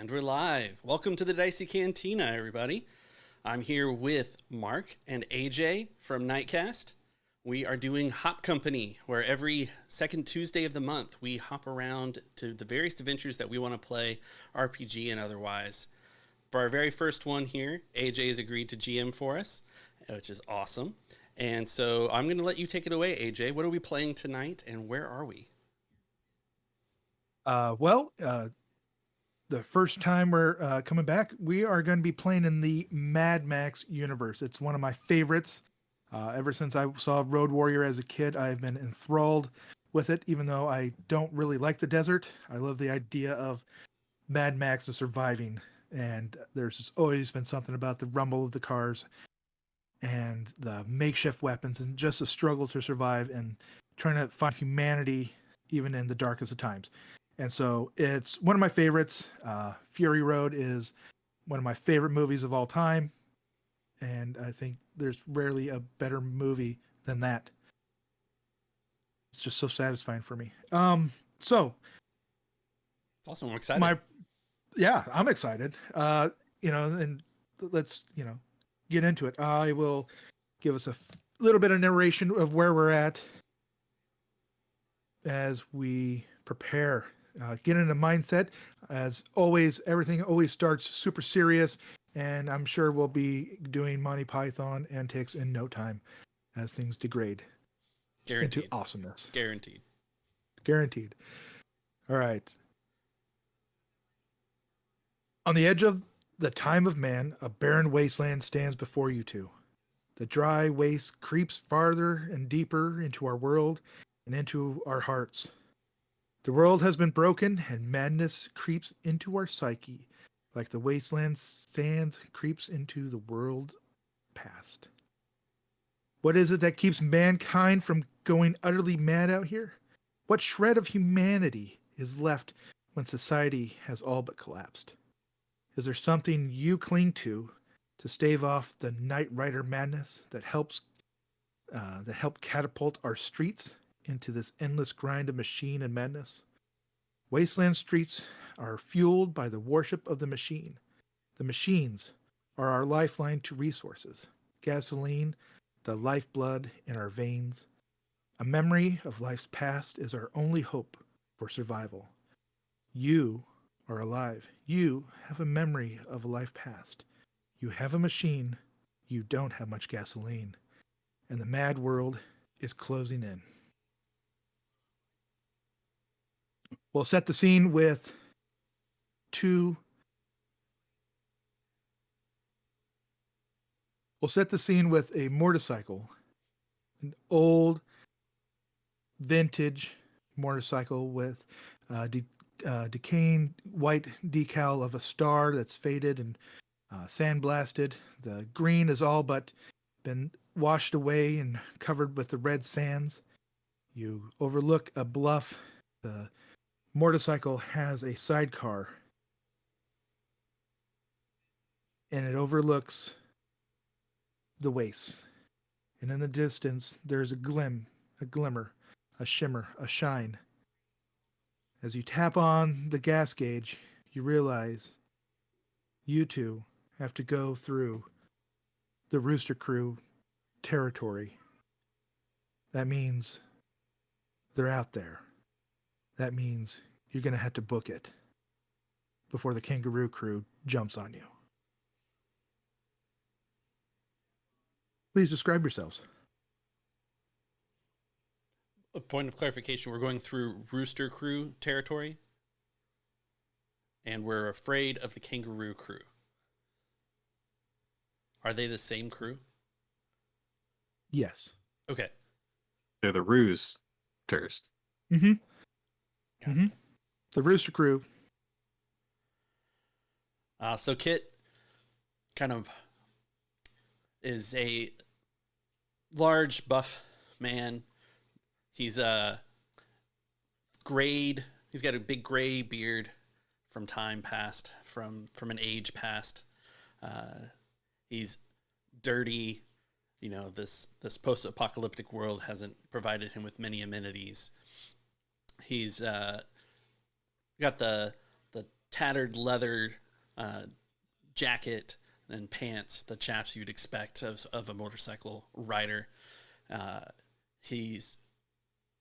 And we're live. Welcome to the Dicey Cantina, everybody. I'm here with Mark and AJ from Nightcast. We are doing Hop Company, where every second Tuesday of the month, we hop around to the various adventures that we want to play, RPG and otherwise. For our very first one here, AJ has agreed to GM for us, which is awesome. And so I'm going to let you take it away, AJ. What are we playing tonight, and where are we? The first time we're coming back, we are going to be playing in the Mad Max universe. It's one of my favorites. Ever since I saw Road Warrior as a kid, I've been enthralled with it, even though I don't really like the desert. I love the idea of Mad Max and surviving. And there's just always been something about the rumble of the cars and the makeshift weapons and just the struggle to survive and trying to find humanity even in the darkest of times. And so it's one of my favorites. Fury Road is one of my favorite movies of all time. And I think there's rarely a better movie than that. It's just so satisfying for me. It's awesome. I'm excited. I'm excited. And let's, get into it. I will give us a little bit of narration of where we're at as we prepare. Get into mindset. As always, everything always starts super serious, and I'm sure we'll be doing Monty Python antics in no time as things degrade into awesomeness. Guaranteed. All right. On the edge of the time of man, a barren wasteland stands before you two. The dry waste creeps farther and deeper into our world and into our hearts. The world has been broken, and madness creeps into our psyche, like the wasteland sands creeps into the world past. What is it that keeps mankind from going utterly mad out here? What shred of humanity is left when society has all but collapsed? Is there something you cling to stave off the Knight Rider madness that help catapult our streets into this endless grind of machine and madness? Wasteland streets are fueled by the worship of the machine. The machines are our lifeline to resources, gasoline, the lifeblood in our veins. A memory of life's past is our only hope for survival. You are alive. You have a memory of a life past. You have a machine. You don't have much gasoline. And the mad world is closing in. We'll set the scene with a motorcycle, an old vintage motorcycle with decaying white decal of a star that's faded and sandblasted. The green is all but been washed away and covered with the red sands. You overlook a bluff. The motorcycle has a sidecar, and it overlooks the waste. And in the distance, there's a glimmer, a shimmer, a shine. As you tap on the gas gauge, you realize you two have to go through the Rooster Crew territory. That means they're out there. That means you're going to have to book it before the Kangaroo Crew jumps on you. Please describe yourselves. A point of clarification, we're going through Rooster Crew territory, and we're afraid of the Kangaroo Crew. Are they the same crew? Yes. Okay. They're the Roosters. Mm-hmm. Gotcha. Mm-hmm. The Rooster Crew. So Kit kind of is a large, buff man. He's grayed. He's got a big gray beard from time past, from an age past. He's dirty. You know, this post-apocalyptic world hasn't provided him with many amenities. He's got the tattered leather jacket and pants, the chaps you'd expect of a motorcycle rider. He's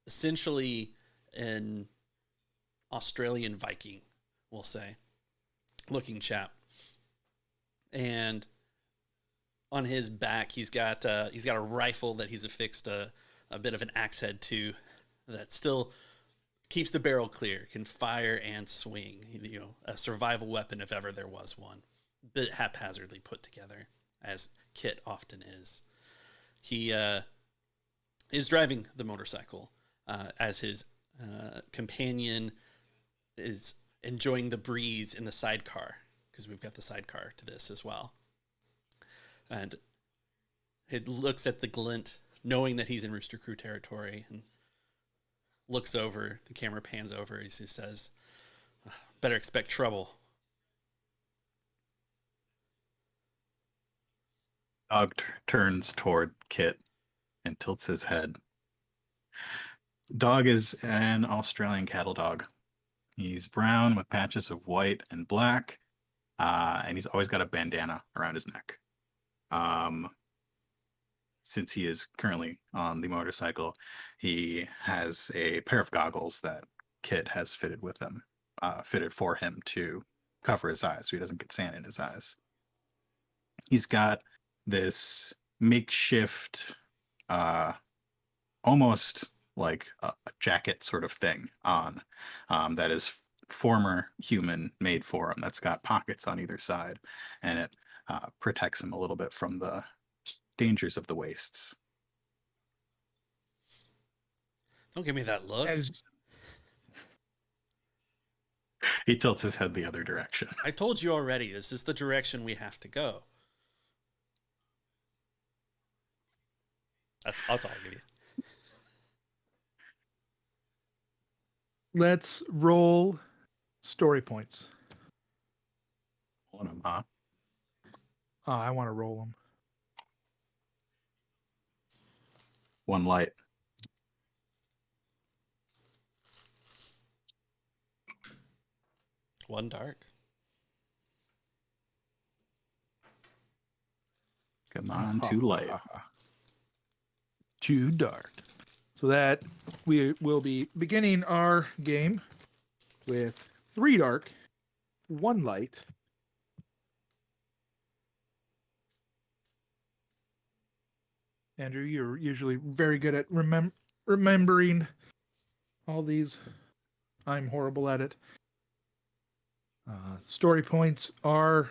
essentially an Australian Viking, we'll say, looking chap. And on his back, he's got a rifle that he's affixed a bit of an axe head to, that still keeps the barrel clear, can fire and swing. You know, a survival weapon if ever there was one, bit haphazardly put together, as Kit often is. He is driving the motorcycle as his companion is enjoying the breeze in the sidecar, because we've got the sidecar to this as well. And it looks at the glint, knowing that he's in Rooster Crew territory, and looks over. The camera pans over. He says, "Better expect trouble." Dog turns toward Kit and tilts his head. Dog is an Australian cattle dog. He's brown with patches of white and black, and he's always got a bandana around his neck. Since he is currently on the motorcycle, he has a pair of goggles that Kit has fitted for him to cover his eyes so he doesn't get sand in his eyes. He's got this makeshift, almost like a jacket sort of thing on, that is former human made for him, that's got pockets on either side, and it protects him a little bit from the dangers of the wastes. Don't give me that look. He tilts his head the other direction. I told you already, this is the direction we have to go. That's all I'll give you. Let's roll story points. One of them, huh? I want to roll them. One light. One dark. Come on, two light. Too dark. So that we will be beginning our game with 3 dark, 1 light. Andrew, you're usually very good at remembering all these. I'm horrible at it. Story points are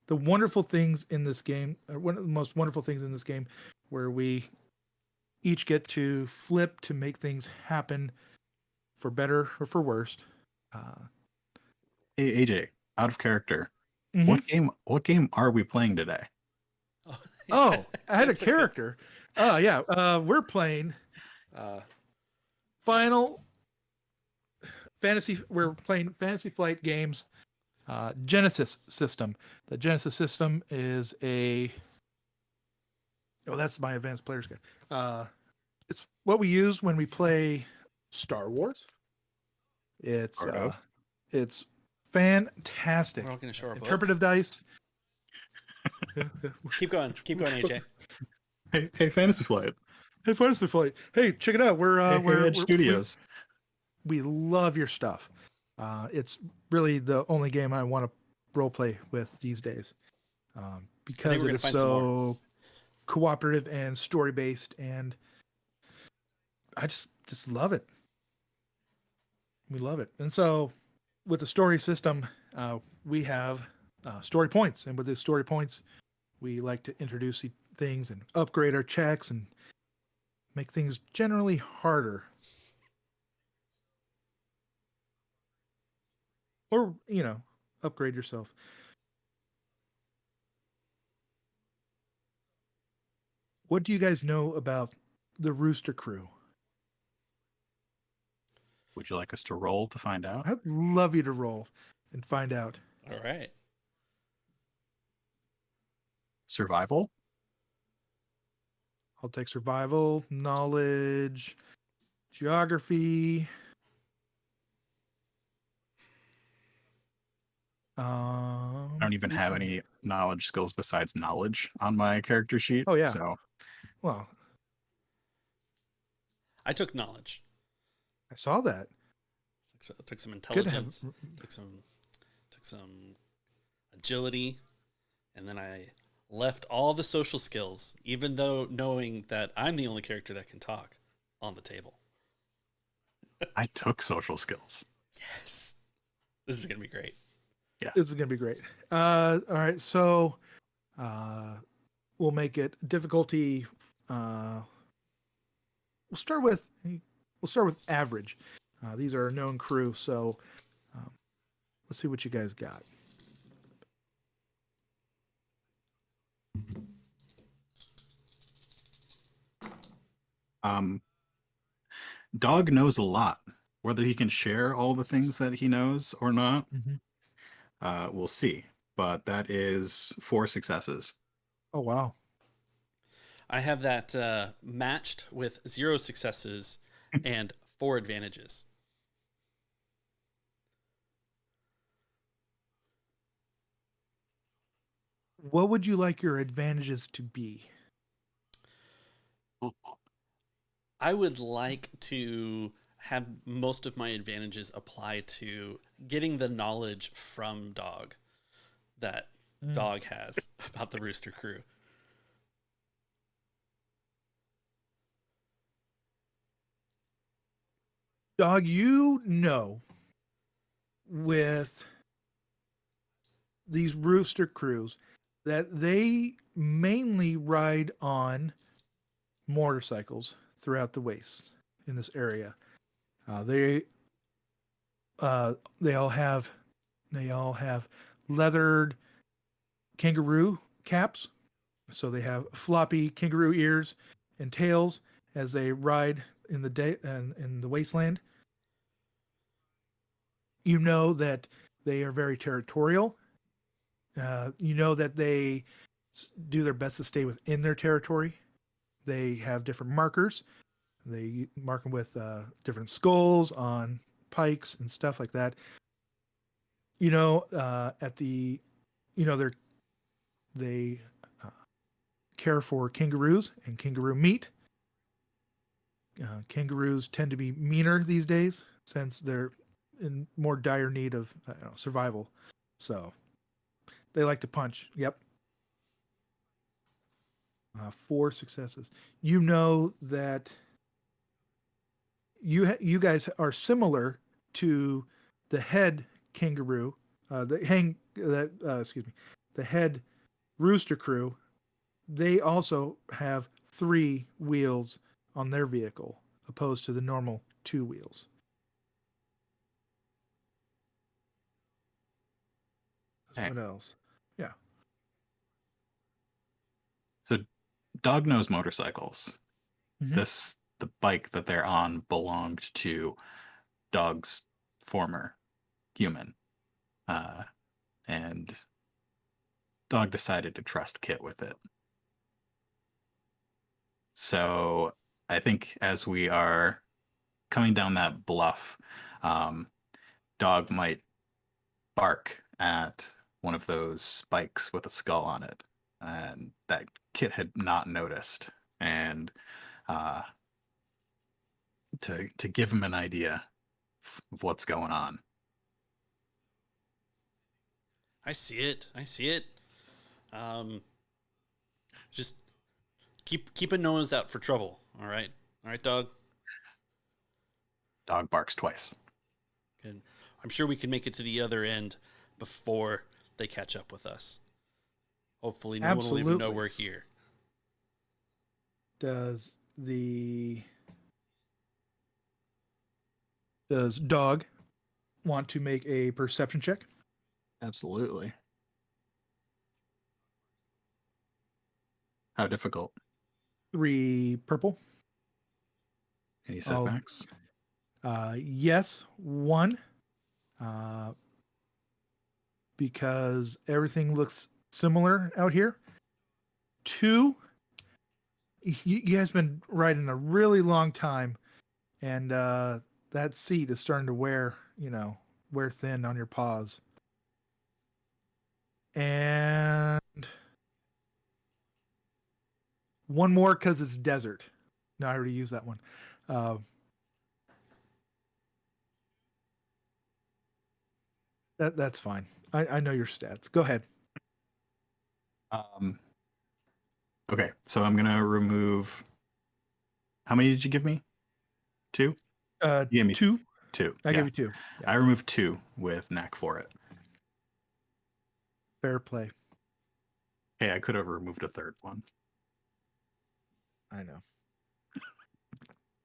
the wonderful things in this game, one of the most wonderful things in this game, where we each get to flip to make things happen for better or for worse. Hey AJ, out of character. Mhm. What game are we playing today? Oh, I had a character. Oh yeah, we're playing Final Fantasy. We're playing Fantasy Flight Games Genesys system. The Genesys system is a. Oh, that's my advanced player's guide. It's what we use when we play Star Wars. It's fantastic. We're all going to show our Interpretive books. dice. Keep going, AJ. Hey, Fantasy Flight. Hey, Fantasy Flight. Hey, check it out. We're Edge Studios. We love your stuff. It's really the only game I want to role play with these days, because it is so cooperative and story based, and I just love it. We love it. And so, with the story system, we have story points, and with the story points, we like to introduce things and upgrade our checks and make things generally harder. Or, upgrade yourself. What do you guys know about the Rooster Crew? Would you like us to roll to find out? I'd love you to roll and find out. All right. Survival? I'll take survival, knowledge, geography. I don't even have Yeah. any knowledge skills besides knowledge on my character sheet. Oh yeah. So Well, I took knowledge. I saw that. Took some Good to have. intelligence. Took some agility, and then I left all the social skills, even though knowing that I'm the only character that can talk, on the table. I took social skills. Yes, this is gonna be great. This is gonna be great. All right, so we'll make it difficulty. We'll start with average. These are a known crew, so let's see what you guys got. Dog knows a lot. Whether he can share all the things that he knows or not, we'll see. But that is 4 successes. Oh wow! I have that matched with 0 successes and 4 advantages. What would you like your advantages to be? I would like to have most of my advantages apply to getting the knowledge from Dog that Dog has about the Rooster Crew. Dog, you know, with these Rooster Crews, that they mainly ride on motorcycles throughout the wastes in this area. They all have leathered kangaroo caps, so they have floppy kangaroo ears and tails as they ride in the day and in the wasteland. You know that they are very territorial. You know that they do their best to stay within their territory. They have different markers. They mark them with different skulls on pikes and stuff like that. You know, they care for kangaroos and kangaroo meat. Kangaroos tend to be meaner these days since they're in more dire need of survival. So they like to punch. Yep. 4 successes. You know that you guys are similar to the head kangaroo, the head Rooster Crew. They also have 3 wheels on their vehicle, opposed to the normal 2 wheels. Okay. What else? Yeah. So Dog knows motorcycles. Mhm. The bike that they're on belonged to Dog's former human. And Dog decided to trust Kit with it. So I think as we are coming down that bluff, Dog might bark at one of those spikes with a skull on it, and that Kit had not noticed. And to give him an idea of what's going on. I see it. Just keep a nose out for trouble. All right, Dog. Dog barks twice. And I'm sure we can make it to the other end before they catch up with us. Hopefully, no one will even know we're here. Does Dog want to make a perception check? Absolutely. How difficult? 3 purple. Any setbacks? Yes, 1. Because everything looks similar out here. 2, you guys been riding a really long time, and that seat is starting to wear thin on your paws. And one more because it's desert. No, I already used that one. That's fine. I know your stats. Go ahead. Okay, so I'm gonna remove. How many did you give me? 2? You gave me 2. 2. I Yeah. gave you 2. Yeah. I removed 2 with knack for it. Fair play. Hey, I could have removed a third one. I know.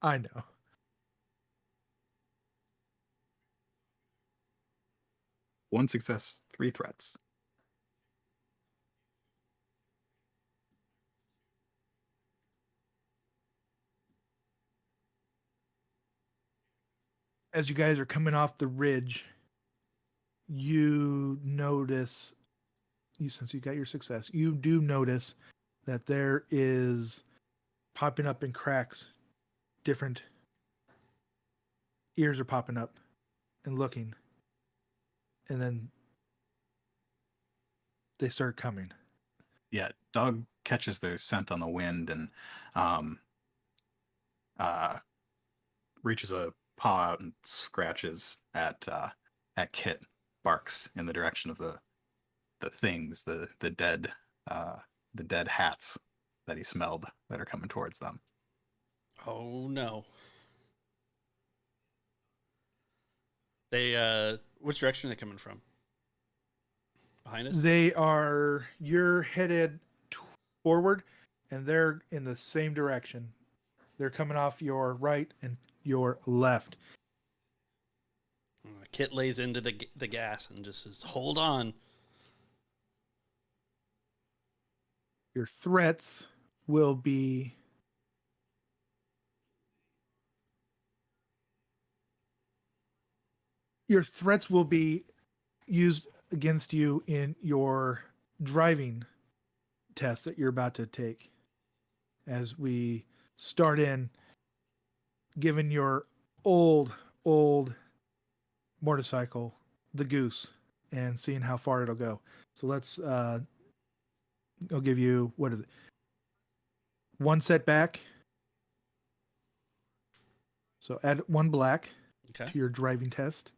I know. One success, 3 threats. As you guys are coming off the ridge, you notice, since you got your success, you do notice that there is popping up in cracks. Different ears are popping up and looking. And then they start coming. Yeah, dog catches their scent on the wind and reaches a paw out and scratches at Kit, barks in the direction of the things, the dead hats that he smelled that are coming towards them. Oh no. They which direction are they coming from? Behind us? You're headed forward and they're in the same direction. They're coming off your right and your left. Kit lays into the gas and just says, "Hold on." Your threats will be used against you in your driving test that you're about to take. As we start in, given your old motorcycle, the Goose, and seeing how far it'll go. So let's I'll give you, what is it? 1 setback. So add 1 black Okay. to your driving test.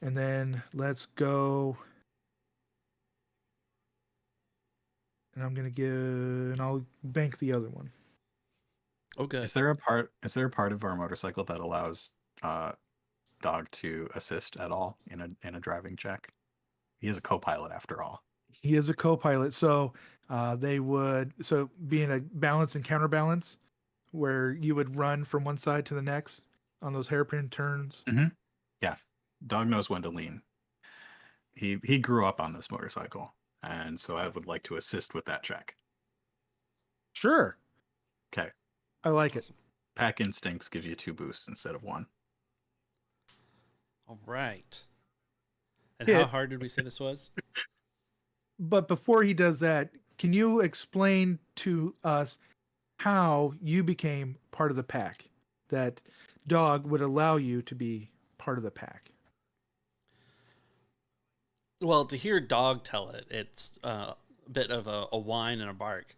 And then let's go. And and I'll bank the other one. Okay. Is there a part of our motorcycle that allows dog to assist at all in a driving check? He is a co-pilot after all. He is a co-pilot, so being a balance and counterbalance, where you would run from one side to the next on those hairpin turns. Mm-hmm. Yeah, dog knows when to lean. He grew up on this motorcycle, and so I would like to assist with that check. Sure. Okay. I like it. Pack instincts gives you 2 boosts instead of 1. All right. And how hard did we say this was? But before he does that, can you explain to us how you became part of the pack? That dog would allow you to be part of the pack. Well, to hear dog tell it, it's a bit of a whine and a bark,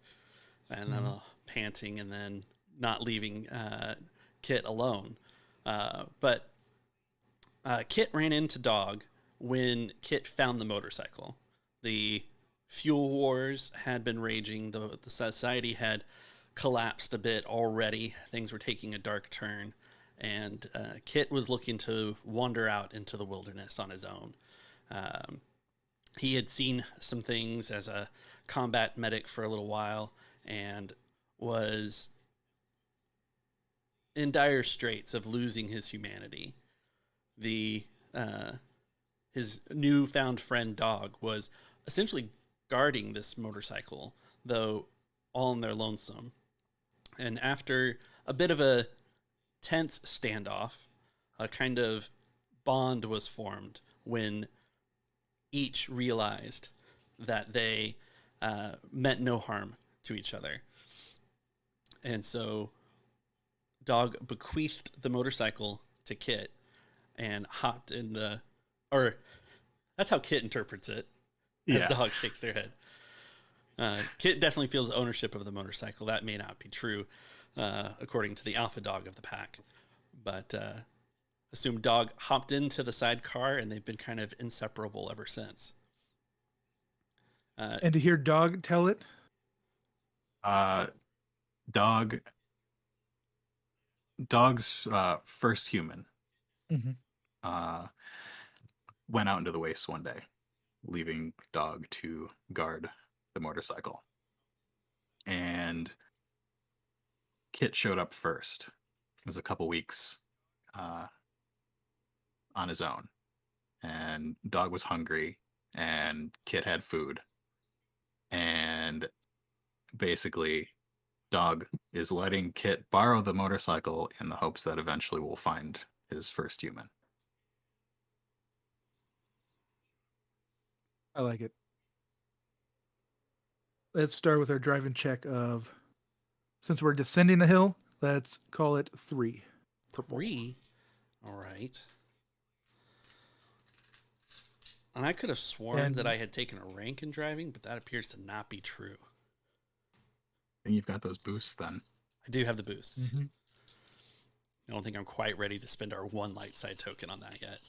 and then a panting, and then not leaving Kit alone. But Kit ran into Dog when Kit found the motorcycle. The fuel wars had been raging. The society had collapsed a bit already. Things were taking a dark turn. And Kit was looking to wander out into the wilderness on his own. He had seen some things as a combat medic for a little while and was in dire straits of losing his humanity. His newfound friend Dog was essentially guarding this motorcycle, though all in their lonesome. And after a bit of a tense standoff, a kind of bond was formed when each realized that they meant no harm to each other. And so Dog bequeathed the motorcycle to Kit and hopped in that's how Kit interprets it. as Dog shakes their head. Kit definitely feels ownership of the motorcycle. That may not be true, according to the alpha dog of the pack. But assume Dog hopped into the sidecar, and they've been kind of inseparable ever since. And to hear Dog tell it? Dog's first human Mm-hmm. went out into the waste one day, leaving Dog to guard the motorcycle. And Kit showed up first. It was a couple weeks on his own. And Dog was hungry, and Kit had food. And basically, Dog is letting Kit borrow the motorcycle in the hopes that eventually we'll find his first human. I like it. Let's start with our driving check of, since we're descending a hill, let's call it 3. 3? All right. And I could have sworn that I had taken a rank in driving, but that appears to not be true. And you've got those boosts then. I do have the boosts. Mm-hmm. I don't think I'm quite ready to spend our 1 light side token on that yet.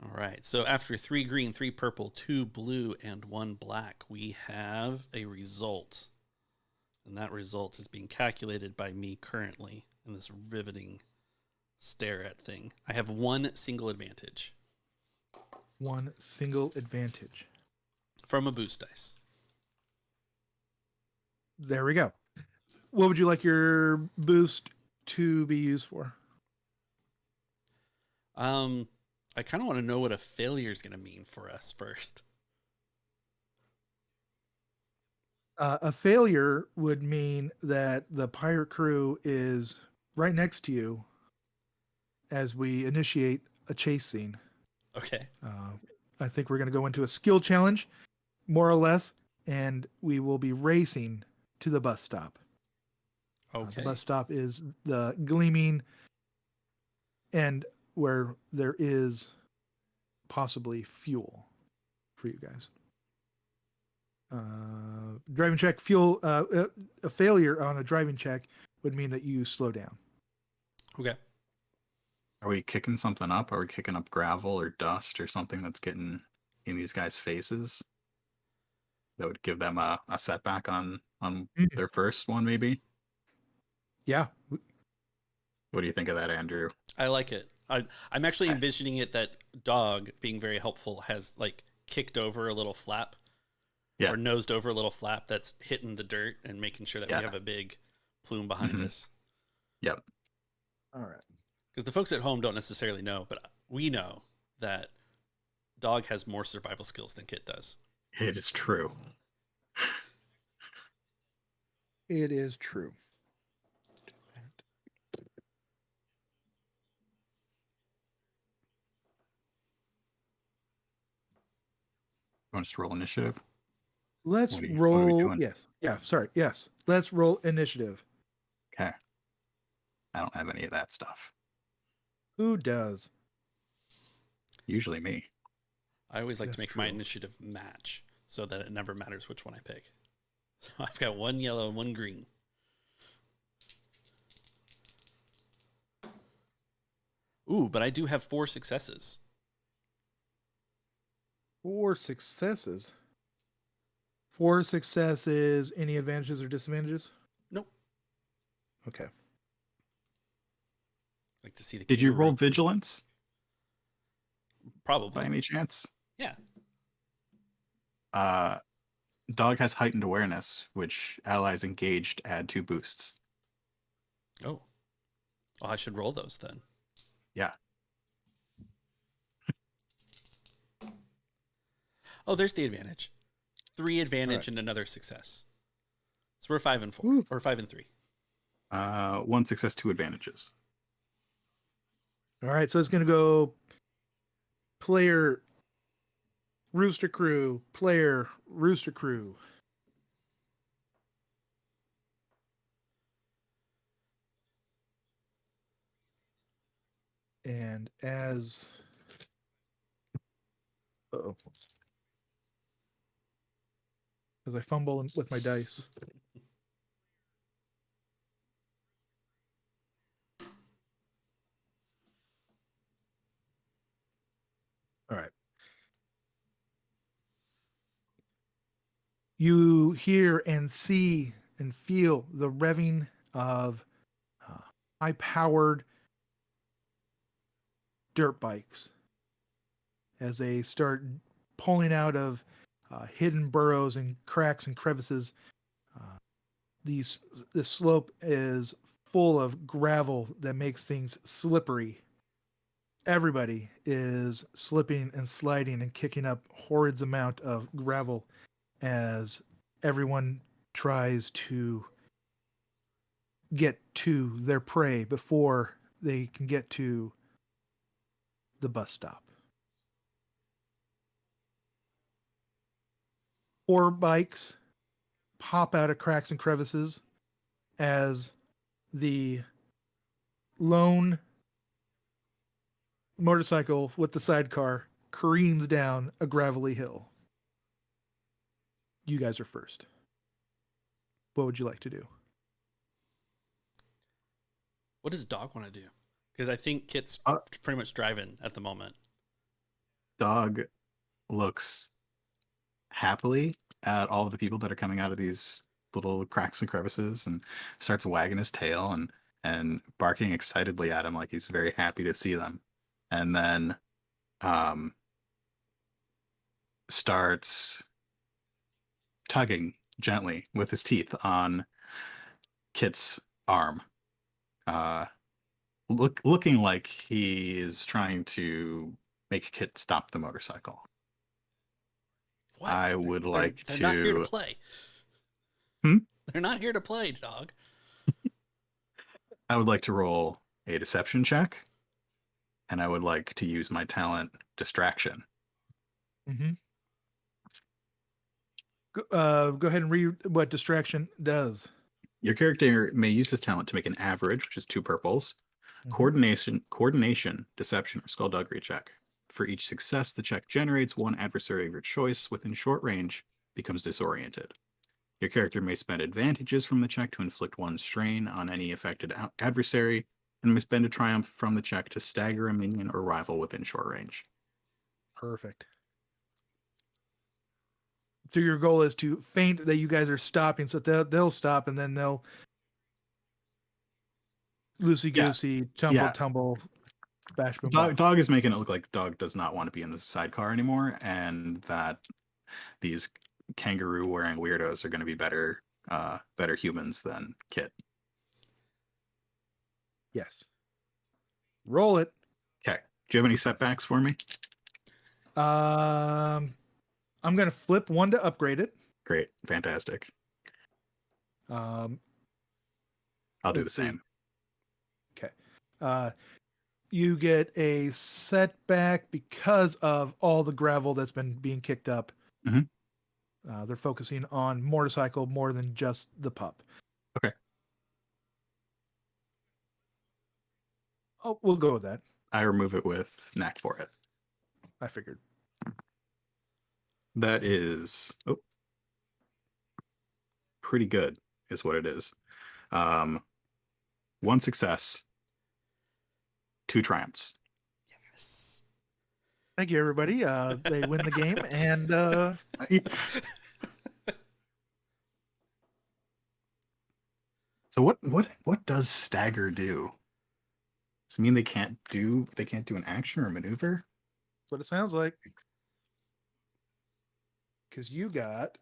All right, so after 3 green, 3 purple, 2 blue, and 1 black, we have a result. And that result is being calculated by me currently in this riveting stare at thing. I have 1 single advantage. 1 single advantage. From a boost dice. There we go. What would you like your boost to be used for? I kind of want to know what a failure is going to mean for us first. A failure would mean that the pirate crew is right next to you as we initiate a chase scene. Okay. I think we're going to go into a skill challenge, more or less, and we will be racing to the bus stop. Okay. The bus stop is the gleaming end where there is possibly fuel for you guys. Driving check, fuel, a failure on a driving check would mean that you slow down. Okay. Are we kicking something up? Are we kicking up gravel or dust or something that's getting in these guys' faces? That would give them a setback on their first one, maybe? Yeah. What do you think of that, Andrew? I like it. I'm actually envisioning it that Dog, being very helpful, has like kicked over a little flap. Yeah. Or nosed over a little flap that's hitting the dirt and making sure that we have a big plume behind us. Yep. All right. Because the folks at home don't necessarily know, but we know that Dog has more survival skills than Kit does. It is true. It is true. You want us to roll initiative? Let's roll. What are we doing? Yes. Yeah. Sorry. Yes. Let's roll initiative. Okay. I don't have any of that stuff. Who does? Usually me. I always like to make my initiative match so that it never matters which one I pick. So I've got 1 yellow and 1 green. Ooh, but I do have 4 successes. 4 successes. 4 successes. Any advantages or disadvantages? Nope. Okay. Like to see the. Did you roll vigilance? Probably. By any chance? Yeah. Dog has heightened awareness, which allies engaged add 2 boosts. Oh. Well, I should roll those then. Yeah. Oh, there's the advantage. 3 advantage and another success. So we're 5 and 4. Ooh. Or 5 and 3. 1 success, 2 advantages. All right. So it's going to go player Rooster Crew, player Rooster Crew. And as Uh-oh. Because I fumble with my dice. All right. You hear and see and feel the revving of high-powered dirt bikes as they start pulling out of hidden burrows and cracks and crevices. This slope is full of gravel that makes things slippery. Everybody is slipping and sliding and kicking up hordes amount of gravel as everyone tries to get to their prey before they can get to the bus stop. 4 bikes pop out of cracks and crevices as the lone motorcycle with the sidecar careens down a gravelly hill. You guys are first. What would you like to do? What does Dog want to do? Because I think Kit's pretty much driving at the moment. Dog looks happily at all of the people that are coming out of these little cracks and crevices and starts wagging his tail and barking excitedly at him like he's very happy to see them. And then starts tugging gently with his teeth on Kit's arm. Looking like he is trying to make Kit stop the motorcycle. What? I would like they're to... not here to play. Hmm? They're not here to play, Dog. I would like to roll a deception check, and I would like to use my talent distraction. Mm-hmm. Go ahead and read what distraction does. Your character may use his talent to make an average, which is 2 purples, coordination, deception, or skullduggery check. For each success, the check generates 1 adversary of your choice within short range becomes disoriented. Your character may spend advantages from the check to inflict 1 strain on any affected adversary, and may spend a triumph from the check to stagger a minion or rival within short range. Perfect. So your goal is to feint that you guys are stopping, so they'll stop, and then they'll loosey-goosey, tumble, bash, boom, Dog is making it look like Dog does not want to be in the sidecar anymore, and that these kangaroo-wearing weirdos are going to be better humans than Kit. Yes. Roll it. Okay. Do you have any setbacks for me? I'm going to flip 1 to upgrade it. Great. Fantastic. I'll do the same. Okay. You get a setback because of all the gravel that's been being kicked up. Mm-hmm. They're focusing on motorcycle more than just the pup. Okay. Oh, we'll go with that. I remove it with knack for it. I figured. That is pretty good, is what it is. 1 success, 2 triumphs. Yes. Thank you, everybody. They win the game, and So what does stagger do? Does it mean they can't do an action or maneuver? that's what it sounds like. Because you got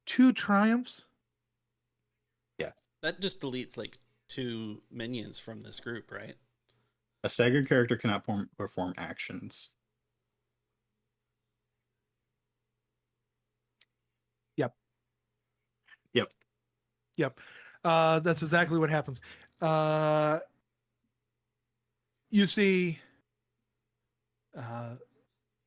2 triumphs. Yeah. That just deletes like 2 minions from this group, right? A staggered character cannot perform actions. Yep. That's exactly what happens. You see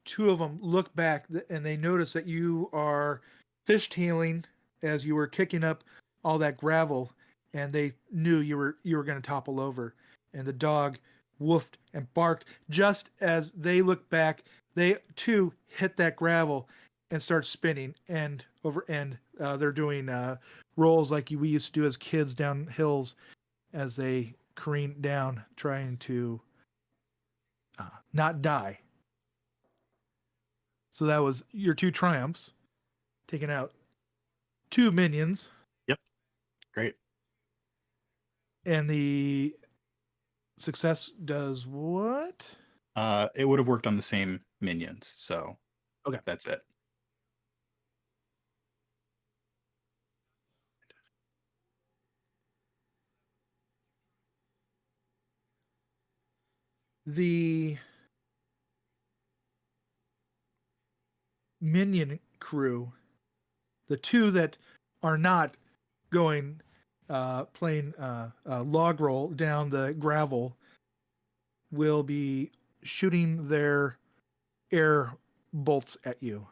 2 of them look back and they notice that you are fishtailing as you were kicking up all that gravel, and they knew you were going to topple over. And the dog woofed and barked just as they looked back. They too hit that gravel and start spinning end over end. They're doing rolls like we used to do as kids down hills as they careen down, trying to not die. So that was your 2 triumphs, taking out 2 minions. Yep. Great. And the success does what? It would have worked on the same minions, so Okay. that's it. The minion crew, the 2 that are not going playing log roll down the gravel, will be shooting their air bolts at you.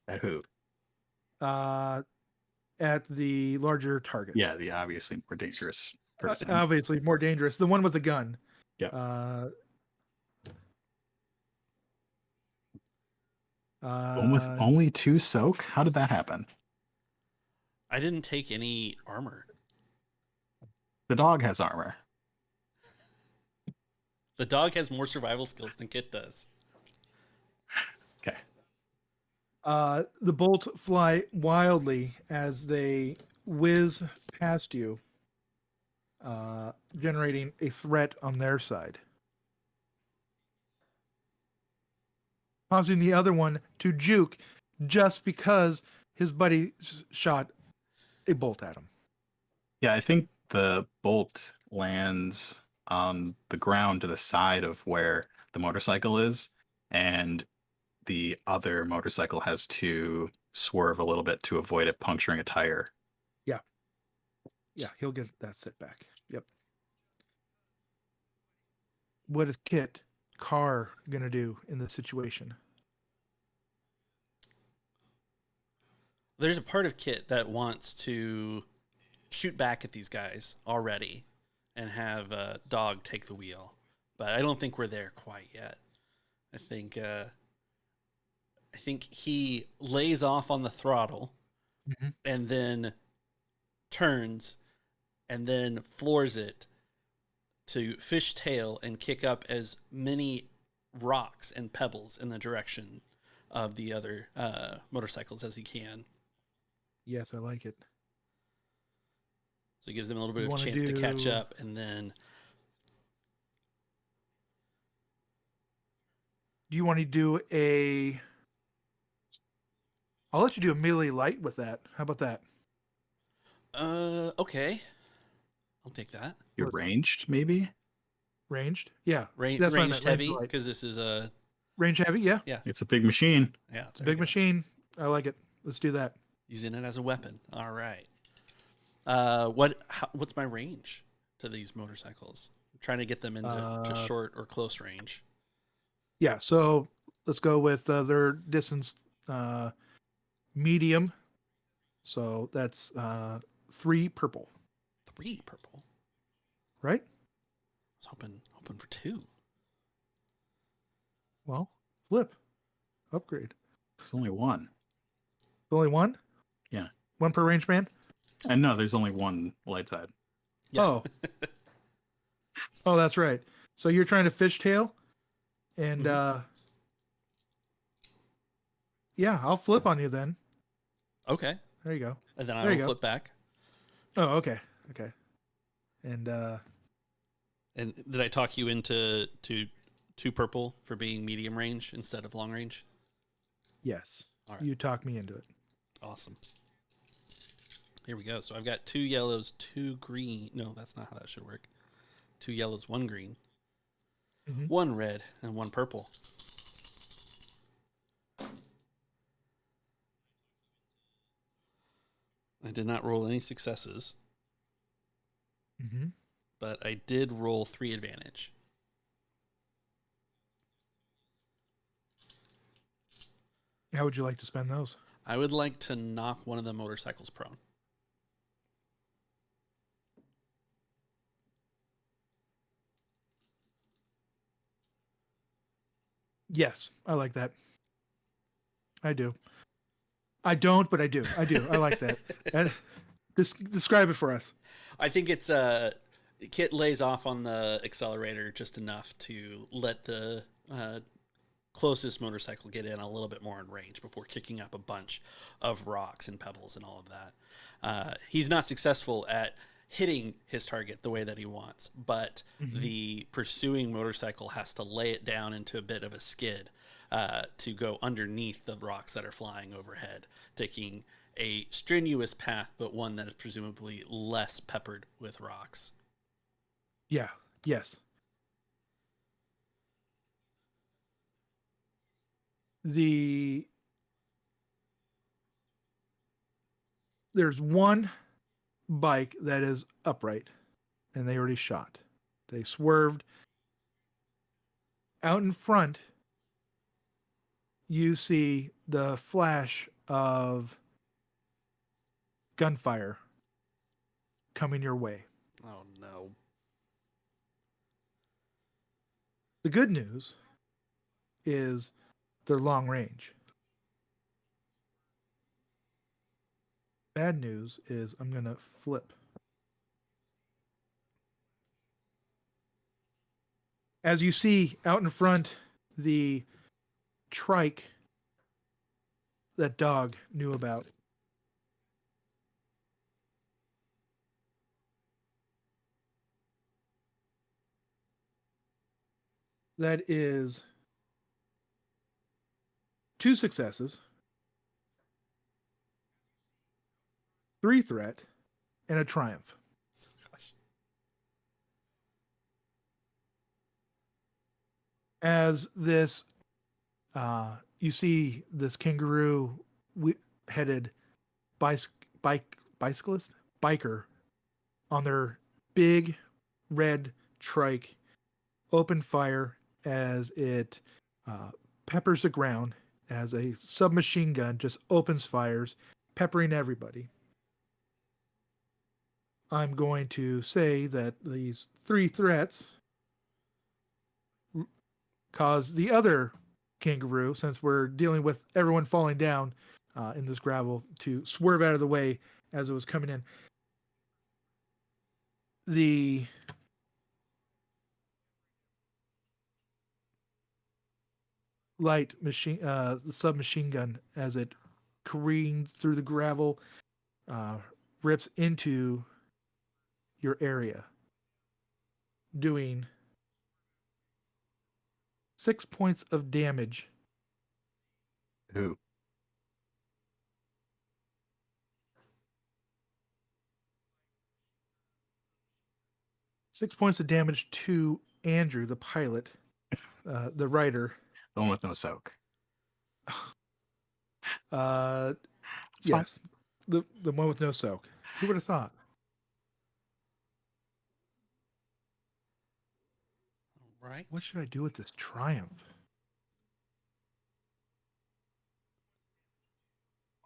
At who? At the larger target. Yeah, the obviously more dangerous person. Obviously more dangerous. The one with the gun. Yep. One with only 2 soak? How did that happen? I didn't take any armor. The dog has armor. The dog has more survival skills than Kit does. Okay. The bolt fly wildly as they whiz past you, generating a threat on their side, causing the other one to juke just because his buddy shot a bolt at him. Yeah, I think the bolt lands on the ground to the side of where the motorcycle is, and the other motorcycle has to swerve a little bit to avoid it puncturing a tire. Yeah, he'll get that setback. Yep. What is Kit Carr gonna do in this situation? There's a part of Kit that wants to shoot back at these guys already and have Dog take the wheel, but I don't think we're there quite yet. I think he lays off on the throttle and then turns and then floors it to fishtail and kick up as many rocks and pebbles in the direction of the other motorcycles as he can. Yes, I like it. So it gives them a little bit of a chance to catch up, and then... Do you want to do a... I'll let you do a melee light with that. How about that? Okay. I'll take that. You're ranged, maybe? Ranged? Yeah. That's ranged heavy, because this is a... Range heavy, yeah. Yeah. It's a big machine. Yeah. It's a big machine. I like it. Let's do that. Using it as a weapon. All right. What's my range to these motorcycles? I'm trying to get them into to short or close range. Yeah, so let's go with their distance medium. So that's 3 purple. 3 purple. Right? I was hoping for 2. Well, flip. Upgrade. It's only 1. Only 1? Yeah. 1 per range band? And no, there's only 1 light side. Yeah. Oh. Oh, that's right. So you're trying to fishtail? And yeah, I'll flip on you then. Okay. There you go. And then I will flip back. Oh, okay. Okay. And did I talk you into 2 purple for being medium range instead of long range? Yes. All right. You talked me into it. Awesome. Here we go. So I've got 2 yellows, 2 green. No, that's not how that should work. 2 yellows, 1 green, 1 red, and 1 purple. I did not roll any successes, but I did roll 3 advantage. How would you like to spend those? I would like to knock one of the motorcycles prone. Yes, I like that. I do. I don't, but I do. I do. I like that. Describe it for us. I think it's Kit lays off on the accelerator just enough to let the closest motorcycle get in a little bit more in range before kicking up a bunch of rocks and pebbles and all of that. He's not successful at hitting his target the way that he wants, but the pursuing motorcycle has to lay it down into a bit of a skid to go underneath the rocks that are flying overhead, taking a strenuous path, but one that is presumably less peppered with rocks. Yeah. Yes. There's one bike that is upright, and they already shot. They swerved. Out in front, you see the flash of gunfire coming your way. Oh no. The good news is they're long range. Bad news is I'm going to flip. As you see out in front, the trike that dog knew about. That is 2 successes, 3 threat, and a triumph. Gosh. As this, you see this kangaroo headed biker on their big red trike open fire as it peppers the ground as a submachine gun just opens fires, peppering everybody. I'm going to say that these 3 threats cause the other kangaroo, since we're dealing with everyone falling down in this gravel, to swerve out of the way as it was coming in. The light machine, the submachine gun, as it careens through the gravel, rips into your area, doing 6 points of damage. Who? Six points of damage to Andrew, the pilot, the rider. The one with no soak. Yes, the one with no soak. Who would have thought? Right. What should I do with this triumph?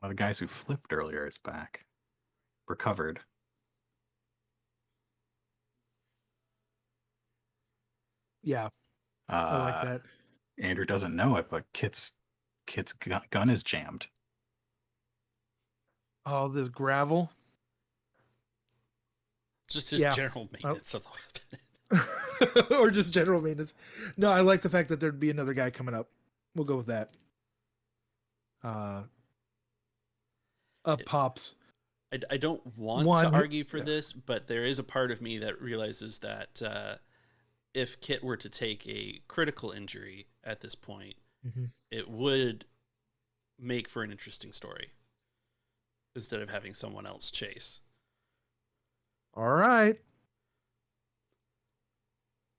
One of the guys who flipped earlier is back. Recovered. Yeah, I like that. Andrew doesn't know it, but Kit's gun is jammed. Oh, this gravel. Just his general maintenance of the weapon. Or just general maintenance. No, I like the fact that there'd be another guy coming up. We'll go with that. Pops. I don't want to argue for this, but there is a part of me that realizes that if Kit were to take a critical injury at this point, it would make for an interesting story instead of having someone else chase. All right.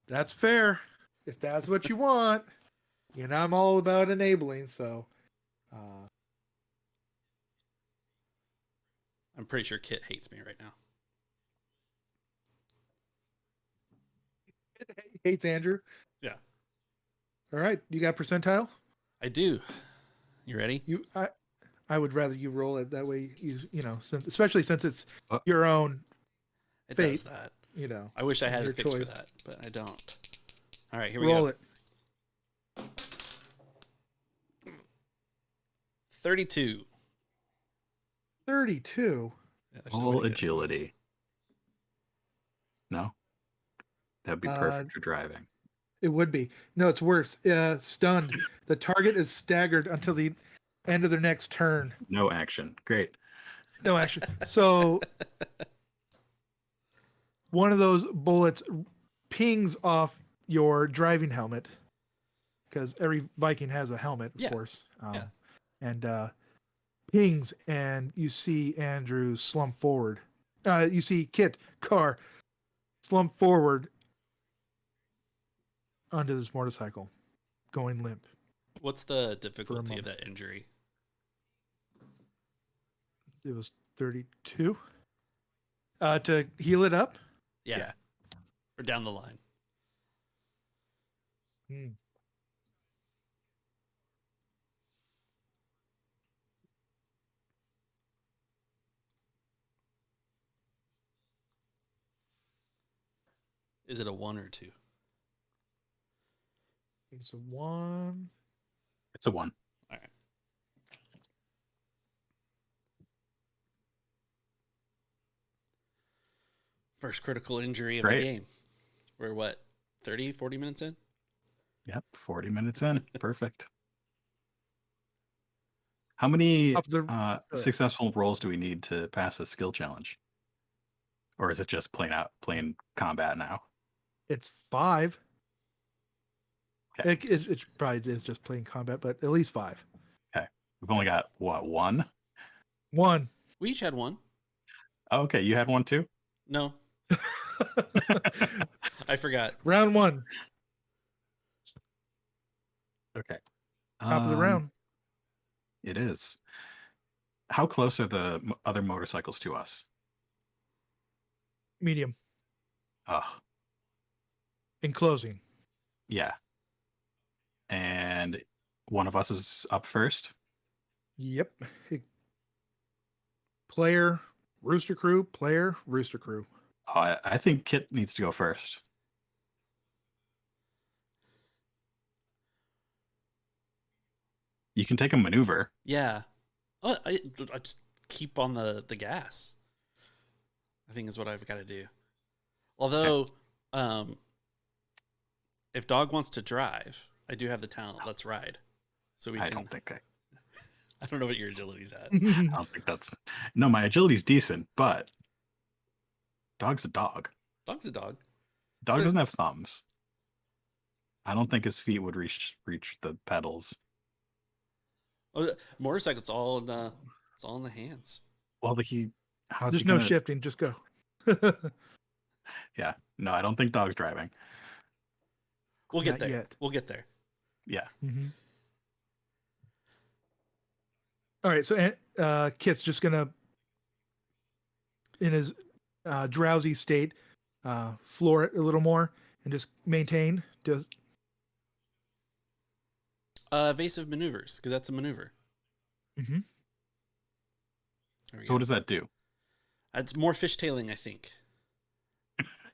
That's fair. If that's what you want. You know, I'm all about enabling, so. I'm pretty sure Kit hates me right now. Hates Andrew? Yeah. All right. You got percentile? I do. You ready? I would rather you roll it that way. You know, especially since it's your own it fate. Does that. You know. I wish I had a fix choice. for that, but I don't. All right, here we roll go. It. 32. 32. Yeah, there's no way All to get it. agility. No? That'd be perfect for driving. It would be. No, it's worse. Stunned. The target is staggered until the end of their next turn. No action. Great. No action. So one of those bullets pings off your driving helmet, because every Viking has a helmet, of course. Yeah. And pings, and you see Andrew slump forward. You see Kit Carr slump forward onto this motorcycle, going limp. What's the difficulty of that injury? It was 32. To heal it up? Yeah. Or down the line. Is it a 1 or 2? It's a 1. It's a 1. All right. First critical injury of the game. We're what, 30, 40 minutes in? Yep, 40 minutes in. Perfect. How many successful rolls do we need to pass a skill challenge? Or is it just plain combat now? It's 5. Okay. It probably is just plain combat, but at least 5. Okay. We've only got, what, 1? 1. We each had 1. Oh, okay, you had 1 too? No. I forgot. Round 1. Okay. Top of the round. It is. How close are the other motorcycles to us? Medium. Oh, In closing. yeah. And one of us is up first? Yep. Player, Rooster Crew, player, Rooster Crew. Oh, I think Kit needs to go first. You can take a maneuver. Yeah. Oh, I just keep on the gas, I think is what I've got to do. Although, if Dog wants to drive, I do have the talent. Let's ride. So we can. I don't know what your agility's at. I don't think that's. No, my agility's decent, but Dog's a dog. Dog's a dog. Dog doesn't have thumbs. I don't think his feet would reach the pedals. Oh, motorcycle, it's all in the hands. Well, There's no shifting, just go. Yeah. No, I don't think Dog's driving. We'll get Not there. yet. We'll get there. Yeah. Mm-hmm. All right, so Kit's just gonna, in his drowsy state, floor it a little more and just maintain. Evasive maneuvers, because that's a maneuver. Mm-hmm. So what does that do? It's more fishtailing, I think.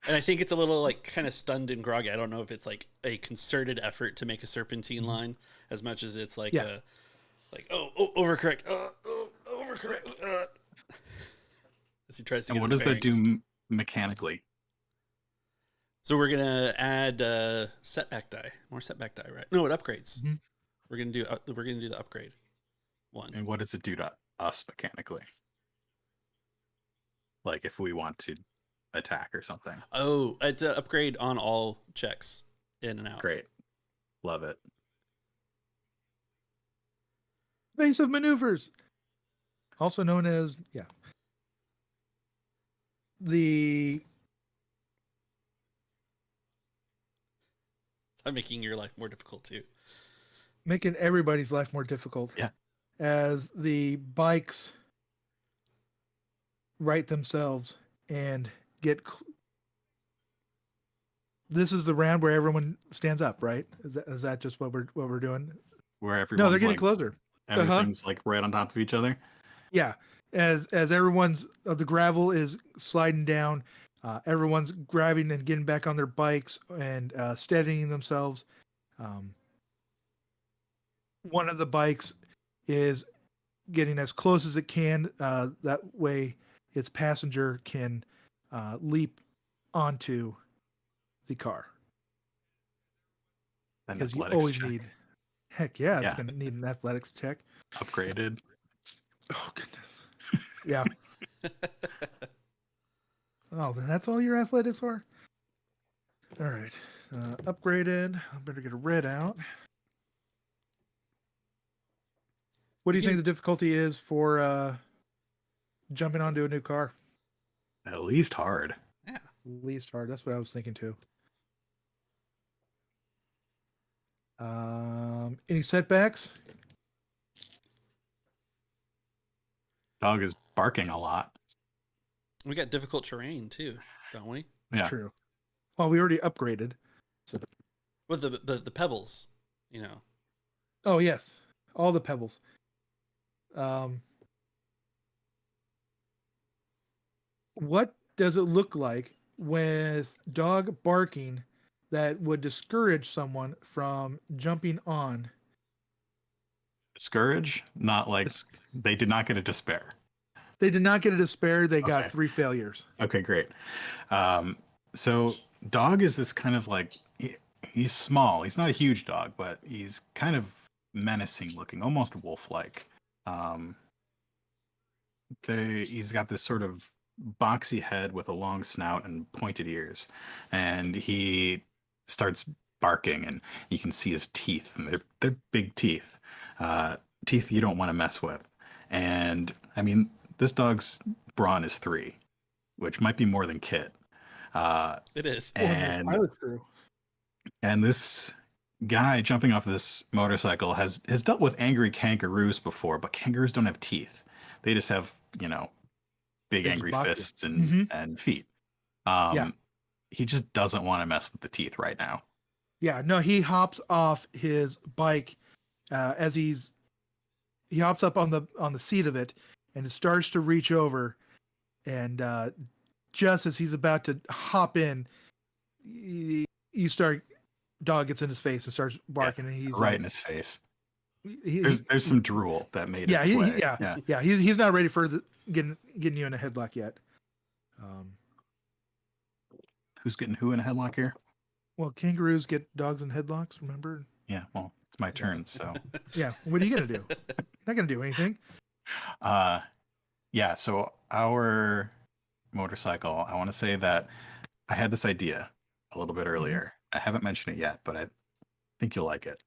And I think it's a little like kind of stunned and groggy. I don't know if it's like a concerted effort to make a serpentine line as much as it's like overcorrect. Overcorrect. As he tries to. And what does that do mechanically? So we're gonna add setback die, more setback die, right? No, it upgrades. Mm-hmm. We're gonna do the upgrade 1. And what does it do to us mechanically? Like if we want to attack or something. Oh, it's an upgrade on all checks in and out. Great. Love it. Evasive maneuvers, also known as I'm making your life more difficult too. Making everybody's life more difficult. Yeah. As the bikes right themselves and get. This is the round where everyone stands up, right? Is that just what we're doing? Where everyone's No, they're getting closer. Everything's like right on top of each other. Yeah, as everyone's the gravel is sliding down, everyone's grabbing and getting back on their bikes and steadying themselves. One of the bikes is getting as close as it can. That way, its passenger can leap onto the car. An Because you athletics always check. need. Heck yeah, it's Yeah. going to need an athletics check. Upgraded. Oh goodness. Yeah. Oh, then that's all your athletics are? All right. Upgraded. I better get a red out. What do you think the difficulty is for jumping onto a new car? At least hard. Yeah. Least hard. That's what I was thinking too. Any setbacks? Dog is barking a lot. We got difficult terrain too, don't we? That's Yeah. true. Well, we already upgraded. So. With the pebbles, you know. Oh yes, all the pebbles. What does it look like with dog barking that would discourage someone from jumping on? Discourage? Not like they did not get a despair. They did not get a despair. They got Okay. 3 failures. Okay, great. So dog is this kind of like he's small. He's not a huge dog, but he's kind of menacing looking, almost wolf-like. He's got this sort of boxy head with a long snout and pointed ears, and he starts barking, and you can see his teeth, and they're big teeth, teeth you don't want to mess with. And I mean, this dog's brawn is 3, which might be more than Kit. It is. And Pilot crew. and this guy jumping off this motorcycle has dealt with angry kangaroos before, but kangaroos don't have teeth. They just have, big They just angry block you. fists and feet. Yeah. He just doesn't want to mess with the teeth right now. Yeah, no, he hops off his bike as he hops up on the seat of it and starts to reach over, and just as he's about to hop in, dog gets in his face and starts barking, and he's right like, in his face. There's some drool that made yeah, his play. he's not ready for getting you in a headlock yet. Who's getting who in a headlock here? Well, kangaroos get dogs in headlocks, remember? Yeah, well, it's my turn, so. Yeah, what are you gonna do? You're not gonna do anything. Yeah, so our motorcycle, I want to say that I had this idea a little bit earlier. I haven't mentioned it yet, but I think you'll like it.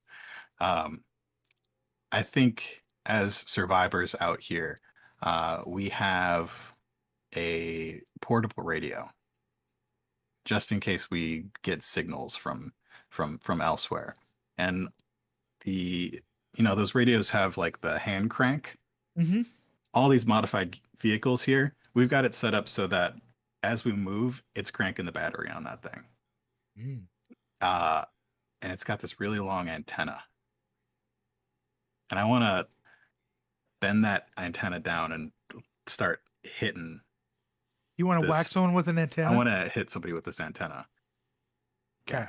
I think as survivors out here, we have a portable radio, just in case we get signals from elsewhere. And those radios have like the hand crank. Mm-hmm. All these modified vehicles here, we've got it set up so that as we move, it's cranking the battery on that thing. And it's got this really long antenna. And I want to bend that antenna down and start hitting. You want to whack someone with an antenna? I want to hit somebody with this antenna. Okay.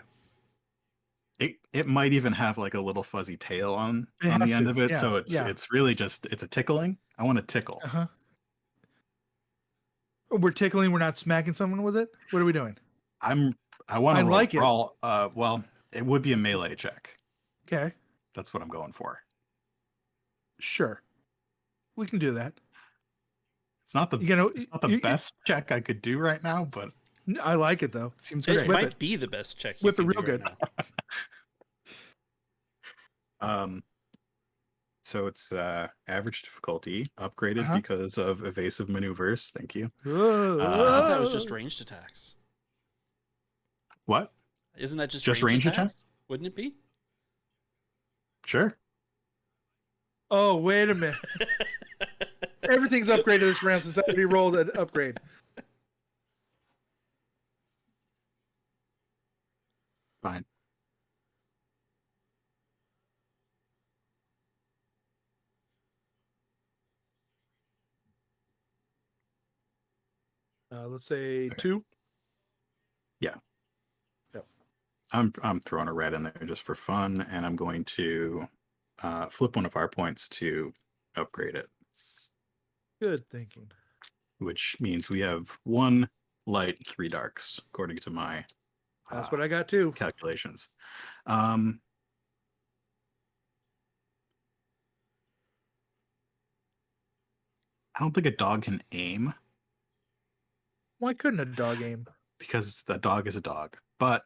It might even have like a little fuzzy tail on the end of it. Yeah, So it's really just, it's a tickling. I want to tickle. Uh-huh. We're tickling. We're not smacking someone with it. What are we doing? I want to like it. roll. Well, it would be a melee check. Okay. That's what I'm going for. Sure. We can do that. It's not the best check I could do right now, but I like it though. It seems It great. might be the best check. Whip it real good. So it's average difficulty, upgraded because of evasive maneuvers. Thank you. I thought that was just ranged attacks. What? Isn't that just range attacks? attacks? Wouldn't it be? Sure. Oh, wait a minute. Everything's upgraded this round since I already rolled an upgrade. Fine. Let's say 2. Yeah. Yep. I'm throwing a red in there just for fun, and I'm going to flip one of our points to upgrade it. Good thinking. which means we have 1 light, 3 darks, according to my That's what I got too. calculations. I don't think a dog can aim Why couldn't a dog aim? because a dog is a dog. But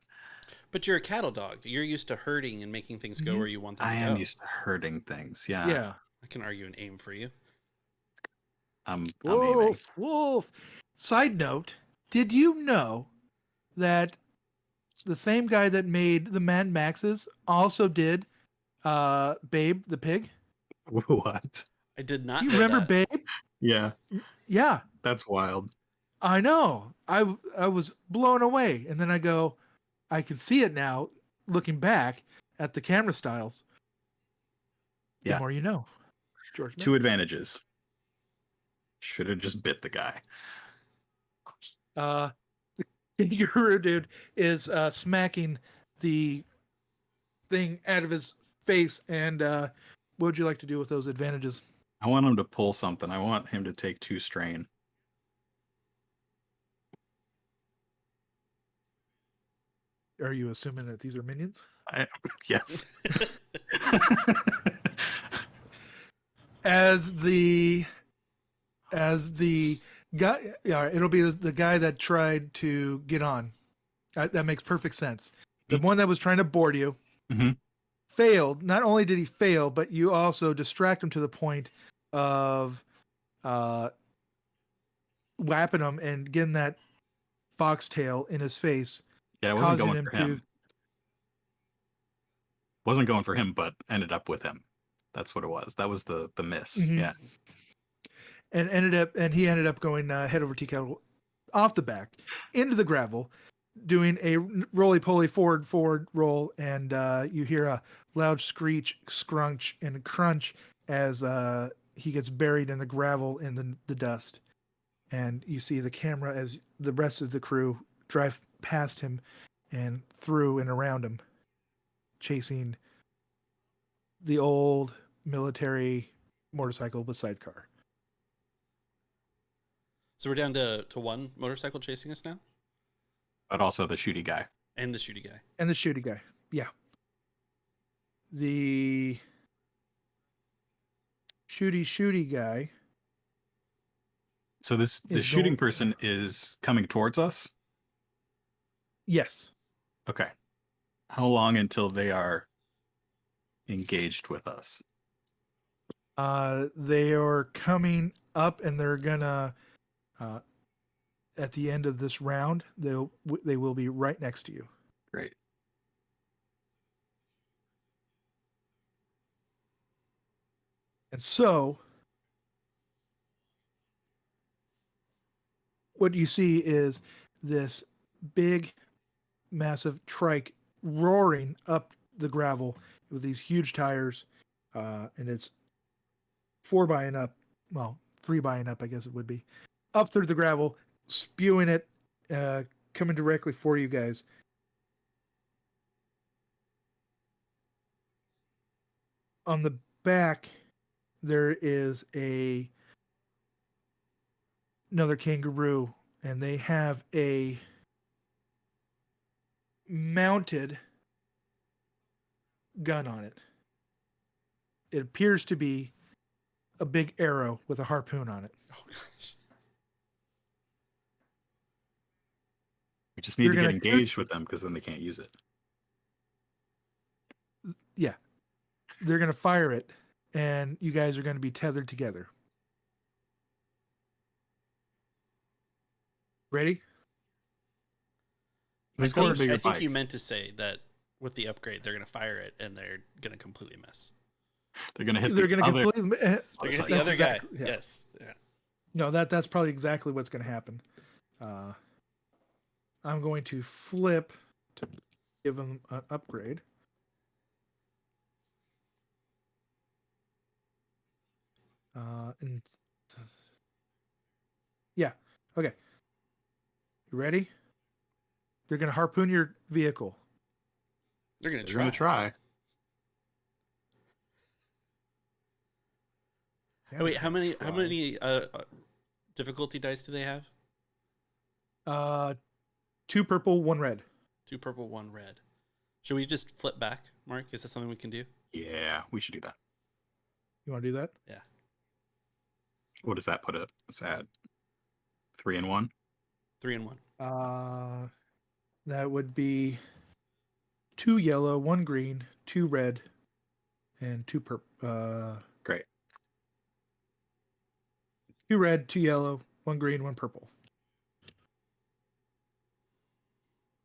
But you're a cattle dog. You're used to herding and making things go where you want them I to am go. used to hurting things. Yeah. Yeah. I can argue an aim for you. I'm aiming. Wolf. Side note, did you know that the same guy that made the Mad Maxes also did Babe the Pig? What? I did not You know remember that. Babe? Yeah, Yeah, that's wild. I know. I was blown away. And then I can see it now looking back at the camera styles. The Yeah. more you know. George. 2 advantages. Should have just bit the guy. The kangaroo dude is smacking the thing out of his face. And what would you like to do with those advantages? I want him to pull something. I want him to take 2 strain. Are you assuming that these are minions? Yes. As the guy, yeah, it'll be the guy that tried to get on. That makes perfect sense. The one that was trying to board you failed. Not only did he fail, but you also distract him to the point of whapping him and getting that foxtail in his face. Yeah, I wasn't causing going for him. Wasn't going for him, but ended up with him. That's what it was. That was the miss. Mhm. Yeah. And he ended up going head over tea-kettle off the back into the gravel, doing a roly-poly forward roll, and you hear a loud screech, scrunch, and crunch as he gets buried in the gravel in the dust. And you see the camera as the rest of the crew drive past him and through and around him, chasing the old military motorcycle with sidecar. So we're down to 1 motorcycle chasing us now? But also the shooty guy. And the shooty guy. And the shooty guy. Yeah. The shooty guy. So the shooting person is coming towards us? Yes. Okay. How long until they are engaged with us? They are coming up, and they're gonna at the end of this round, they will be right next to you. Great. And so what you see is this big, massive trike roaring up the gravel with these huge tires, and it's 4 by and up, well, 3 by and up, I guess it would be, up through the gravel, spewing it, coming directly for you guys. On the back, there is another kangaroo, and they have a mounted gun on it. It appears to be a big arrow with a harpoon on it. Oh, gosh. We just need to get engaged with them because then they can't use it. Yeah. They're going to fire it, and you guys are going to be tethered together. Ready? I got the bigger think bike? you meant to say that with the upgrade, they're going to fire it, and they're going to completely miss. They're going to hit They're going to completely. They're going to hit the other guy. Yeah. Yes. Yeah. No, that's probably exactly what's going to happen. I'm going to flip to give them an upgrade. And yeah, okay. You ready? They're going to harpoon your vehicle. They're going to They're try. going to try. Oh, wait, how many difficulty dice do they have? 2 purple, 1 red. 2 purple, 1 red. Should we just flip back, Mark? Is that something we can do? Yeah, we should do that. You want to do that? Yeah. What does that put it? Is that 3 and 1? 3 and 1. That would be 2 yellow, 1 green, 2 red, and 2 purple. Great. 2 red, 2 yellow, 1 green, 1 purple.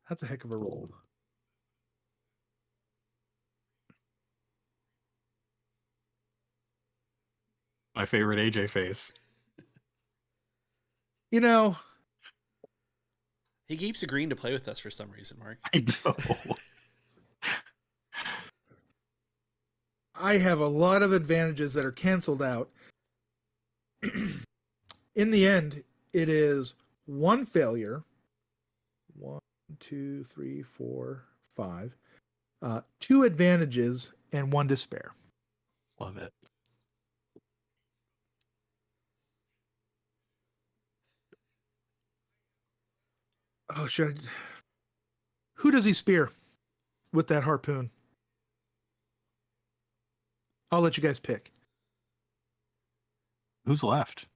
That's a heck of a roll. My favorite AJ face. You know, He keeps agreeing to play with us for some reason, Mark. I know. I have a lot of advantages that are canceled out. In the end, it is 1 failure. 1, 2, 3, 4, 5. 2 advantages and 1 despair. Love it. Oh, who does he spear with that harpoon? I'll let you guys pick. Who's left?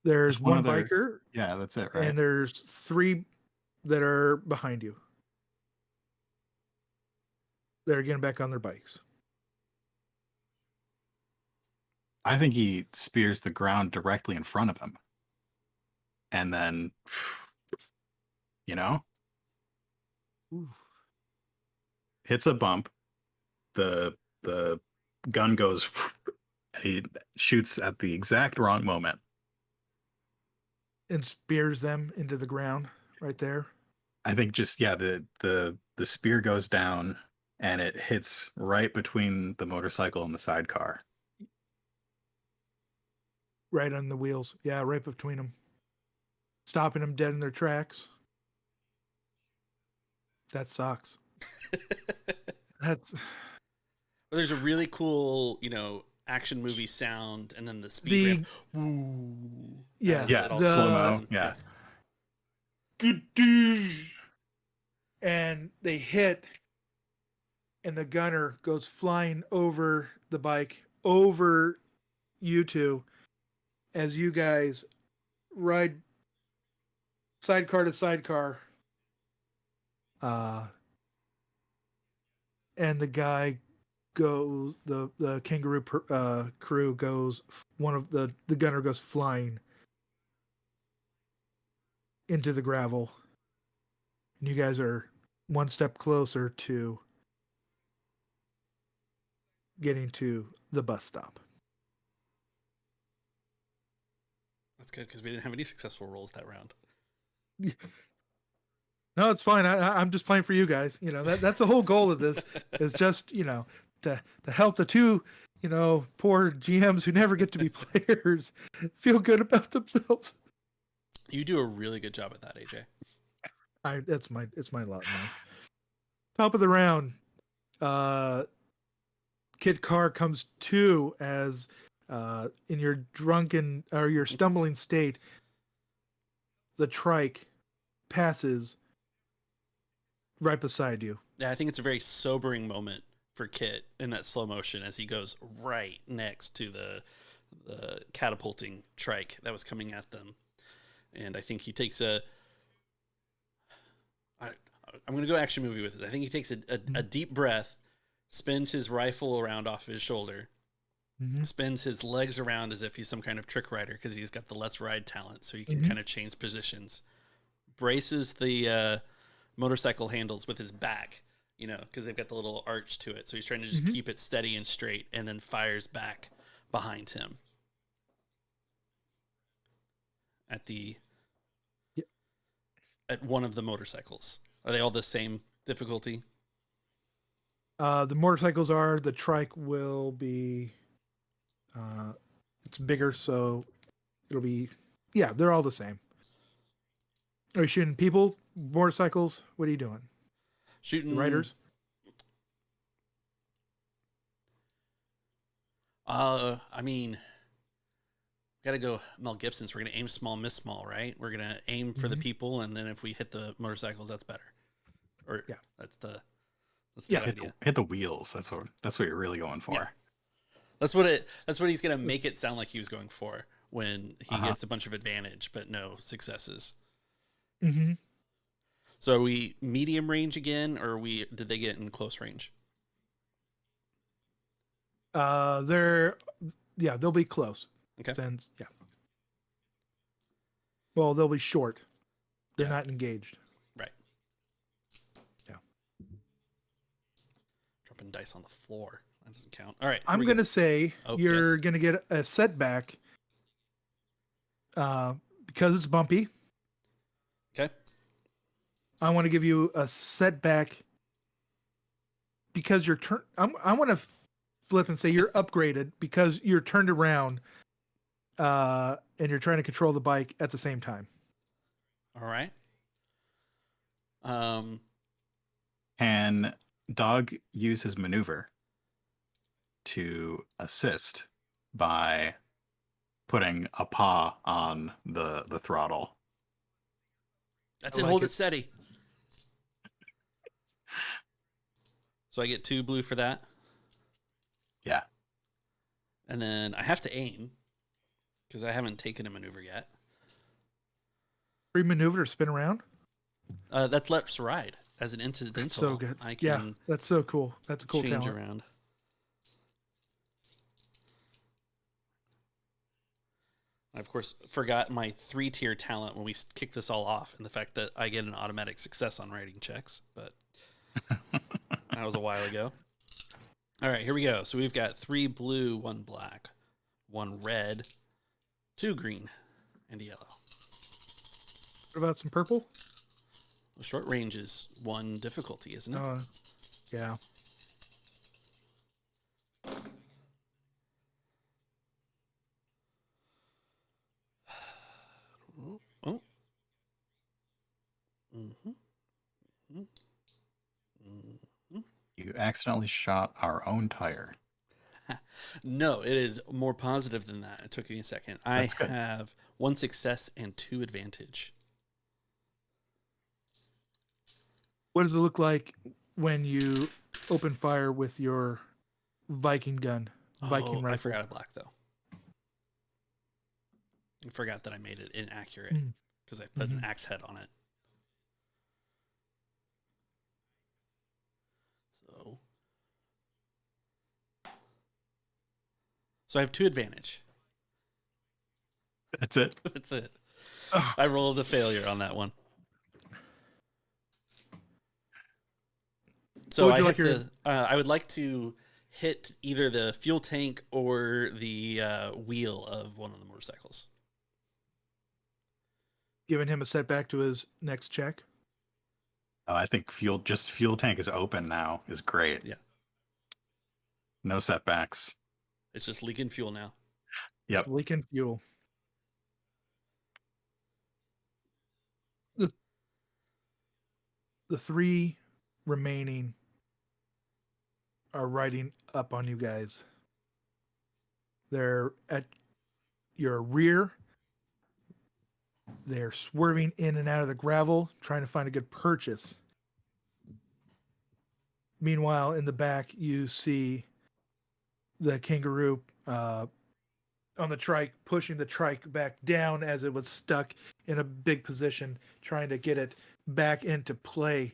There's one one other- biker, Yeah, that's it, right? and there's 3 that are behind you. They're getting back on their bikes. I think he spears the ground directly in front of him. And then, you know, hits a bump. The gun goes, and he shoots at the exact wrong moment. And spears them into the ground right there. I think just, yeah, the spear goes down and it hits right between the motorcycle and the sidecar. Right on the wheels. Yeah, right between them. Stopping them dead in their tracks. That sucks. That's... Well, there's a really cool, action movie sound, and then the speed ramp. Woo. Yeah. Yeah, It all slow-mo. slows down. Yeah. And they hit, and the gunner goes flying over the bike, over you two, as you guys ride sidecar to sidecar. And the guy goes, the kangaroo crew goes, one of the gunner goes flying into the gravel. And you guys are one step closer to getting to the bus stop. That's good, because we didn't have any successful rolls that round. No, it's fine. I'm just playing for you guys. That's the whole goal of this is just, to help the 2, poor GMs who never get to be players feel good about themselves. You do a really good job at that, AJ. It's my lot in life. Top of the round, Kid Carr comes to as in your drunken or your stumbling state, the trike passes right beside you. Yeah, I think it's a very sobering moment for Kit in that slow motion as he goes right next to the catapulting trike that was coming at them. And I think he takes I'm going to go action movie with it. I think he takes a deep breath, spins his rifle around off his shoulder, spins his legs around as if he's some kind of trick rider because he's got the let's ride talent, so he can kind of change positions, braces the motorcycle handles with his back, because they've got the little arch to it. So he's trying to just keep it steady and straight, and then fires back behind him at one of the motorcycles. Are they all the same difficulty? The motorcycles are. The trike will be. It's bigger, so it'll be. Yeah, they're all the same. Are you shooting people, motorcycles? What are you doing? Shooting Riders? I mean, Got to go Mel Gibson's. We're going to aim small, miss small, right? We're going to aim for the people, and then if we hit the motorcycles, that's better. Or Yeah. that's the hit idea. hit the wheels. That's what you're really going for. Yeah. That's what he's going to make it sound like he was going for when he gets a bunch of advantage, but no successes. Mm-hmm. So are we medium range again, or did they get in close range? They'll be close. Okay. Since, well, they'll be short. They're not engaged. Right. Yeah. Dropping dice on the floor. That doesn't count. All right. I'm going to say you're going to get a setback because it's bumpy. Okay. I want to give you a setback because you're I want to flip and say you're upgraded because you're turned around and you're trying to control the bike at the same time. All right. Can Dog use his maneuver to assist by putting a paw on the throttle? That's it. Hold it steady. So I get 2 blue for that. Yeah. And then I have to aim because I haven't taken a maneuver yet. Free maneuver to spin around? That's Let's Ride as an incidental. That's so good. I can that's so cool. That's a cool change talent. around. I, of course, forgot my 3-tier talent when we kicked this all off, and the fact that I get an automatic success on writing checks, but that was a while ago. All right, here we go. So we've got 3 blue, 1 black, 1 red, 2 green, and a yellow. What about some purple? Well, short range is 1 difficulty, isn't it? Yeah. Oh. Mm-hmm. Mm-hmm. Mm-hmm. You accidentally shot our own tire. No, it is more positive than that. It took me a second. I have 1 success and 2 advantage. What does it look like when you open fire with your Viking gun? Viking rifle. I forgot a black, though. I forgot that I made it inaccurate because I put an axe head on it. So I have 2 advantage. That's it. That's it. I rolled a failure on that one. So I would like to hit either the fuel tank or the wheel of one of the motorcycles. Giving him a setback to his next check. I think fuel tank is open now is great. Yeah. No setbacks. It's just leaking fuel now. Yep. Leaking fuel. The 3 remaining are riding up on you guys. They're at your rear. They're swerving in and out of the gravel, trying to find a good purchase. Meanwhile, in the back, you see the kangaroo on the trike, pushing the trike back down as it was stuck in a big position, trying to get it back into play.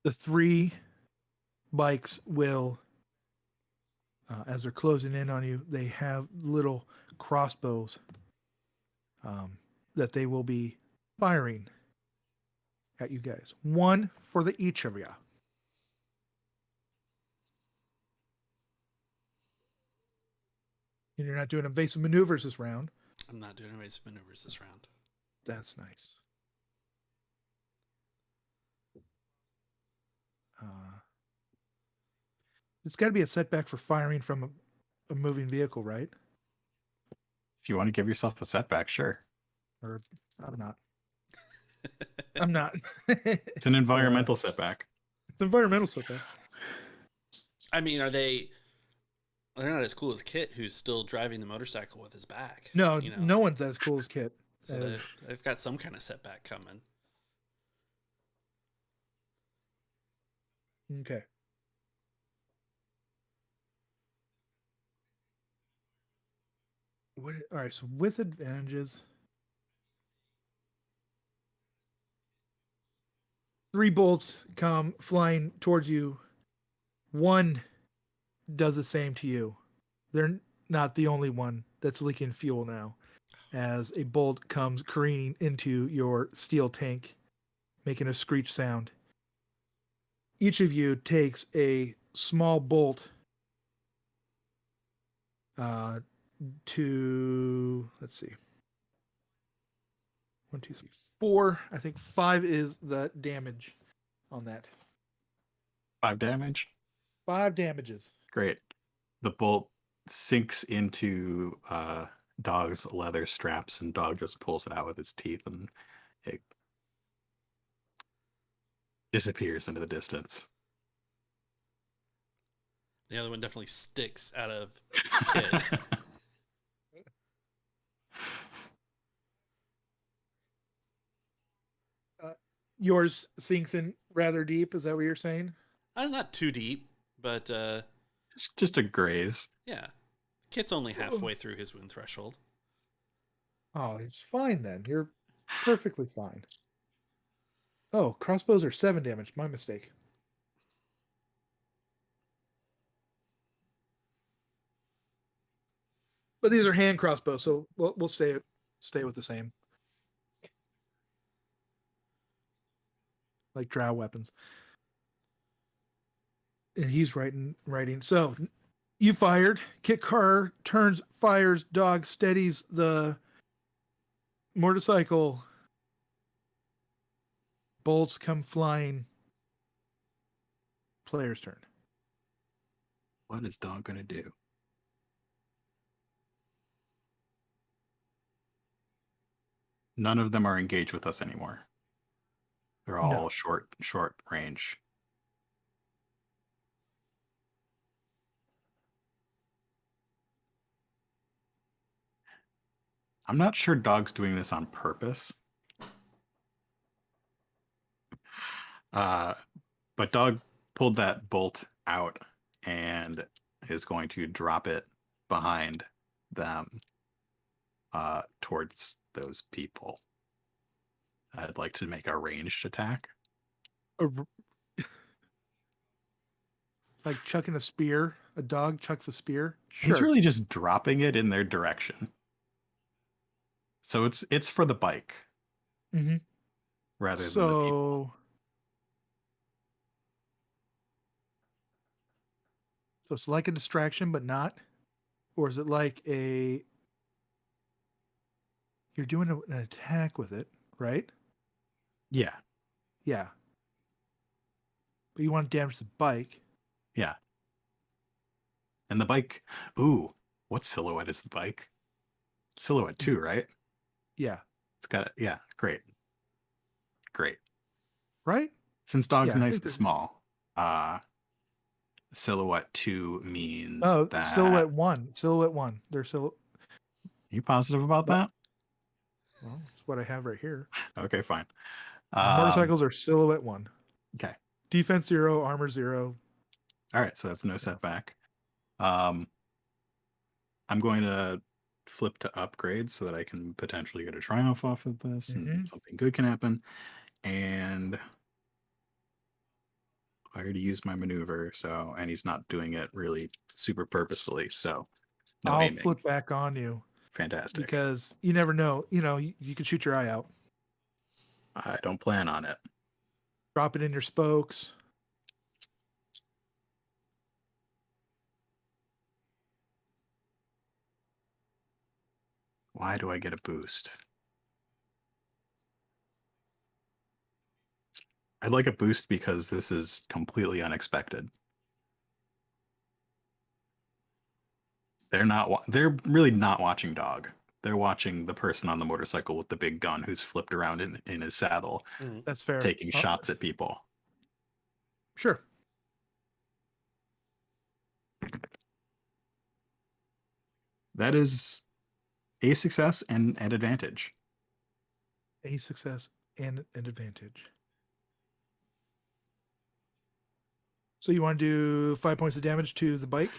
The 3 bikes will, as they're closing in on you, they have little crossbows that they will be firing at you guys. 1 for each of you. And you're not doing evasive maneuvers this round. I'm not doing evasive maneuvers this round. That's nice. It's got to be a setback for firing from a moving vehicle, right? If you want to give yourself a setback, sure. Or I'm not. I'm not. It's an environmental setback. It's environmental setback. I mean, they're not as cool as Kit, who's still driving the motorcycle with his back. No, You know, no one's as cool as Kit. so they've got some kind of setback coming. Okay. All right, so with advantages, 3 bolts come flying towards you. 1 does the same to you. They're not the only one that's leaking fuel now, as a bolt comes careening into your steel tank, making a screech sound. Each of you takes a small bolt to, let's see, 1, 2, 3, 4. I think 5 is the damage on that. 5 damage. 5 damages. Great. The bolt sinks into Dog's leather straps, and Dog just pulls it out with his teeth, and it disappears into the distance. The other one definitely sticks out of Kit. Yours sinks in rather deep. Is that what you're saying? Not too deep, but just a graze. yeah. Kit's only halfway through his wound threshold. Oh, it's fine then. You're perfectly fine. Oh, crossbows are 7 damage. My mistake. But these are hand crossbows, so we'll stay with the same. Like drow weapons. And he's writing. So you fired. Kit Car turns, fires. Dog steadies the motorcycle. Bolts come flying. Player's turn. What is Dog gonna do? None of them are engaged with us anymore. They're all No. short range. I'm not sure Dog's doing this on purpose. But Dog pulled that bolt out and is going to drop it behind them towards those people. I'd like to make a ranged attack. It's like chucking a spear. A dog chucks a spear. Sure. He's really just dropping it in their direction. So it's for the bike. Mm-hmm. Rather than the people. So it's like a distraction, but not? Or is it like you're doing an attack with it, right? Yeah. Yeah. But you want to damage the bike. Yeah. And the bike, ooh, what silhouette is the bike? Silhouette 2, right? Yeah. It's got it. Yeah, great. Right? Since Dog's Yeah, I nice think and that- small, silhouette 2 means that silhouette 1. Silhouette 1. You positive about that? Well, that's what I have right here. Okay, fine. Motorcycles are silhouette 1. Okay. Defense 0, armor 0. All right, so that's no setback. I'm going to flip to upgrade so that I can potentially get a triumph off of this and something good can happen. And I already used my maneuver, and he's not doing it really super purposefully, so no I'll aiming. flip back on you. Fantastic. Because you never know. You could shoot your eye out. I don't plan on it. Drop it in your spokes. Why do I get a boost? I'd like a boost because this is completely unexpected. They're really not watching Dog. They're watching the person on the motorcycle with the big gun who's flipped around in his saddle. That's fair. Taking shots at people. Sure. That is a success and an advantage. A success and an advantage. So you want to do 5 points of damage to the bike?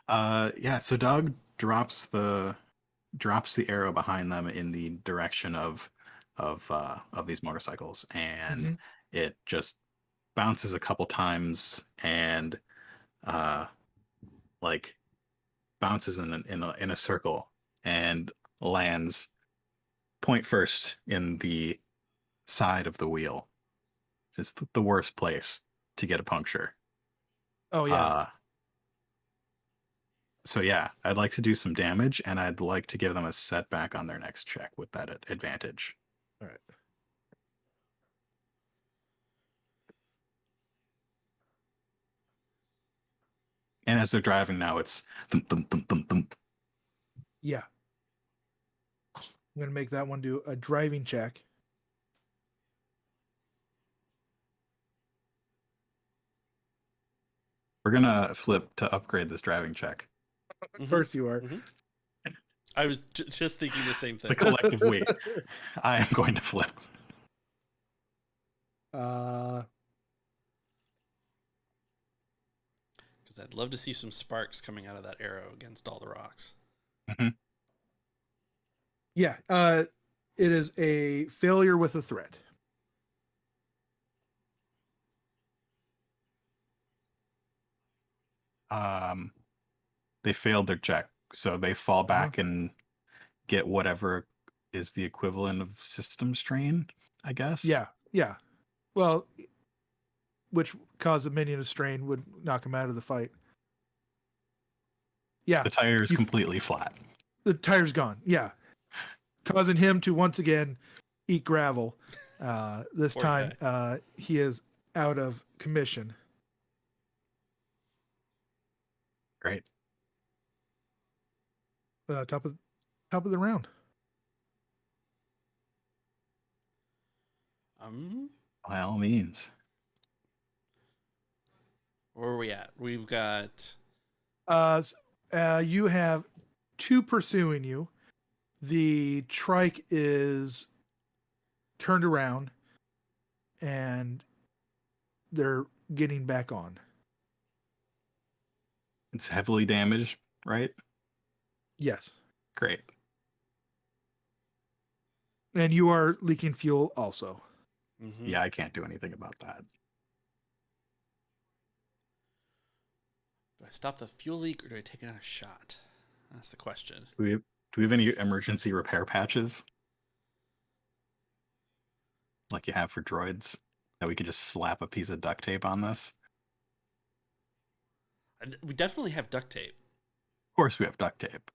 Yeah, so Doug drops the arrow behind them in the direction of these motorcycles, and it just bounces a couple times and like bounces in a circle and lands point first in the side of the wheel. It's the worst place to get a puncture. Oh yeah. So yeah, I'd like to do some damage, and I'd like to give them a setback on their next check with that advantage. All right. And as they're driving now, it's thump, thump, thump, thump, thump. Yeah. I'm going to make that one do a driving check. We're gonna flip to upgrade this driving check. Of course you are. Mm-hmm. I was just thinking the same thing. The collective we. I am going to flip. Because I'd love to see some sparks coming out of that arrow against all the rocks. Mm-hmm. Yeah. It is a failure with a threat. They failed their check, so they fall back and get whatever is the equivalent of system strain, I guess. Yeah. Well, which caused a minion of strain would knock him out of the fight. Yeah. The tire is completely flat. The tire's gone. Yeah. Causing him to once again eat gravel. This Poor time he is out of commission. Great. Top of the round. By all means. Where are we at? We've got. You have two pursuing you. The trike is turned around, and they're getting back on. It's heavily damaged, right? Yes. Great. And you are leaking fuel also. Mm-hmm. Yeah, I can't do anything about that. Do I stop the fuel leak or do I take another shot? That's the question. Do we have any emergency repair patches? Like you have for droids? That we could just slap a piece of duct tape on this? We definitely have duct tape. Of course we have duct tape.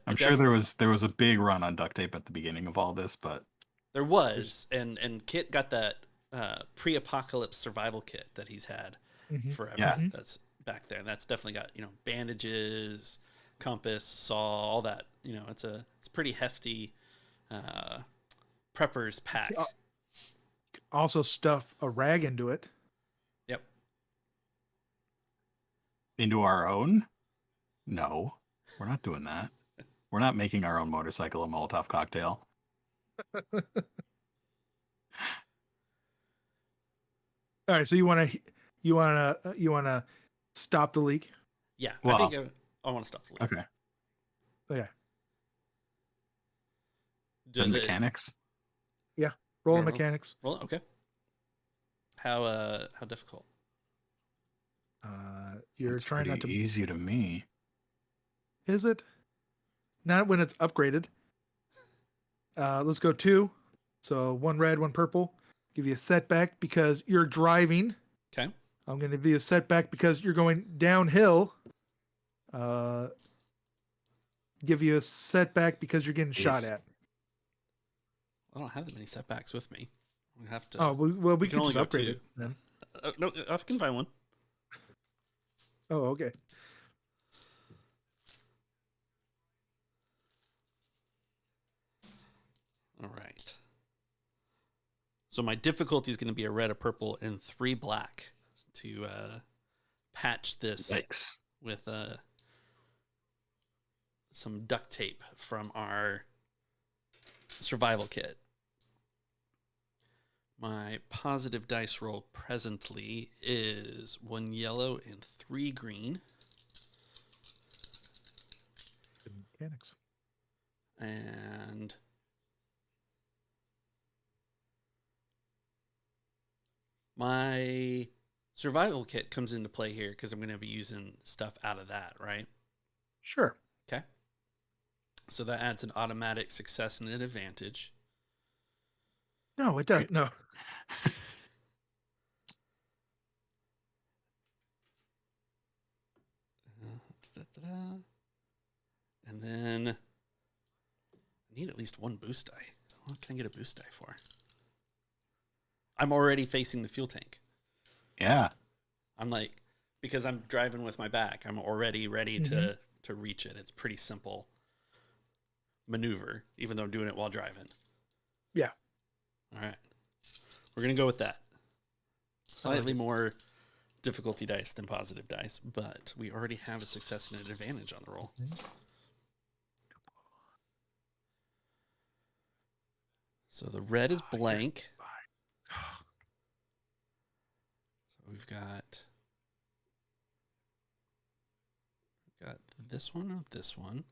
I'm sure there was a big run on duct tape at the beginning of all this, but there was, and Kit got that pre-apocalypse survival kit that he's had forever. Yeah. That's back there, and that's definitely got bandages, compass, saw, all that. It's pretty hefty prepper's pack. Also stuff a rag into it. Yep. Into our own? No, we're not doing that. We're not making our own motorcycle a Molotov cocktail. All right, so you want to stop the leak? Yeah, well, I think I want to stop the leak. Okay. Okay. The mechanics? Yeah. Roll mechanics. Roll. Okay. How difficult? You're It's trying not to. Easy to me. Is it? Not when it's upgraded. Let's go 2. So 1 red, 1 purple. Give you a setback because you're driving. Okay. I'm going to give you a setback because you're going downhill. Give you a setback because you're getting shot at. I don't have that many setbacks with me. We have to. Oh well, we can only just upgrade 2. it then. No, I can find one. Oh, okay. All right. So my difficulty is going to be a red, a purple, and 3 black to patch this Yikes. with some duct tape from our survival kit. My positive dice roll presently is 1 yellow and 3 green. Good mechanics. And my survival kit comes into play here because I'm going to be using stuff out of that, right? Sure. Okay. So that adds an automatic success and an advantage. No, it doesn't. No. And then I need at least 1 boost die. What can I get a boost die for? I'm already facing the fuel tank. Yeah. I'm like, because I'm driving with my back, I'm already ready to reach it. It's pretty simple maneuver, even though I'm doing it while driving. Yeah. All right. We're going to go with that. Slightly more difficulty dice than positive dice, but we already have a success and an advantage on the roll. So the red is blank. So we've got this one or this one.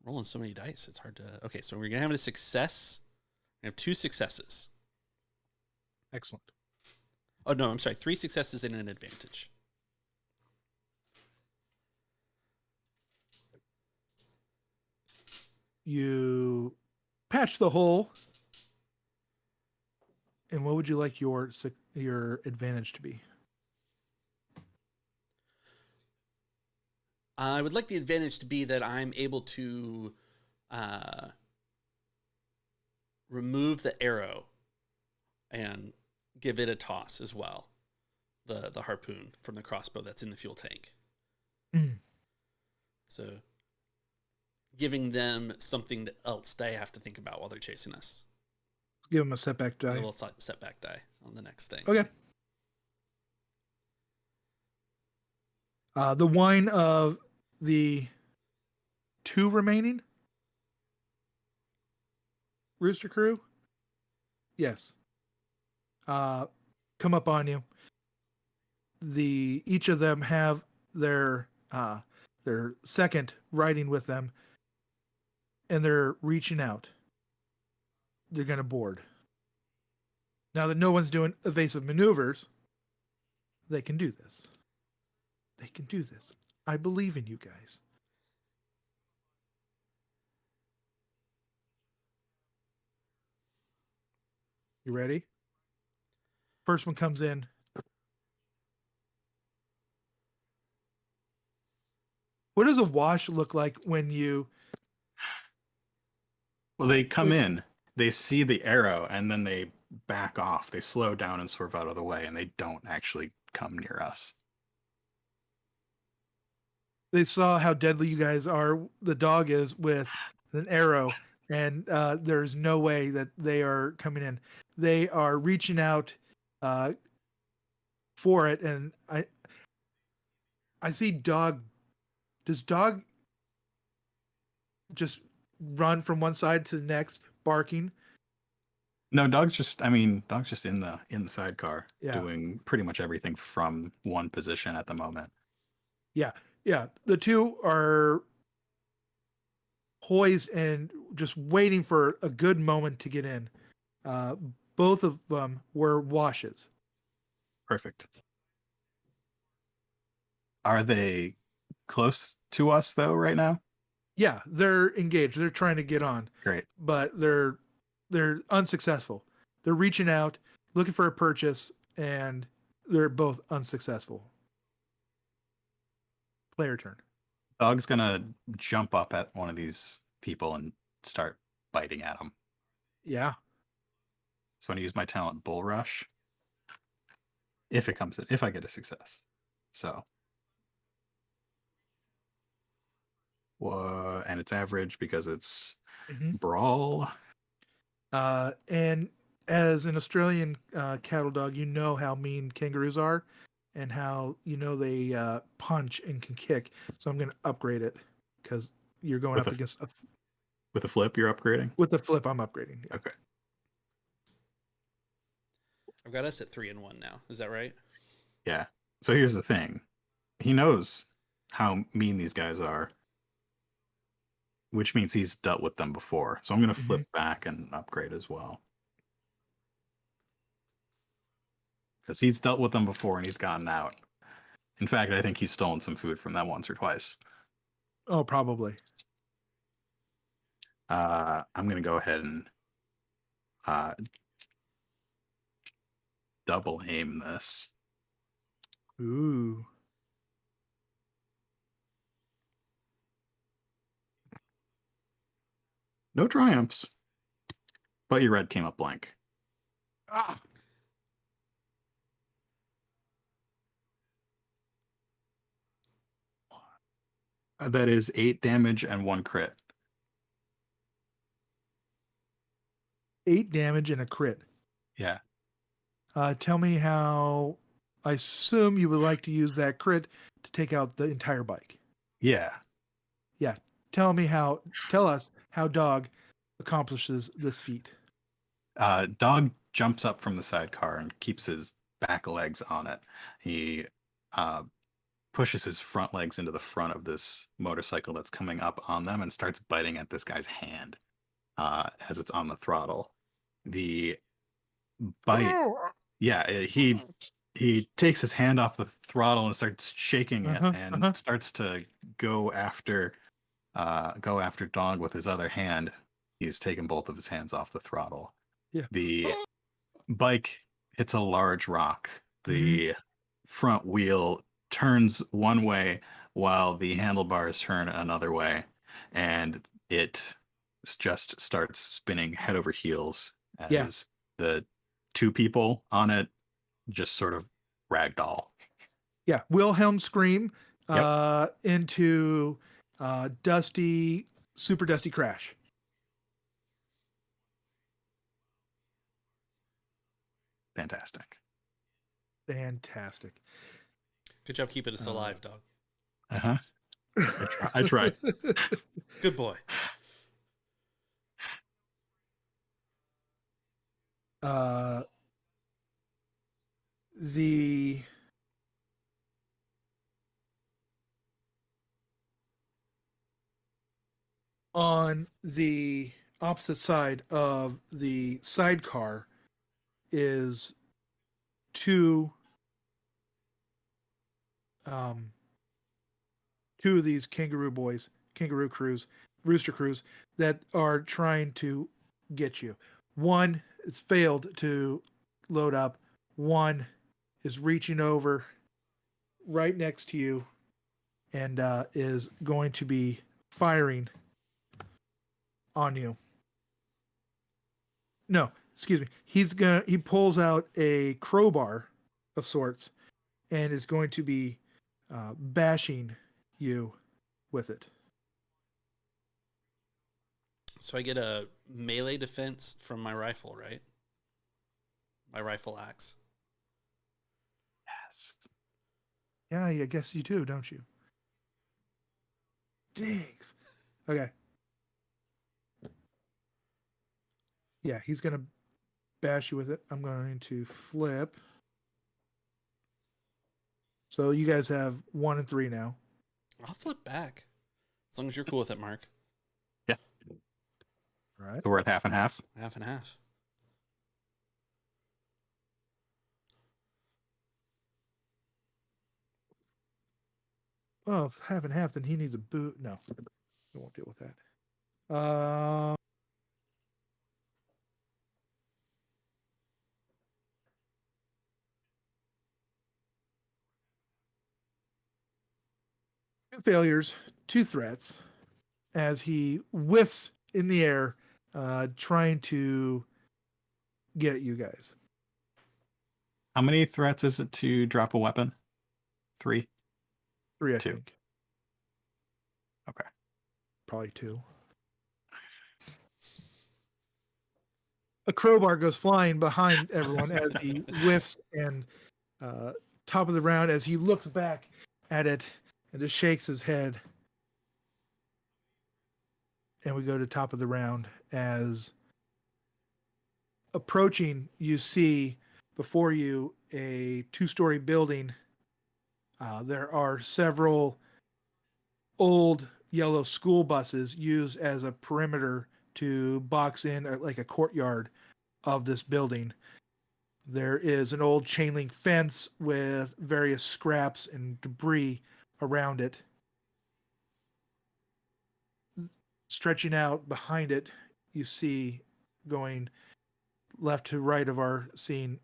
Rolling so many dice, it's hard to... Okay, so we're going to have a success. We have 2 successes. Excellent. Oh, no, I'm sorry. 3 successes and an advantage. You patch the hole. And what would you like your advantage to be? I would like the advantage to be that I'm able to remove the arrow and give it a toss as well. The harpoon from the crossbow that's in the fuel tank. Mm. So giving them something else they have to think about while they're chasing us. Give them a setback A die. little setback die on the next thing. Okay. The wine of the 2 remaining Rooster Crew. Yes. Come up on you. Each of them have their second riding with them, and they're reaching out. They're going to board. Now that no one's doing evasive maneuvers, they can do this. They can do this. I believe in you guys. You ready? First one comes in. What does a wash look like when you... Well, they come in, they see the arrow, and then they back off. They slow down and swerve out of the way, and they don't actually come near us. They saw how deadly you guys are, the dog is, with an arrow, and there's no way that they are coming in. They are reaching out for it, and I see dog. Does dog just run from one side to the next, barking? No, dog's just in the sidecar, Yeah. doing pretty much everything from one position at the moment. Yeah, the 2 are poised and just waiting for a good moment to get in. Both of them were washes. Perfect. Are they close to us though right now? Yeah, they're engaged. They're trying to get on. Great. But they're unsuccessful. They're reaching out, looking for a purchase, and they're both unsuccessful. Player turn. Dog's gonna jump up at one of these people and start biting at them. Yeah. So I'm gonna use my talent Bull Rush. If I get a success. So and it's average because it's brawl. And as an Australian cattle dog, you know how mean kangaroos are and how they punch and can kick. So I'm going to upgrade it because you're going With up a- against With a flip, you're upgrading? with the flip. I'm upgrading. Yeah. Okay. I've got us at 3 and 1 now. Is that right? Yeah. So here's the thing. He knows how mean these guys are, which means he's dealt with them before. So I'm going to flip back and upgrade as well. Because he's dealt with them before and he's gotten out. In fact, I think he's stolen some food from them once or twice. Oh, probably. I'm going to go ahead and double aim this. Ooh. No triumphs. But your red came up blank. Ah. That is 8 damage and 1 crit. 8 damage and a crit. Yeah. Tell me how. I assume you would like to use that crit to take out the entire bike. Yeah. Yeah. Tell us how Dog accomplishes this feat. Dog jumps up from the sidecar and keeps his back legs on it. He pushes his front legs into the front of this motorcycle that's coming up on them and starts biting at this guy's hand as it's on the throttle. The bite, yeah, he takes his hand off the throttle and starts shaking it and starts to go after Dog with his other hand. He's taken both of his hands off the throttle. Yeah. The bike hits a large rock. The front wheel turns one way while the handlebars turn another way, and it just starts spinning head over heels as the 2 people on it just sort of ragdoll. Yeah, Wilhelm scream into super dusty crash. Fantastic. Good job keeping us alive, Dog. Uh-huh. I tried. Good boy. On the opposite side of the sidecar is 2 of these kangaroo rooster crews that are trying to get you. One has failed to load up. One is reaching over right next to you and is going to be firing on you. No, excuse me. He pulls out a crowbar of sorts and is going to be bashing you with it. So I get a melee defense from my rifle, right? My rifle axe. Yes. Yeah, I guess you do, don't you? Thanks. Okay. Yeah, he's going to bash you with it. I'm going to flip. So you guys have 1 and 3 now. I'll flip back. As long as you're cool with it, Mark. Yeah. All right. So we're at half and half. Half and half. Well, if half and half, then he needs a boot. No, we won't deal with that. Two failures, 2 threats, as he whiffs in the air, trying to get at you guys. How many threats is it to drop a weapon? 3? 3, I 2. think. Okay. Probably 2. A crowbar goes flying behind everyone as he whiffs and top of the round as he looks back at it and just shakes his head. and we go to top of the round. As approaching, you see before you a 2-story building. There are several old yellow school buses used as a perimeter to box in like a courtyard of this building. There is an old chain link fence with various scraps and debris around it. Stretching out behind it, you see, going left to right of our scene,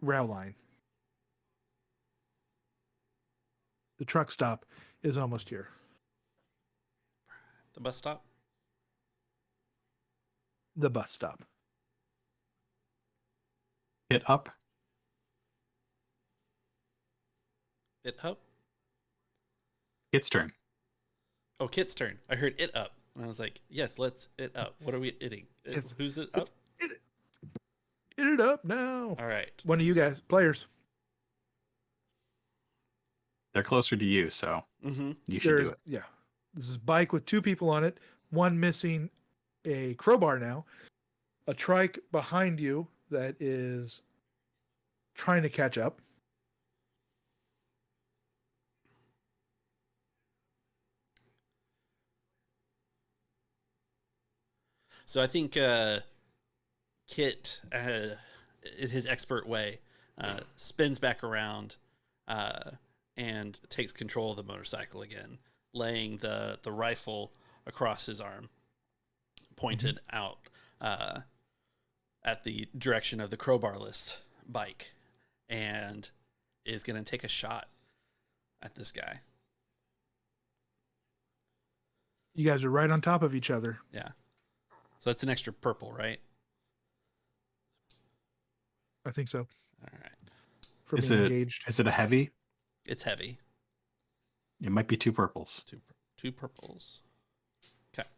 rail line. The truck stop is almost here. The bus stop? The bus stop. Hit up. It up? Kit's turn. Oh, Kit's turn. I heard it up. And I was like, yes, let's it up. What are we itting? Who's it up? Hit it up now. All right. One of you guys, players. They're closer to you, so you should do it. Yeah. This is a bike with 2 people on it. One missing a crowbar now. A trike behind you that is trying to catch up. So I think Kit, in his expert way, spins back around and takes control of the motorcycle again, laying the rifle across his arm, pointed out at the direction of the crowbarless bike, and is going to take a shot at this guy. You guys are right on top of each other. Yeah. So that's an extra purple, right? I think so. All right. For Is being it engaged. is it a heavy? It's heavy. It might be 2 purples. Two purples. Okay.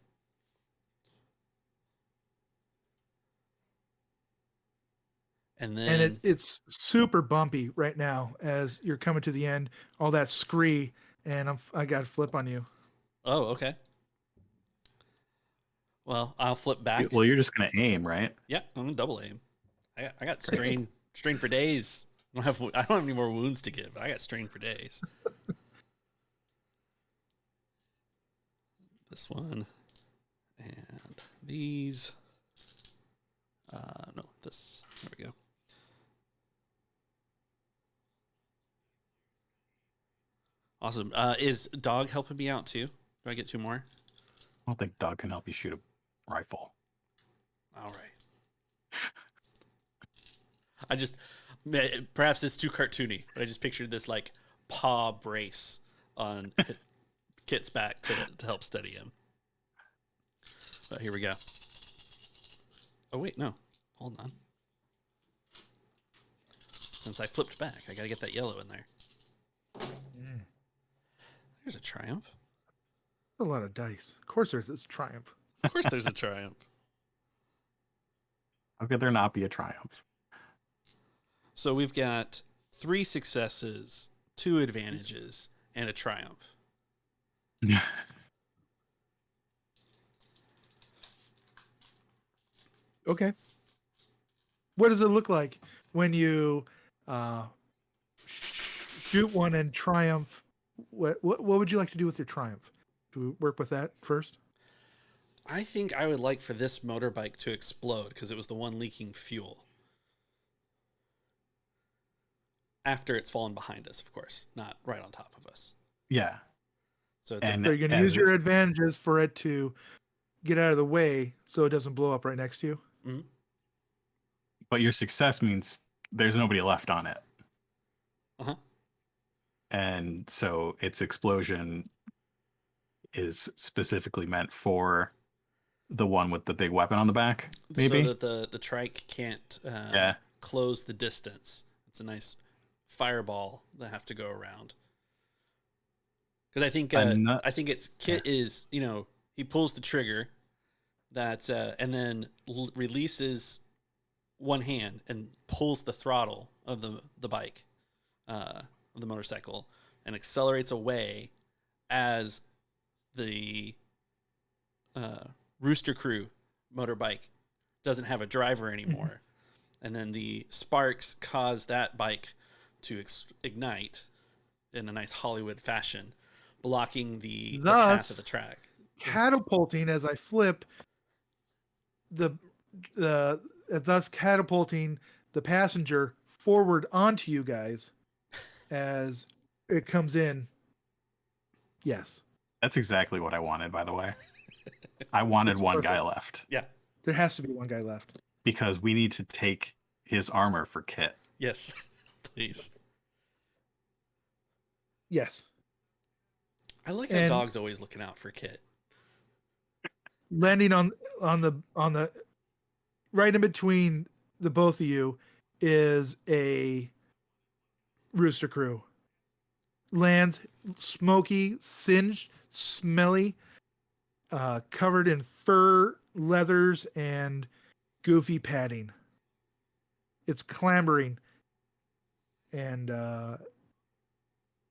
And then it's super bumpy right now as you're coming to the end. All that scree, and I got to flip on you. Oh, okay. Well, I'll flip back. Well, you're just gonna aim, right? Yeah, I'm gonna double aim. I got strain for days. I don't have any more wounds to give, but I got strain for days. This one and these. No, this. There we go. Awesome. Is Dog helping me out too? Do I get 2 more? I don't think Dog can help you shoot a rifle. All right. Perhaps it's too cartoony, but I just pictured this like paw brace on Kit's back to help steady him. But here we go. Oh wait, no, hold on. Since I flipped back, I gotta get that yellow in there. There's a triumph. A lot of dice. Of course there's this triumph. Of course there's a triumph. How could there not be a triumph? So we've got 3 successes, 2 advantages, and a triumph. Okay. What does it look like when you shoot one and triumph? What would you like to do with your triumph? Do we work with that first? I think I would like for this motorbike to explode because it was the one leaking fuel. After it's fallen behind us, of course, not right on top of us. Yeah. So you're going to use your advantages for it to get out of the way so it doesn't blow up right next to you. Mm-hmm. But your success means there's nobody left on it. Uh-huh. And so its explosion is specifically meant for the one with the big weapon on the back, maybe? So that the trike can't close the distance. It's a nice fireball that have to go around. Because I think it's Kit is, he pulls the trigger and then releases one hand and pulls the throttle of the bike, of the motorcycle, and accelerates away as the Rooster Crew motorbike doesn't have a driver anymore. And then the sparks cause that bike to ignite in a nice Hollywood fashion, blocking the path of the track. Catapulting as I flip thus catapulting the passenger forward onto you guys as it comes in. Yes. That's exactly what I wanted, by the way. I wanted It's one perfect. guy left. Yeah. There has to be one guy left. Because we need to take his armor for Kit. Yes, please. Yes. I like how Dog's always looking out for Kit. Landing on the right in between the both of you is a Rooster Crew. Lands smoky, singed, smelly, covered in fur, leathers, and goofy padding. It's clambering. And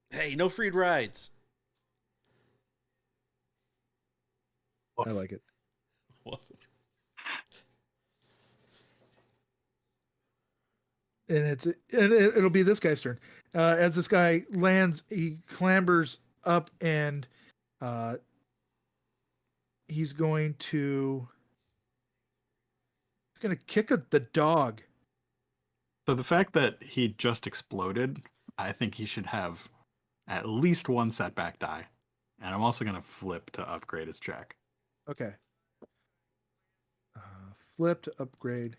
hey, no free rides. I like it. And it'll be this guy's turn. As this guy lands, he clambers up and he's going to kick the dog. So the fact that he just exploded, I think he should have at least one setback die. And I'm also going to flip to upgrade his check. Okay. Flip to upgrade.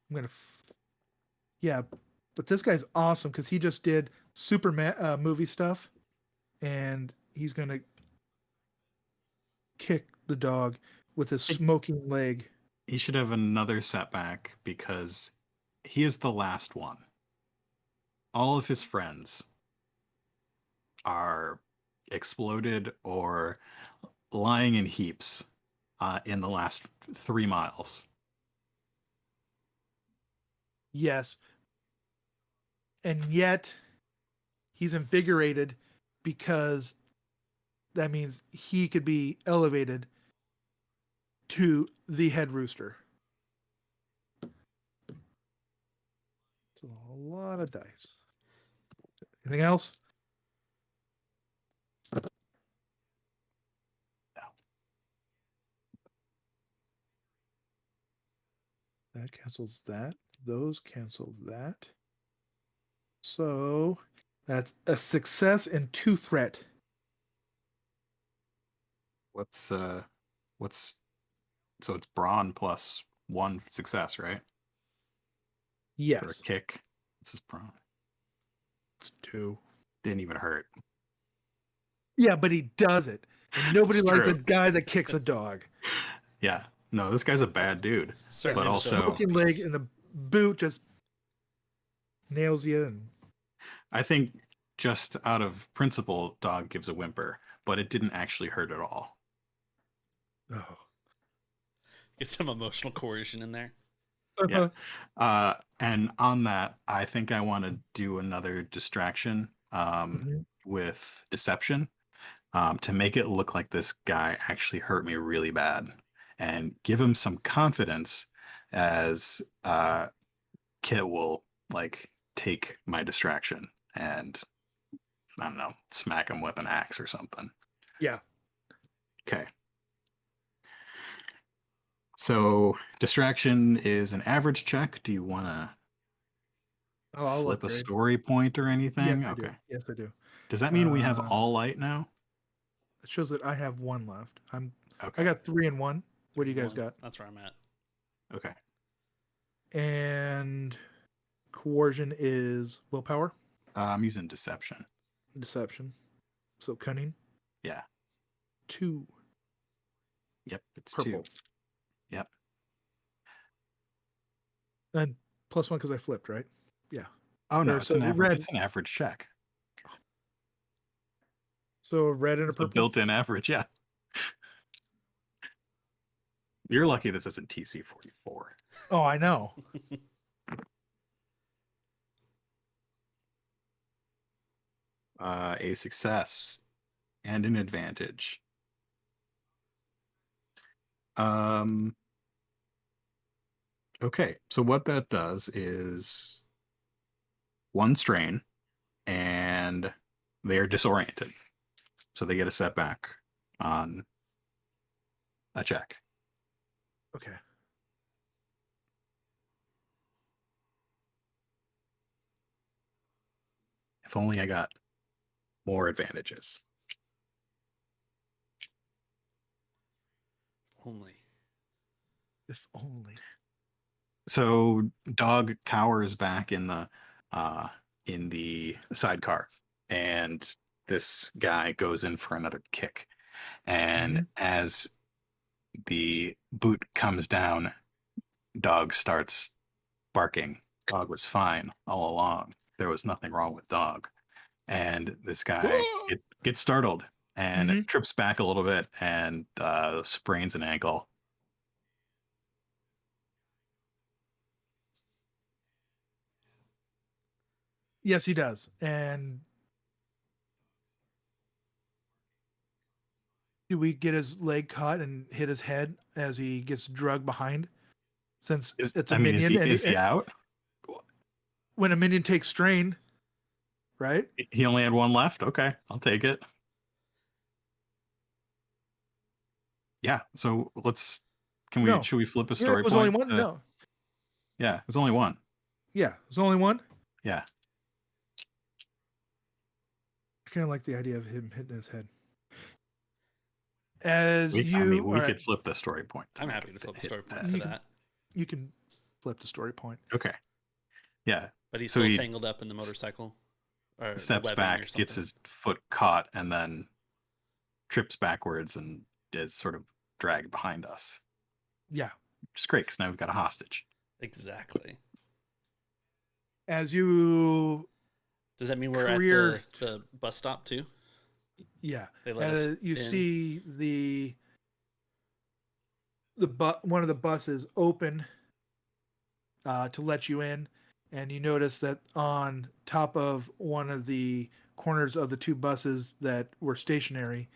I'm going to... Yeah, but this guy's awesome because he just did Superman movie stuff. And he's going to kick the dog with his smoking leg. He should have another setback because he is the last one. All of his friends are exploded or lying in heaps in the last 3 miles. Yes. And yet he's invigorated because that means he could be elevated to the head rooster. It's a lot of dice. Anything else? No. That cancels that. Those cancel that. So that's a success and 2 threat. So it's brawn plus 1 success, right? Yes. For a kick. This is brawn. It's 2. Didn't even hurt. Yeah, but he does it. And nobody It's likes true. a guy that kicks a dog. Yeah. No, this guy's a bad dude. Certainly But also, Smoking leg and the boot just nails you. And I think just out of principle, dog gives a whimper, but it didn't actually hurt at all. oh. Get some emotional coercion in there. Yeah. And on that, I think I want to do another distraction with deception to make it look like this guy actually hurt me really bad and give him some confidence as Kit will like take my distraction and I don't know, smack him with an axe or something. Yeah. Okay. So distraction is an average check. Do you want to flip a story point or anything? Yes, I okay. do. Yes, I do. Does that mean we have all light now? It shows that I have 1 left. Okay. I got 3 and 1. What do you guys 1. got? That's where I'm at. Okay. And coercion is willpower. I'm using deception. Deception. So cunning. Yeah. 2. Yep. It's Purple. 2. Yep. And +1 because I flipped, right? Yeah. Oh no, Or it's so an average. red. It's an average check. So a red and a It's a purple. built-in average. Yeah. You're lucky this isn't TC44. Oh, I know. A success and an advantage. Okay, so what that does is one strain, and they are disoriented, so they get a setback on a check. Okay. If only I got more advantages. Only. If only. So dog cowers back in the sidecar, and this guy goes in for another kick. And as the boot comes down, dog starts barking. Dog was fine all along. There was nothing wrong with dog. And this guy gets startled and trips back a little bit and sprains an ankle. Yes, he does. And do we get his leg caught and hit his head as he gets drugged behind? Since it's a minion. Is he out? When a minion takes strain, right? He only had one left? Okay, I'll take it. Yeah, so should we flip a story it was point? only one? No. Yeah, it's only one. Yeah, it's only one? Yeah. I kind of like the idea of him hitting his head. We could flip the story point. I'm happy to flip the story point for that. You can flip the story point. Okay. Yeah. But he's still tangled up in the motorcycle. Or steps back, gets his foot caught, and then trips backwards and is sort of dragged behind us. Yeah. Which is great, because now we've got a hostage. Exactly. As you... Does that mean we're at the bus stop too? Yeah. They let us you in. See one of the buses open to let you in, and you notice that on top of one of the corners of the two buses that were stationary,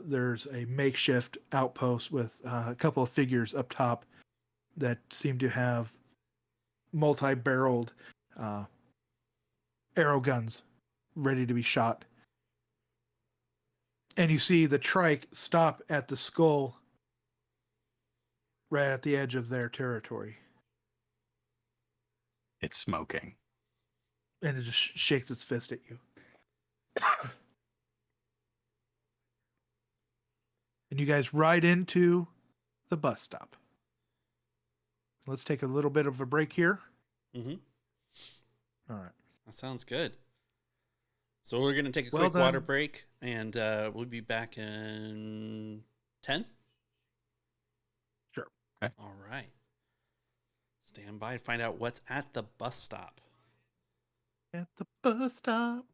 there's a makeshift outpost with a couple of figures up top that seem to have multi-barreled arrow guns ready to be shot. And you see the trike stop at the skull right at the edge of their territory. It's smoking. And it just shakes its fist at you. And you guys ride into the bus stop. Let's take a little bit of a break here. Mm-hmm. All right. That sounds good. So we're going to take a quick water break, and we'll be back in 10? Sure. Okay. All right. Stand by and find out what's at the bus stop. At the bus stop.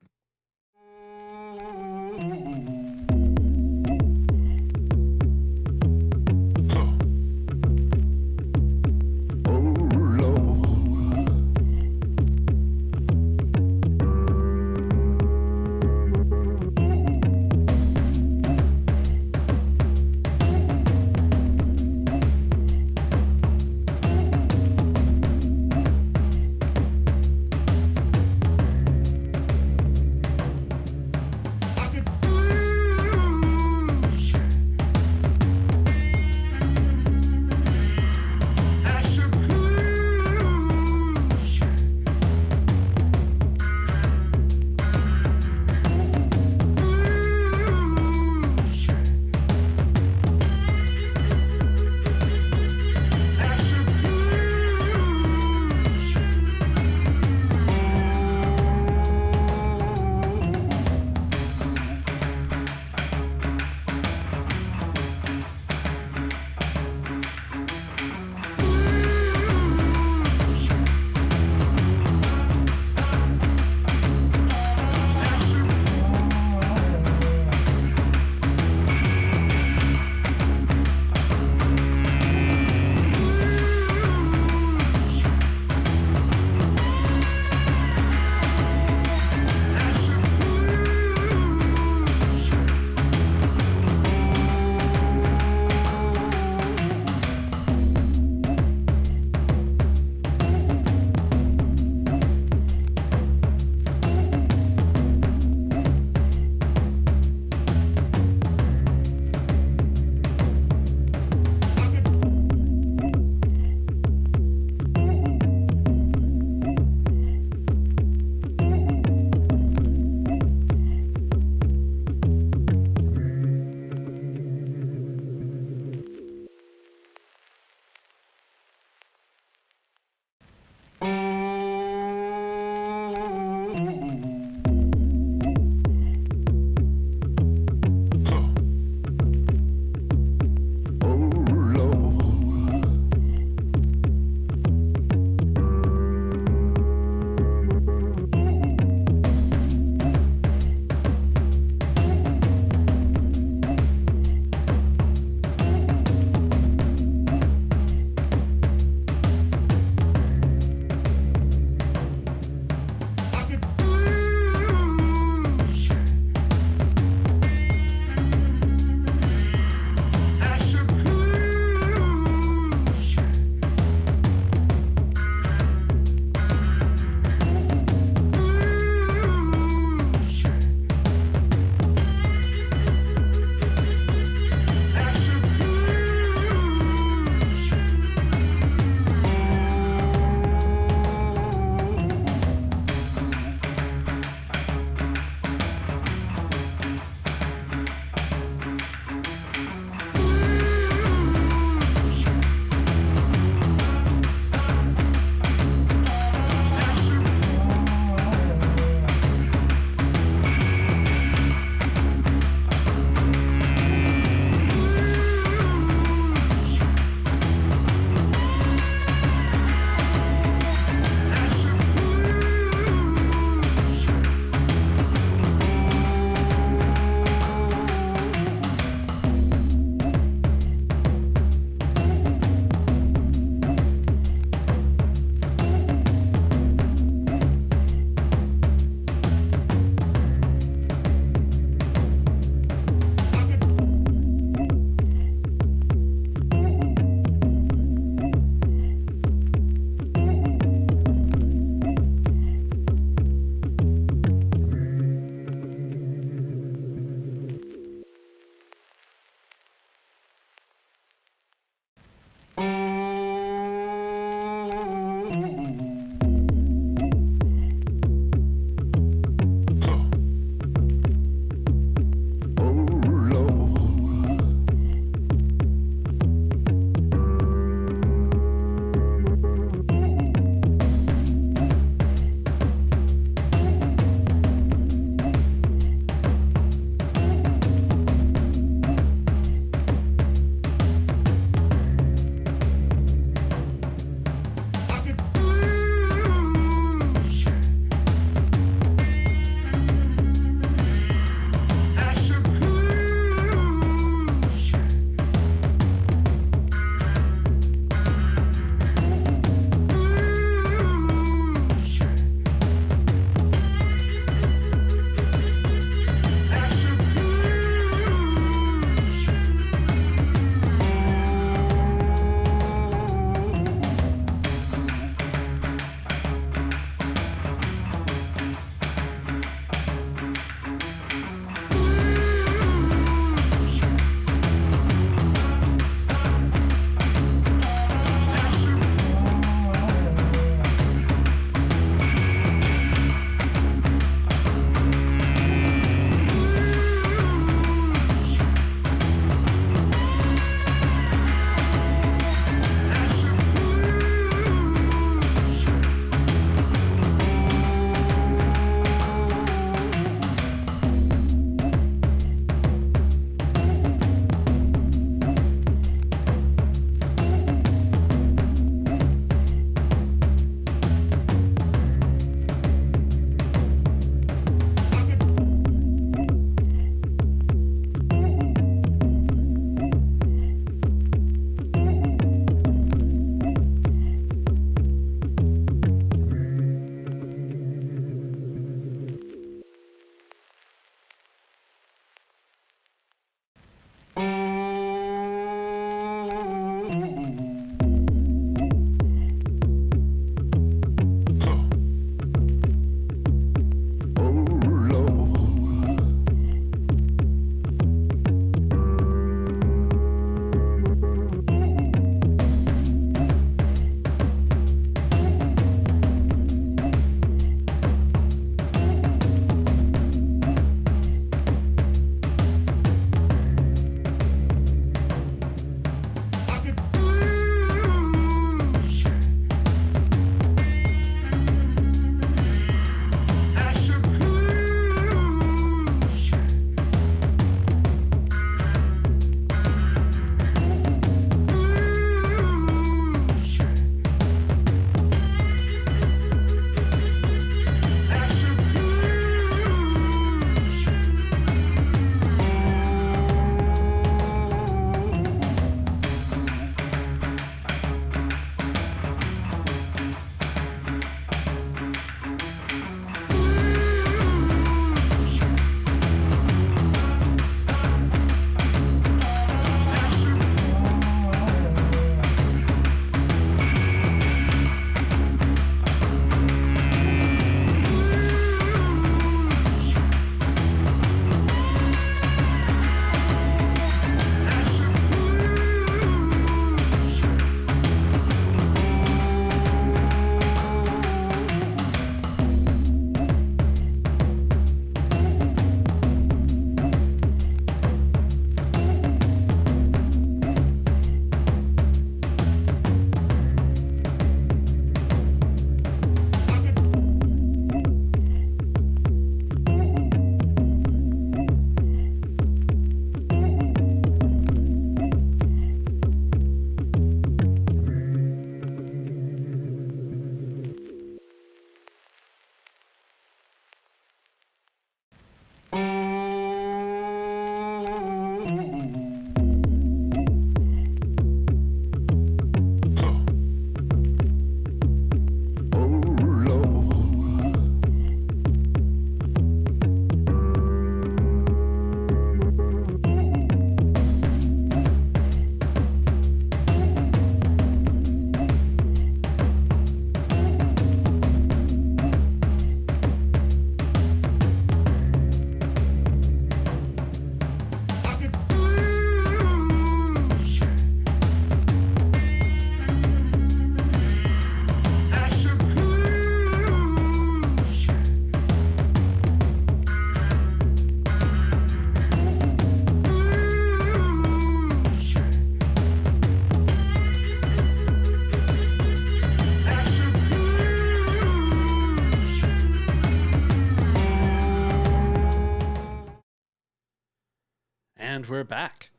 And we're back,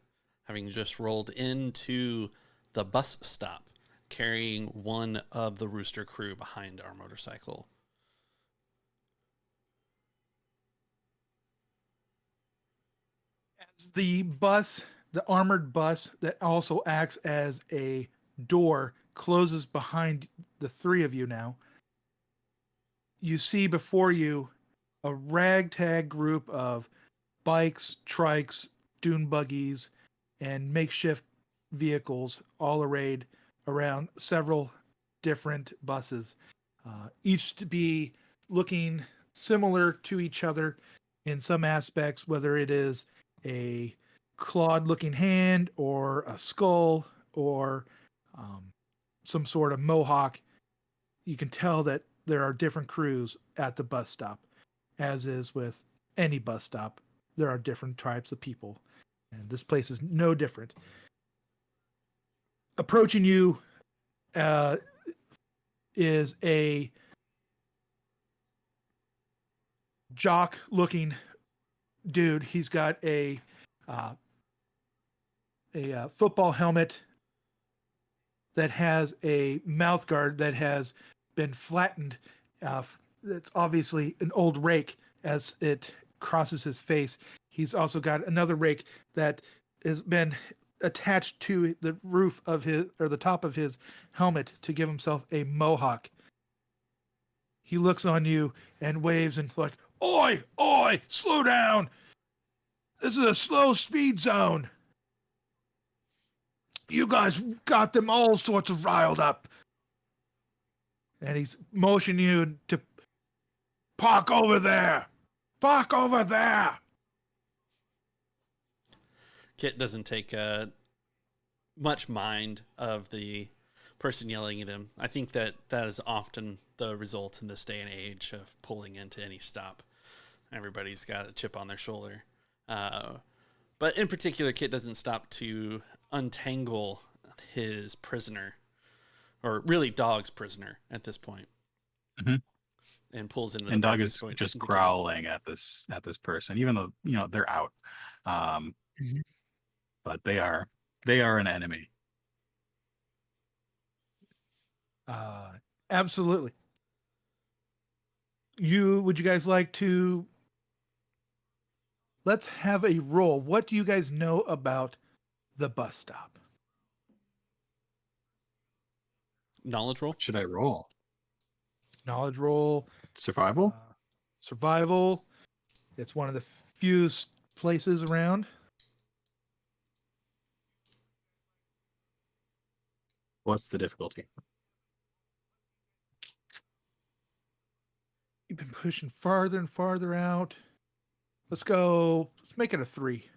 having just rolled into the bus stop, carrying one of the Rooster crew behind our motorcycle. As the armored bus that also acts as a door, closes behind the three of you now, you see before you a ragtag group of bikes, trikes, dune buggies, and makeshift vehicles all arrayed around several different buses, each to be looking similar to each other in some aspects, whether it is a clawed looking hand or a skull or some sort of mohawk. You can tell that there are different crews at the bus stop, as is with any bus stop. There are different types of people, and this place is no different. Approaching you is a jock-looking dude. He's got a football helmet that has a mouth guard that has been flattened. It's obviously an old rake as it crosses his face. He's also got another rake that has been attached to the roof of his, or the top of his helmet, to give himself a mohawk. He looks on you and waves and like, "Oi, oi, slow down. This is a slow speed zone. You guys got them all sorts of riled up." And he's motioning you to park over there. Park over there. Kit doesn't take much mind of the person yelling at him. I think that is often the result in this day and age of pulling into any stop. Everybody's got a chip on their shoulder. But in particular, Kit doesn't stop to untangle his prisoner, or really Dog's prisoner at this point, and pulls into. And Dog is just growling at this person, even though they're out. But they are an enemy. Absolutely. Would you guys like to? Let's have a roll. What do you guys know about the bus stop? Knowledge roll? Should I roll? Knowledge roll. Survival? Survival. It's one of the few places around. What's the difficulty? You've been pushing farther and farther out. Let's make it a 3.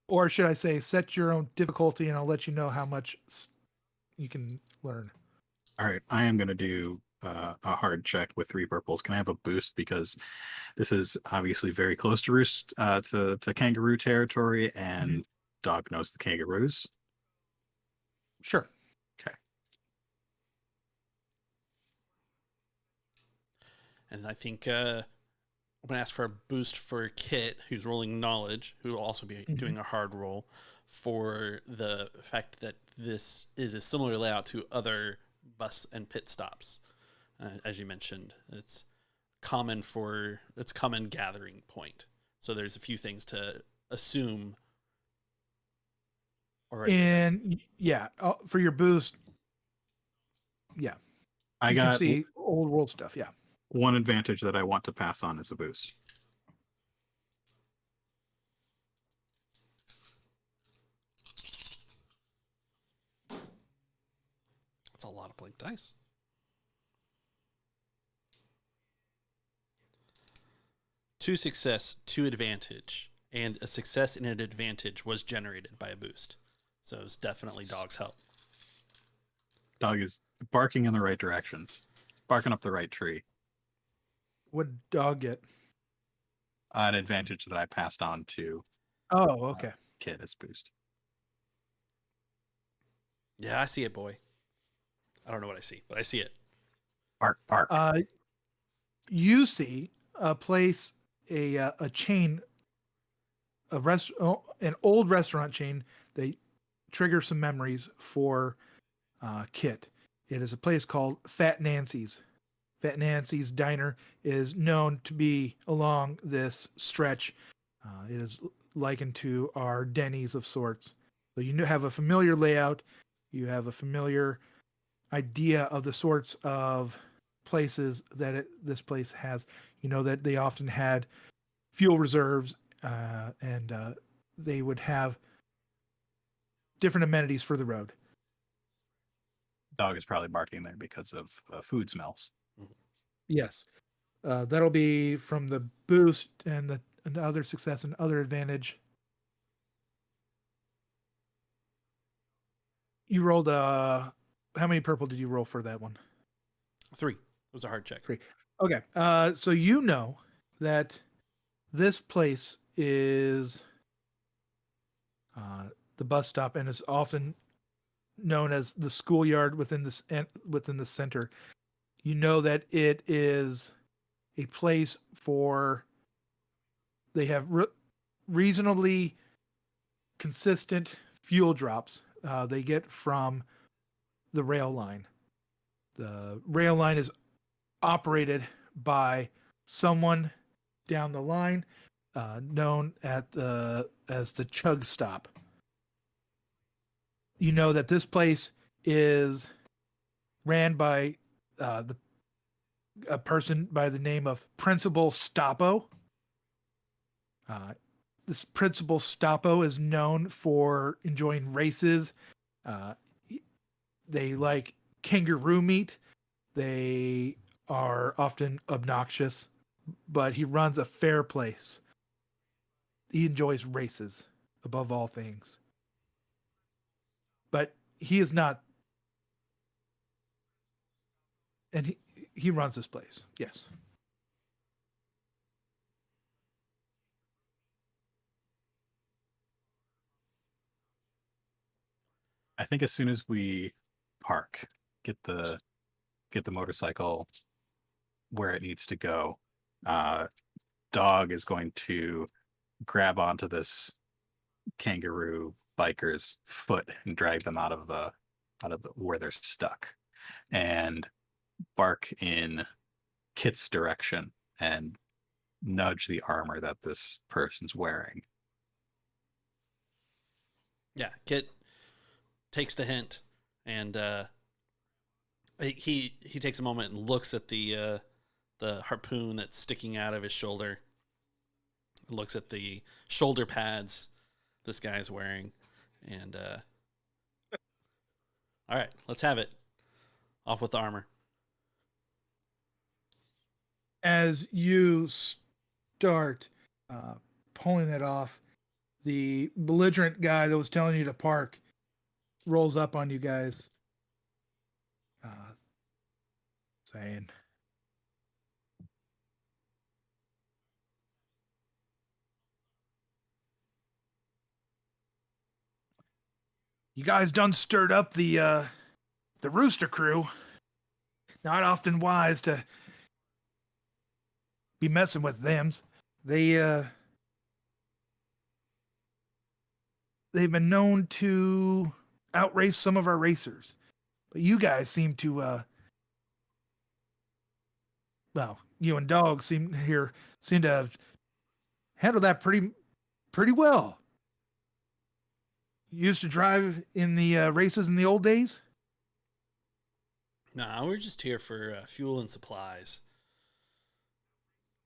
Or should I say, set your own difficulty and I'll let you know how much you can learn. All right, I am going to do a hard check with 3 purples. Can I have a boost? Because this is obviously very close to to kangaroo territory, and Dog knows the kangaroos. Sure. Okay. And I think I'm going to ask for a boost for Kit, who's rolling knowledge, who will also be doing a hard roll, for the fact that this is a similar layout to other bus and pit stops. As you mentioned, it's common gathering point. So there's a few things to assume. And for your boost, I you got can see old world stuff. Yeah. One advantage that I want to pass on as a boost. That's a lot of blank dice. Two success, 2 advantage, and a success and an advantage was generated by a boost. So it's definitely Dog's help. Dog is barking in the right directions. It's barking up the right tree. What did Dog get? An advantage that I passed on to okay. Kid as boost. Yeah, I see it, boy. I don't know what I see, but I see it. Bark, bark. You see a place, a chain an old restaurant chain. They trigger some memories for Kit. It is a place called Fat Nancy's. Fat Nancy's Diner is known to be along this stretch. It is likened to our Denny's of sorts. So you have a familiar layout. You have a familiar idea of the sorts of places that this place has. You know that they often had fuel reserves and they would have different amenities for the road. Dog is probably barking there because of food smells. Yes. That'll be from the boost and the other success and other advantage. You rolled how many purple did you roll for that one? 3. It was a hard check. 3. Okay. So you know that this place is the bus stop and is often known as the schoolyard within the center. You know that it is a place for they have reasonably consistent fuel drops they get from the rail line. The rail line is operated by someone down the line known as the chug stop. You know that this place is ran by a person by the name of Principal Stoppo. This Principal Stoppo is known for enjoying races. They like kangaroo meat. They are often obnoxious, but he runs a fair place. He enjoys races above all things. But he is not, and he runs this place. Yes. I think as soon as we park, get the motorcycle where it needs to go, Dog is going to grab onto this kangaroo biker's foot and drag them out of the where they're stuck, and bark in Kit's direction and nudge the armor that this person's wearing. Yeah, Kit takes the hint, and he takes a moment and looks at the harpoon that's sticking out of his shoulder. Looks at the shoulder pads this guy's wearing, and all right, let's have it. Off with the armor. As you start pulling it off, the belligerent guy that was telling you to park rolls up on you guys, saying, "You guys done stirred up the Rooster Crew. Not often wise to be messing with them. They've been known to outrace some of our racers, but you guys seem to you and Dog seem to have handled that pretty well. You used to drive in the races in the old days?" Nah, we're just here for fuel and supplies.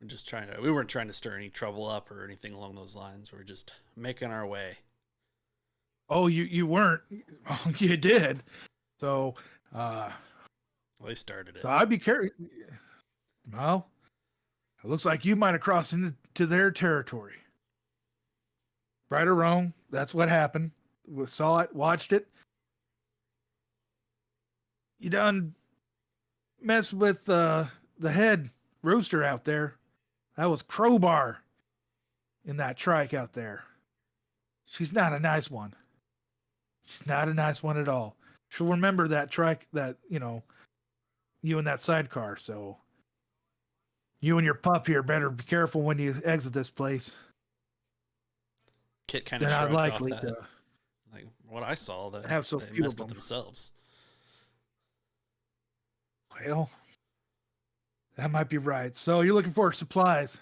We weren't trying to stir any trouble up or anything along those lines. We're just making our way. Oh, you weren't. Oh, you did. So, Well, they started it. so I'd be careful. Well, it looks like you might have crossed into their territory. Right or wrong, that's what happened. We saw it, watched it. You done mess with the head rooster out there. That was Crowbar in that trike out there. She's not a nice one. She's not a nice one at all. She'll remember that trike, that, you in that sidecar. So you and your pup here better be careful when you exit this place. Kit kind they're of not shrugs off likely that. to Like what I saw, that have so they few messed of with them. themselves. Well, that might be right. So you're looking for supplies.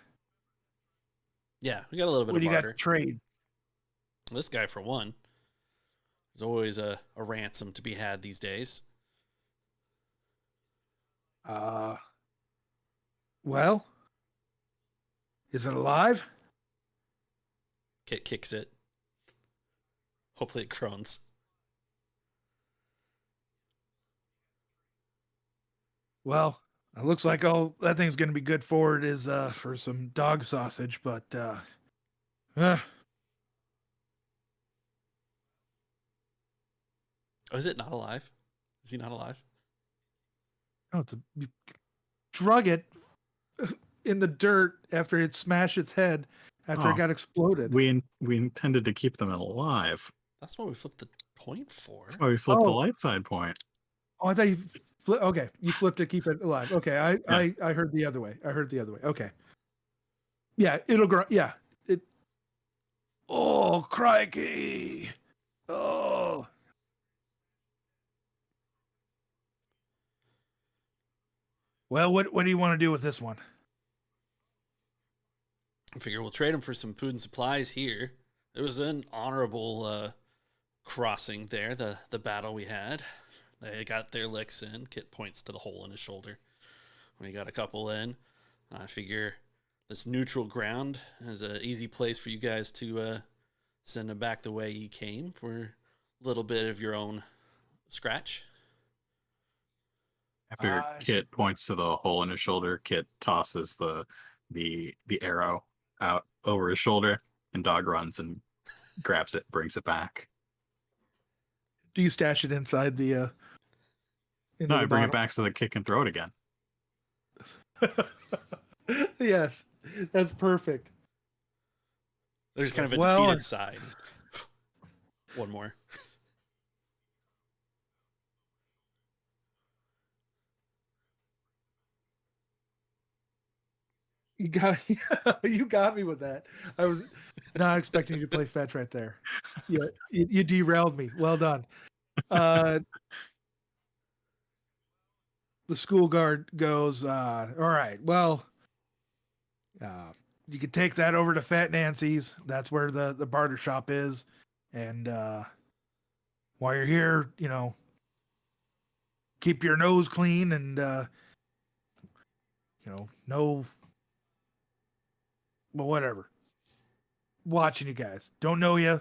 Yeah, we got a little bit What of do you got barter. to trade? This guy, for one, there's always a ransom to be had these days. Well, is it alive? Kit kicks it. Hopefully it groans. Well, it looks like all that thing's going to be good for it is for some dog sausage, but uh, Oh, is it not alive? Is he not alive? oh, you drug it in the dirt after it smashed its head after it Oh, got exploded. we intended to keep them alive. That's what we flipped the point for. That's why we flipped the Oh. light side point. Oh, I thought you okay, you flipped to keep it alive. Okay, I heard the other way. I heard the other way. Okay. Yeah, it'll grow. Yeah. It Oh, crikey. Oh. Well, what do you want to do with this one? I figure we'll trade him for some food and supplies here. It was an honorable crossing there, the battle we had. They got their licks in. Kit points to the hole in his shoulder. We got a couple in. I figure this neutral ground is an easy place for you guys to send him back the way he came for a little bit of your own scratch. After Kit points to the hole in his shoulder, Kit tosses the arrow out over his shoulder, and Dog runs and grabs it, brings it back. Do you stash it inside the No, I bring it back so that Kit can throw it again. Yes, that's perfect. There's kind of a defeated side. One more. You got me with that. I was not expecting you to play fetch right there. Yeah, you derailed me. Well done. The school guard goes, all right, well, you could take that over to Fat Nancy's. That's where the barter shop is. And while you're here, keep your nose clean and, no, well, whatever. Watching you guys. Don't know you.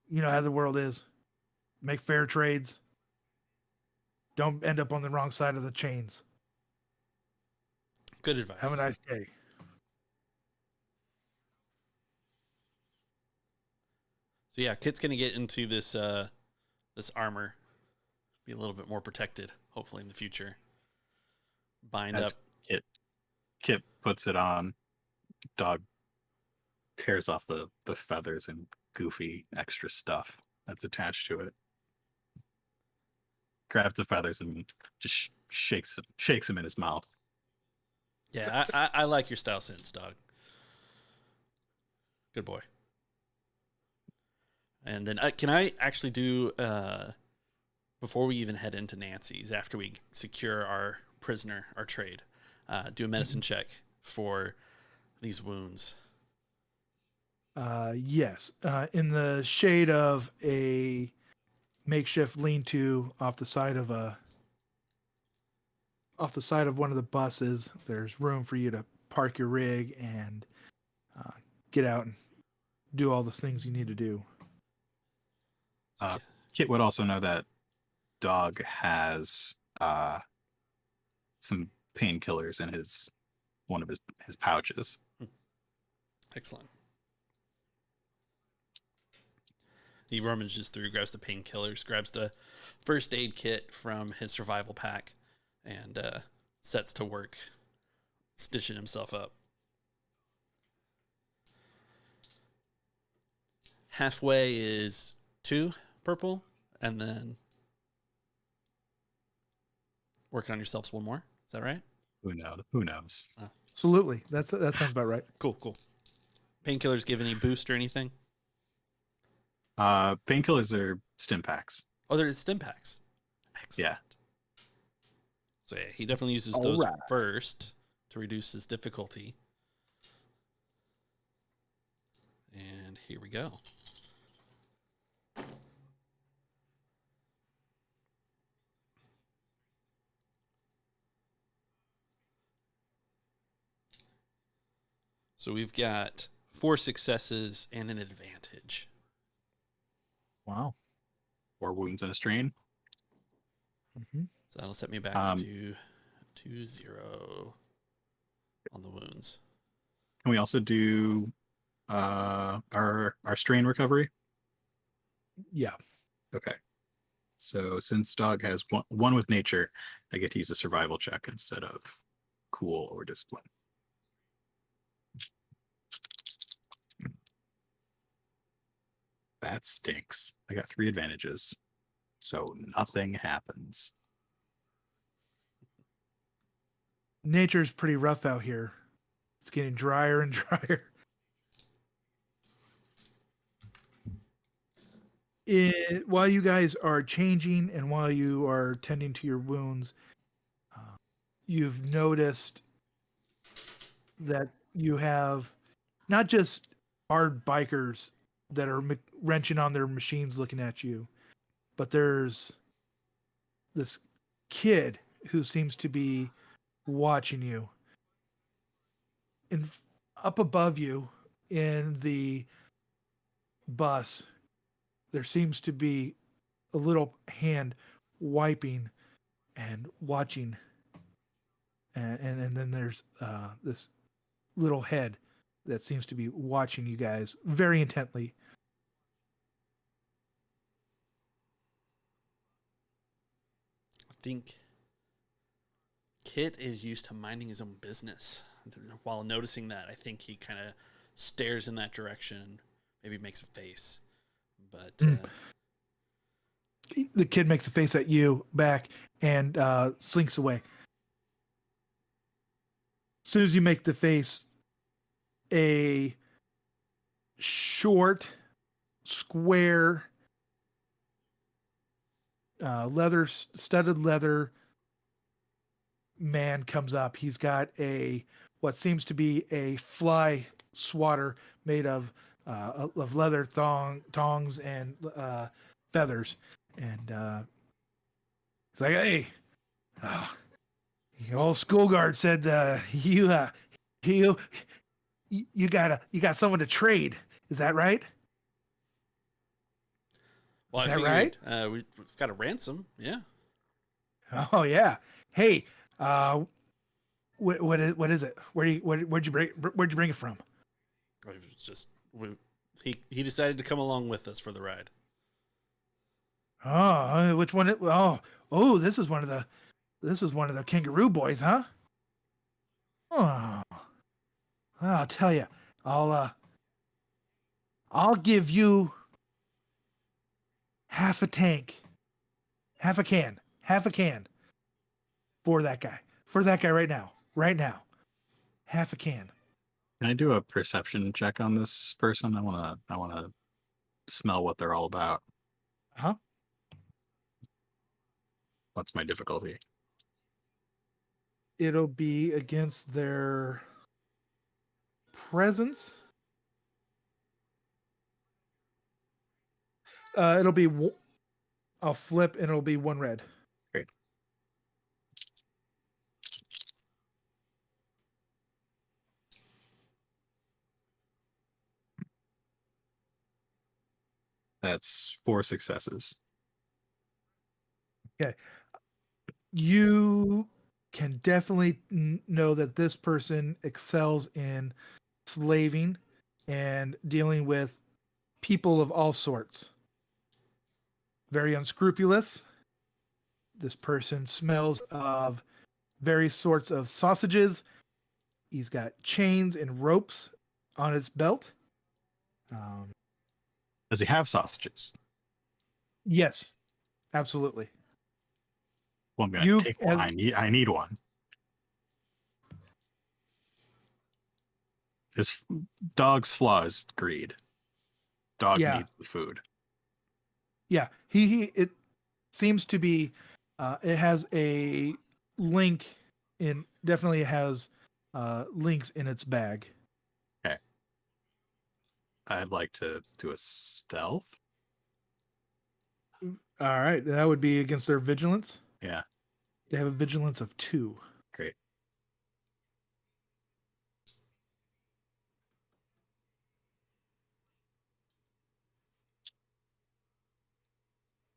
You know how the world is. Make fair trades. Don't end up on the wrong side of the chains. Good advice. Have a nice day. So yeah, Kit's gonna get into this this armor, be a little bit more protected, hopefully in the future. Bind up. Kit puts it on. Dog tears off the feathers and goofy extra stuff that's attached to it. Grabs the feathers and just shakes him in his mouth. Yeah, I like your style sense, dog. Good boy. And then can I actually do, before we even head into Nancy's, after we secure our prisoner, our trade, do a medicine check for these wounds? Yes. In the shade of a makeshift lean-to off the side of one of the buses, there's room for you to park your rig and get out and do all the things you need to do. Kit would also know that Dog has some painkillers in one of his pouches. Excellent. He rummages through, grabs the painkillers, grabs the first aid kit from his survival pack, and sets to work stitching himself up. Halfway is 2 purple, and then working on yourselves 1 more. Is that right? Who knows? Absolutely. That sounds about right. Cool. Painkillers give any boost or anything? Painkillers are stim packs. Oh, there's stim packs. Yeah. Excellent. So yeah, he definitely uses All those right. first to reduce his difficulty. And here we go. So we've got 4 successes and an advantage. Wow. 4 wounds and a strain. Mm-hmm. So that'll set me back to 2-0 on the wounds. Can we also do our strain recovery? Yeah. Okay. So since dog has one with nature, I get to use a survival check instead of cool or discipline. That stinks. I got 3 advantages. So nothing happens. Nature's pretty rough out here. It's getting drier and drier. While you guys are changing and while you are tending to your wounds, you've noticed that you have not just hard bikers that are wrenching on their machines looking at you, but there's this kid who seems to be watching you. And up above you in the bus, there seems to be a little hand wiping and watching. And then there's this little head that seems to be watching you guys very intently. I think Kit is used to minding his own business. While noticing that, I think he kind of stares in that direction, maybe makes a face. But The kid makes a face at you back and slinks away. As soon as you make the face, a short, square, studded leather man comes up. He's got what seems to be a fly swatter made of leather tongs and feathers, and he's like, "Hey, the old school guard said you got someone to trade. Is that right?" well, Is I that figured right? we've got a ransom. Yeah. Oh yeah. Hey, what is it? Where'd you bring it from? It was just he decided to come along with us for the ride. Oh, which one? Oh, this is one of the kangaroo boys, huh? Oh, I'll tell you, I'll give you half a can for that guy right now, half a can. Can I do a perception check on this person? I wanna smell what they're all about. Huh? What's my difficulty? It'll be against their presence. It'll be. I'll flip, and it'll be 1 red. Great. That's 4 successes. Okay. You can definitely know that this person excels in slaving and dealing with people of all sorts. Very unscrupulous. This person smells of various sorts of sausages. He's got chains and ropes on his belt. Does he have sausages? Yes, absolutely. Well, I'm gonna take one. I need one. This dog's flaw is greed. Dog needs the food. Yeah, he it seems to be. It has a link in. Definitely has links in its bag. Okay. I'd like to do a stealth. All right, that would be against their vigilance. Yeah, They have a vigilance of 2. great.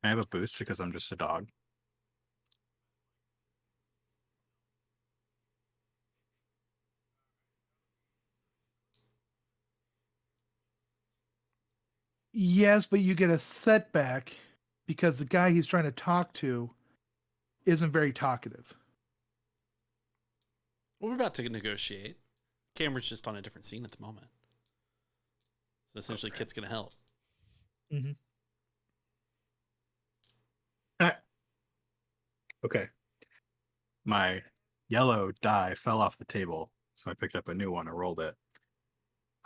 I have a boost because I'm just a dog. Yes, but you get a setback because the guy he's trying to talk to isn't very talkative. Well, we're about to negotiate. Cameron's just on a different scene at the moment. So essentially, Okay. Kit's going to help. Mm-hmm. Okay. My yellow die fell off the table, so I picked up a new one and rolled it.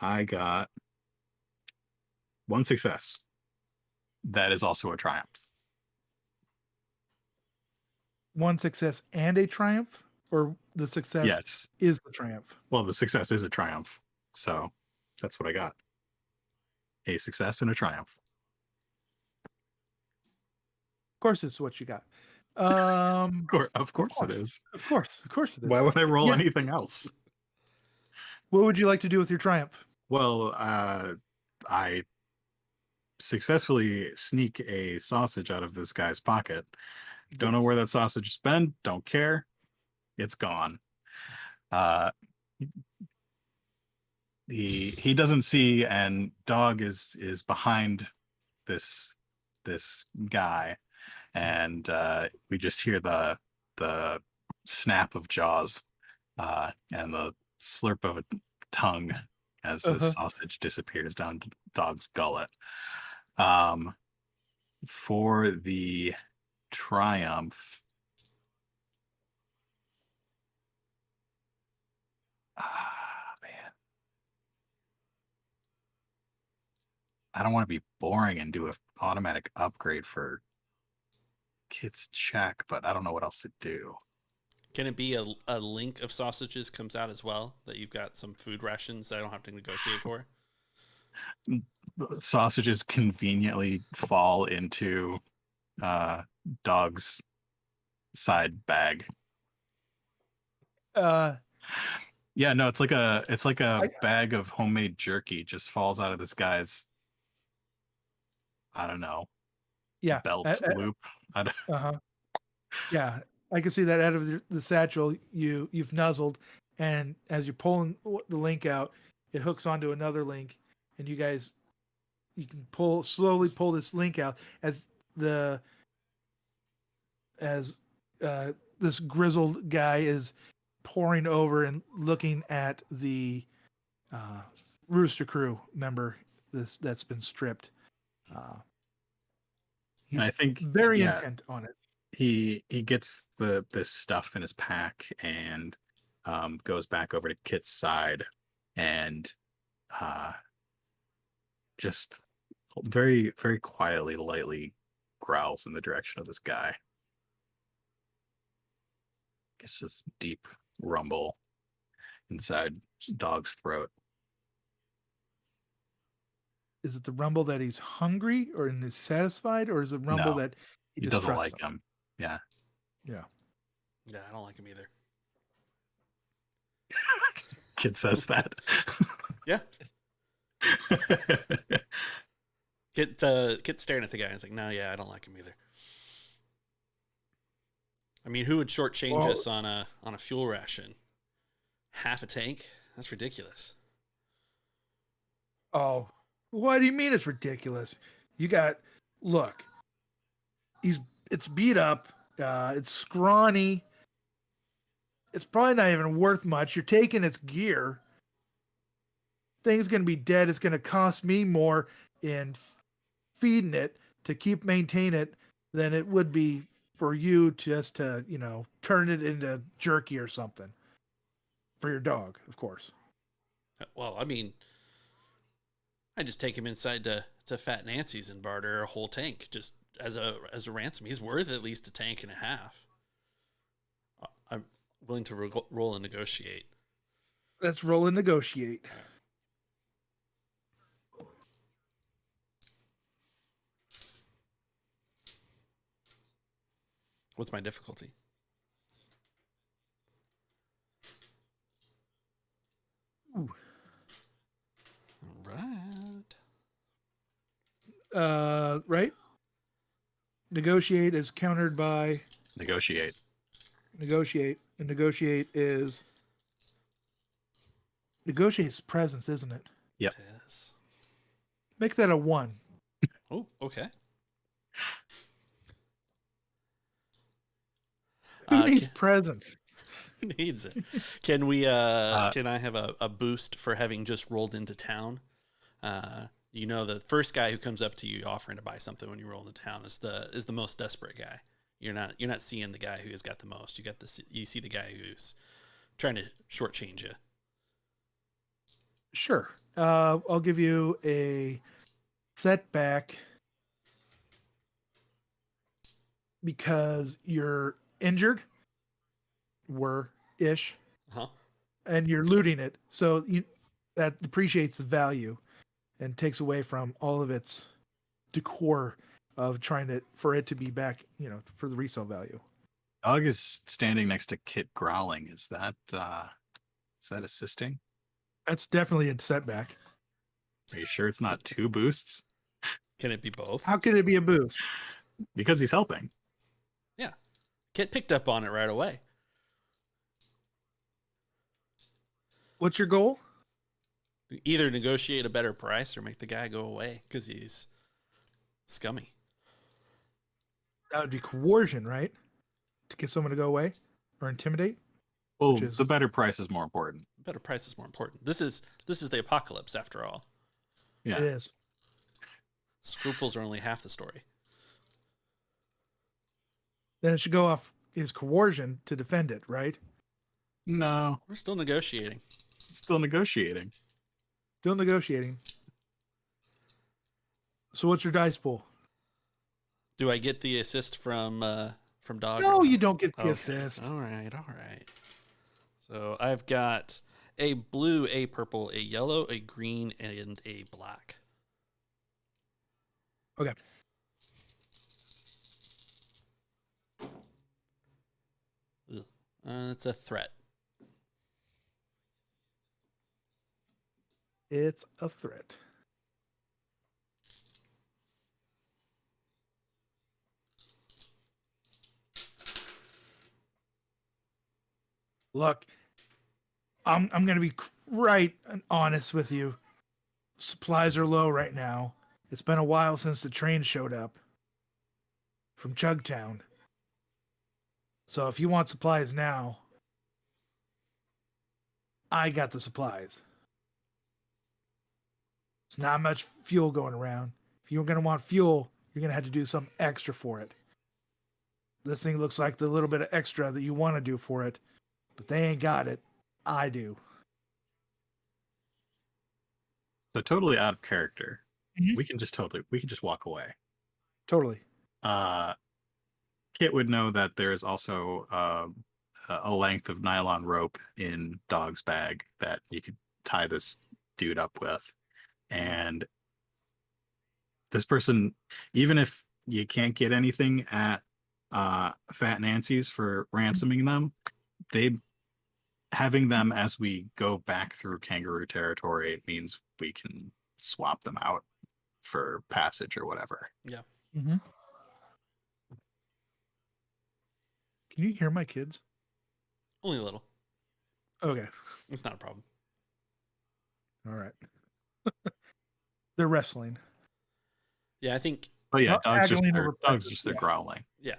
I got 1 success. That is also a triumph. 1 success and a triumph, or the success Yes. is the triumph. Well, the success is a triumph. So that's what I got. A success and a triumph. Of course, it's what you got. Of course it is. Of course it is. Why would I roll Yeah. anything else? What would you like to do with your triumph? Well, I successfully sneak a sausage out of this guy's pocket. Don't know where that sausage has been. Don't care. It's gone. He doesn't see, and dog is behind this guy, and we just hear the snap of jaws and the slurp of a tongue as the sausage disappears down dog's gullet. For the triumph, man, I don't want to be boring and do an automatic upgrade for Kit's check, but I don't know what else to do. Can it be a link of sausages comes out as well, that you've got some food rations that I don't have to negotiate for? Sausages conveniently fall into dog's side bag. Yeah, no, it's like a bag of homemade jerky just falls out of this guy's, I don't know, belt loop. Yeah, I can see that out of the satchel you've nuzzled, and as you're pulling the link out, it hooks onto another link, and you can slowly pull this link out as this grizzled guy is poring over and looking at the Rooster Crew member that's been stripped. He's I think very intent on it. He gets this stuff in his pack and goes back over to Kit's side and just very, very quietly, lightly growls in the direction of this guy. Gets this deep rumble inside dog's throat. Is it the rumble that he's hungry or is satisfied, or is it rumble that he doesn't like him? Yeah. Yeah, I don't like him either. Kid says that. Yeah. Kid's staring at the guy. He's like, no, yeah, I don't like him either. I mean, who would shortchange us on a fuel ration? Half a tank? That's ridiculous. Oh, what do you mean it's ridiculous? Look, it's beat up, it's scrawny. It's probably not even worth much. You're taking its gear. Thing's going to be dead. It's going to cost me more in feeding it to maintain it than it would be for you just to, turn it into jerky or something for your dog, of course. Well, I mean, I just take him inside to Fat Nancy's and barter a whole tank just as a ransom. He's worth at least a tank and a half. I'm willing to roll and negotiate. Let's roll and negotiate. What's my difficulty? Ooh. All right. Right? Negotiate is countered by Negotiate. negotiate. And negotiate's presence, isn't it? Yep. Yes. Make that a 1. Oh, okay. Who needs presence? Needs it. Can we can I have a boost for having just rolled into town? You know, the first guy who comes up to you offering to buy something when you roll into town is the most desperate guy. You're not seeing the guy who has got the most. You see the guy who's trying to shortchange you. Sure. I'll give you a setback because you're injured, Huh? and you're looting it. So that depreciates the value and takes away from all of its decor of trying for it to be back, for the resale value. Dog is standing next to Kit growling. Is that assisting? That's definitely a setback. Are you sure it's not 2 boosts? Can it be both? How could it be a boost? Because he's helping. Yeah. Kit picked up on it right away. What's your goal? Either negotiate a better price or make the guy go away because he's scummy. That would be coercion, right? To get someone to go away or intimidate? Well, the better price is more important. Better price is more important. This is the apocalypse after all. Yeah. It is. Scruples are only half the story. Then it should go off his coercion to defend it, right? No. We're still negotiating. Still negotiating. Still negotiating. So what's your dice pool? Do I get the assist from Dog? No, you don't get the Okay. assist. All right. So I've got a blue, a purple, a yellow, a green, and a black. Okay. It's a threat. It's a threat. Look, I'm going to be right and honest with you. Supplies are low right now. It's been a while since the train showed up from Chugtown. So if you want supplies now, I got the supplies. There's not much fuel going around. If you're going to want fuel, you're going to have to do something extra for it. This thing looks like the little bit of extra that you want to do for it, but they ain't got it. I do. So totally out of character. Mhm. We can just walk away. Totally. Kit would know that there is also a length of nylon rope in Dog's bag that you could tie this dude up with. And this person, even if you can't get anything at Fat Nancy's for ransoming them, having them as we go back through kangaroo territory means we can swap them out for passage or whatever. Yeah. Mm-hmm. Can you hear my kids? Only a little. Okay. It's not a problem. All right. They're wrestling. Yeah, I think. But yeah, Not Dog's just haggling there, over Dog's prices, just there yeah. growling. Yeah.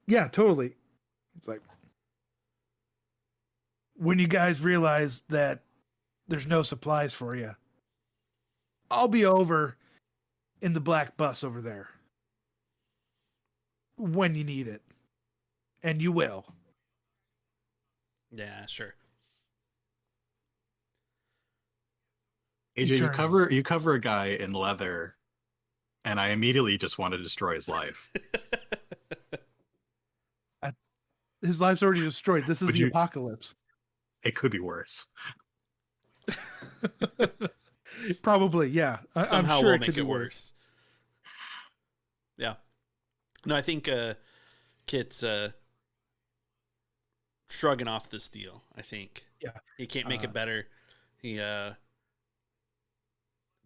Yeah, totally. It's like when you guys realize that there's no supplies for you, I'll be over in the black bus over there when you need it. And you will. Yeah, sure. AJ, eternity. you cover a guy in leather, and I immediately just want to destroy his life. His life's already destroyed. This is Would the you? apocalypse. It could be worse. Probably, yeah. I'm Somehow sure we'll it could make be it worse. worse. Yeah. No, I think Kit's shrugging off this deal. I think. Yeah. He can't make it better. He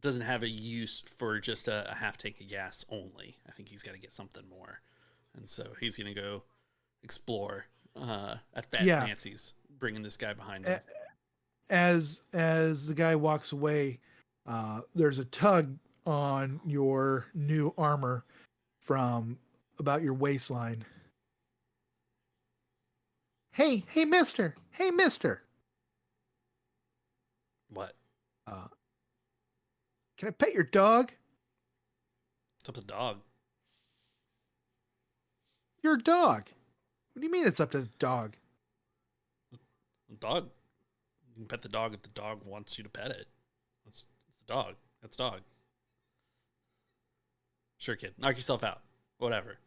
doesn't have a use for just a half tank of gas only. I think he's got to get something more. And so he's going to go explore at Fat Nancy's, bringing this guy behind him. As the guy walks away, there's a tug on your new armor from about your waistline. Hey, mister. Hey, mister. What? Can I pet your dog? What's up with the dog? Your dog. What do you mean it's up to the dog? The dog. You can pet the dog if the dog wants you to pet it. That's the dog. That's dog. Sure, kid. Knock yourself out. Whatever.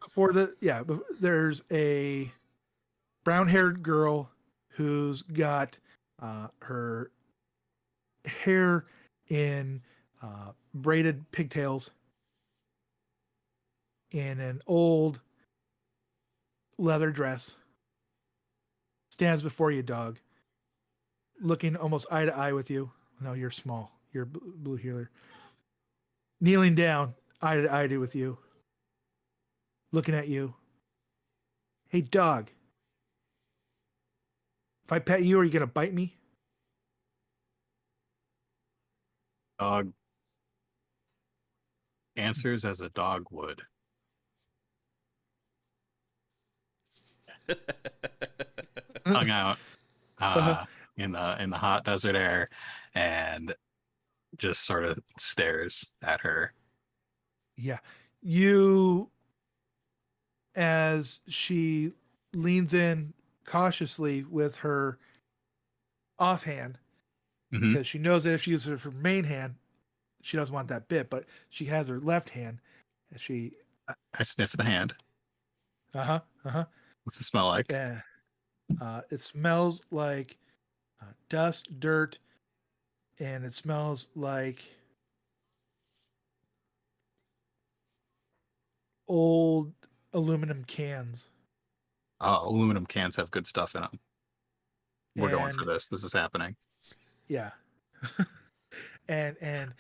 There's a brown-haired girl who's got her hair in braided pigtails in an old leather dress. Stands before you, dog, looking almost eye to eye with you. No, you're small. You're blue healer. Kneeling down, eye to eye with you. Looking at you. Hey, dog. If I pet you, are you going to bite me? Dog answers as a dog would. Hung out in the hot desert air and just sort of stares at her. Yeah. You, as she leans in cautiously with her offhand, because she knows that if she uses her main hand, she doesn't want that bit, but she has her left hand. And I sniff the hand. What's it smell like? Yeah. It smells like dust, dirt, and it smells like old aluminum cans. Aluminum cans have good stuff in them. We're going for this. This is happening. Yeah. and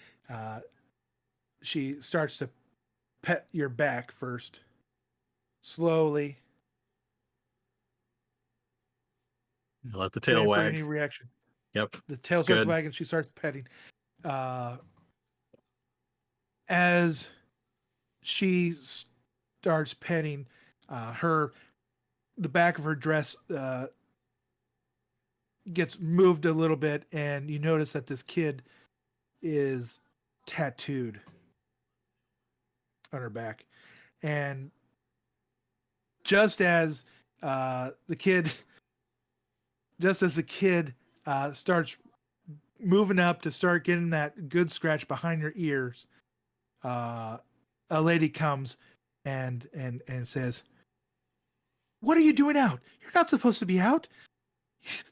she starts to pet your back first, slowly. Let the tail wag. Any reaction? Yep. The tail starts wagging. She starts petting. As she starts petting, the back of her dress gets moved a little bit, and you notice that this kid is tattooed on her back. And just as the kid starts moving up to start getting that good scratch behind your ears, a lady comes and says, "What are you doing out? You're not supposed to be out.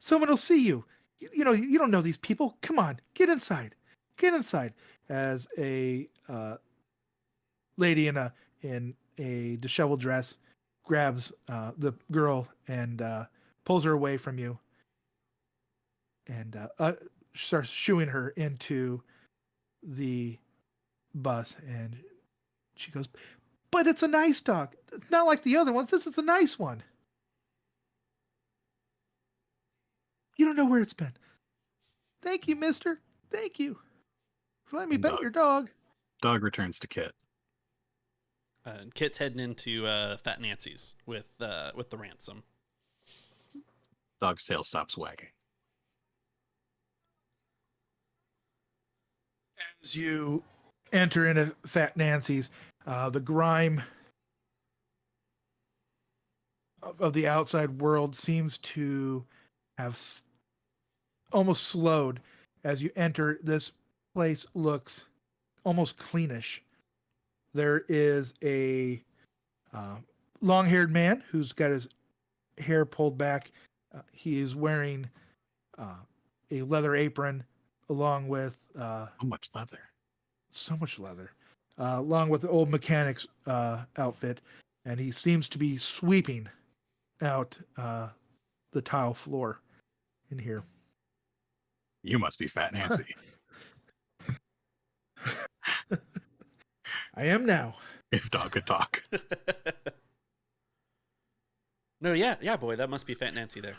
Someone will see you. You know, you don't know these people. Come on, get inside. Get inside." As a lady in a disheveled dress grabs the girl and pulls her away from you, and starts shooing her into the bus. And she goes, "But it's a nice dog. It's not like the other ones. This is a nice one. You don't know where it's been. Thank you, mister. Thank you for letting me pet your dog." Dog returns to Kit. Kit's heading into Fat Nancy's with the ransom. Dog's tail stops wagging. As you enter into Fat Nancy's, the grime of the outside world seems to have almost slowed as you enter this place looks almost cleanish. There is a long-haired man who's got his hair pulled back. He is wearing a leather apron along with How much leather? so much leather, along with the old mechanic's outfit, and he seems to be sweeping out the tile floor in here. You must be Fat Nancy. I am now. If dog could talk. No, yeah, boy, that must be Fat Nancy there.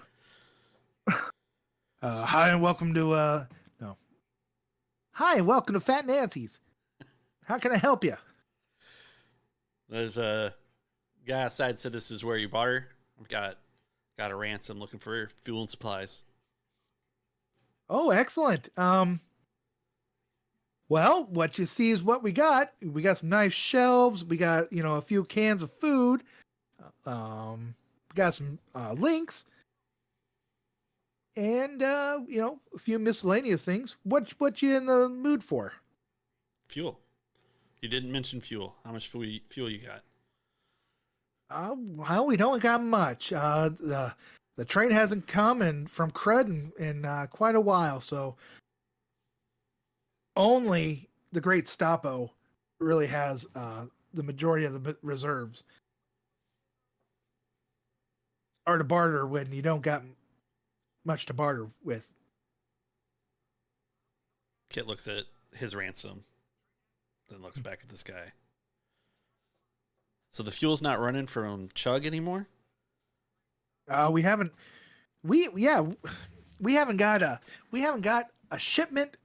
Hi and welcome to no. Hi and welcome to Fat Nancy's. How can I help you? There's a guy outside said this is where you bought her. I've got a ransom looking for fuel and supplies. Oh, excellent. Well, what you see is what we got. We got some nice shelves. We got, a few cans of food. We got some links. And, a few miscellaneous things. What you in the mood for? Fuel. You didn't mention fuel. How much fuel you got? Well, we don't got much. The train hasn't come from Crud in quite a while, so only the Great Stapo really has the majority of the reserves. Or to barter when you don't got much to barter with. Kit looks at his ransom, then looks back at this guy. So the fuel's not running from Chug anymore? We haven't got a shipment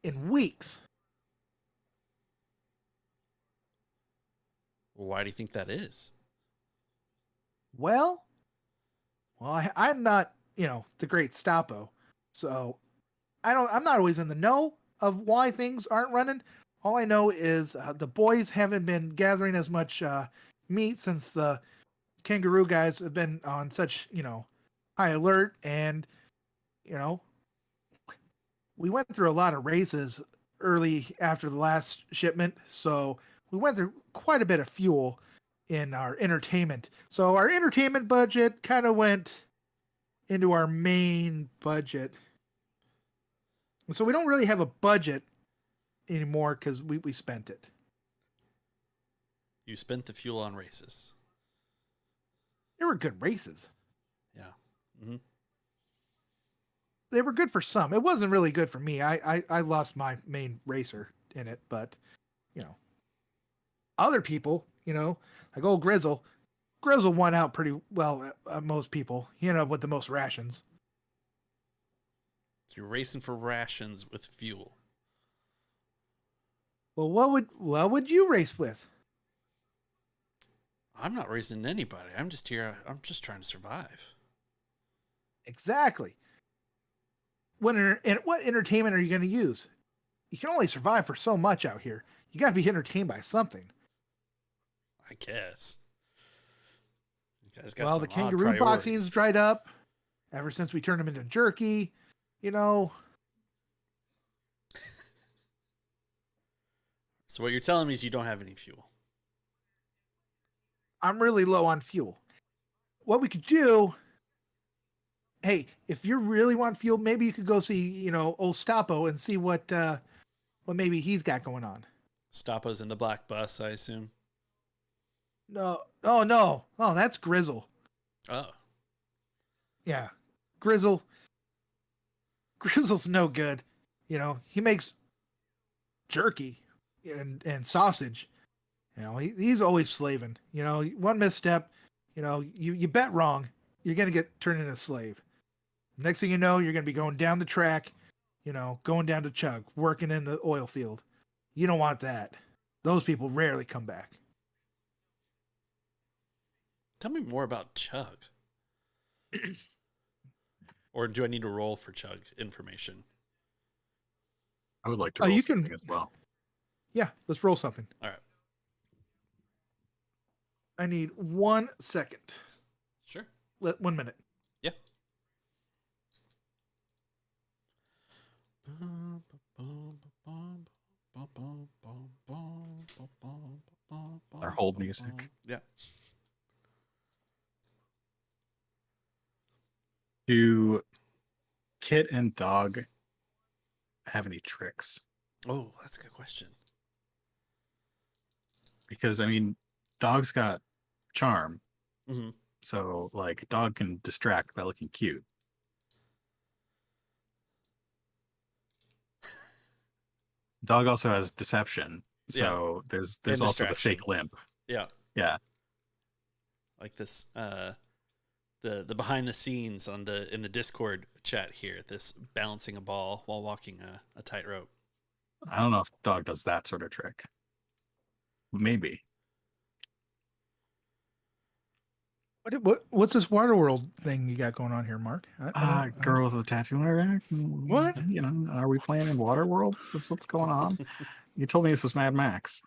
in weeks. Why do you think that is? Well, I'm not, the Great Stapo, so I'm not always in the know of why things aren't running. All I know is the boys haven't been gathering as much meat since the kangaroo guys have been on such, high alert. And, we went through a lot of races early after the last shipment. So we went through quite a bit of fuel in our entertainment. So our entertainment budget kind of went into our main budget. So we don't really have a budget anymore because we spent it. You spent the fuel on races. They were good races. Yeah. Mm-hmm. They were good for some. It wasn't really good for me. I lost my main racer in it, but other people, like old Grizzle won out pretty well most people. He ended up with the most rations. You're racing for rations with fuel. Well, what would you race with? I'm not racing anybody. I'm just here. I'm just trying to survive. Exactly. What entertainment are you going to use? You can only survive for so much out here. You got to be entertained by something. I guess. You guys Well, the kangaroo boxing's dried up ever since we turned them into jerky. So what you're telling me is you don't have any fuel. I'm really low on fuel. What we could do, hey, if you really want fuel, maybe you could go see, old Stapo and see what maybe he's got going on. Stapo's in the black bus, I assume. No. Oh, that's Grizzle. Oh. Yeah. Grizzle's no good. He makes jerky and sausage. He's always slaving. One misstep, you bet wrong, you're going to get turned into a slave. Next thing you know, you're going to be going down the track, going down to Chug, working in the oil field. You don't want that. Those people rarely come back. Tell me more about Chug. Or do I need to roll for Chug information? I would like to roll something as well. Yeah, let's roll something. All right. I need 1 second. Sure. 1 minute. Yeah. Our hold music. Yeah. Do Kit and Dog have any tricks? Oh, that's a good question. Because I mean, Dog's got charm, Mm-hmm. so like Dog can distract by looking cute. Dog also has deception, Yeah. so there's And also the distraction. fake limp. Yeah. Yeah. Like this the behind the scenes on the in the Discord chat here, this balancing a ball while walking a tightrope. I don't know if Dog does that sort of trick. Maybe. What's this Waterworld thing you got going on here, Mark? Girl with a tattoo on her back. What? You know, are we playing in Waterworld? Is this what's going on? You told me this was Mad Max.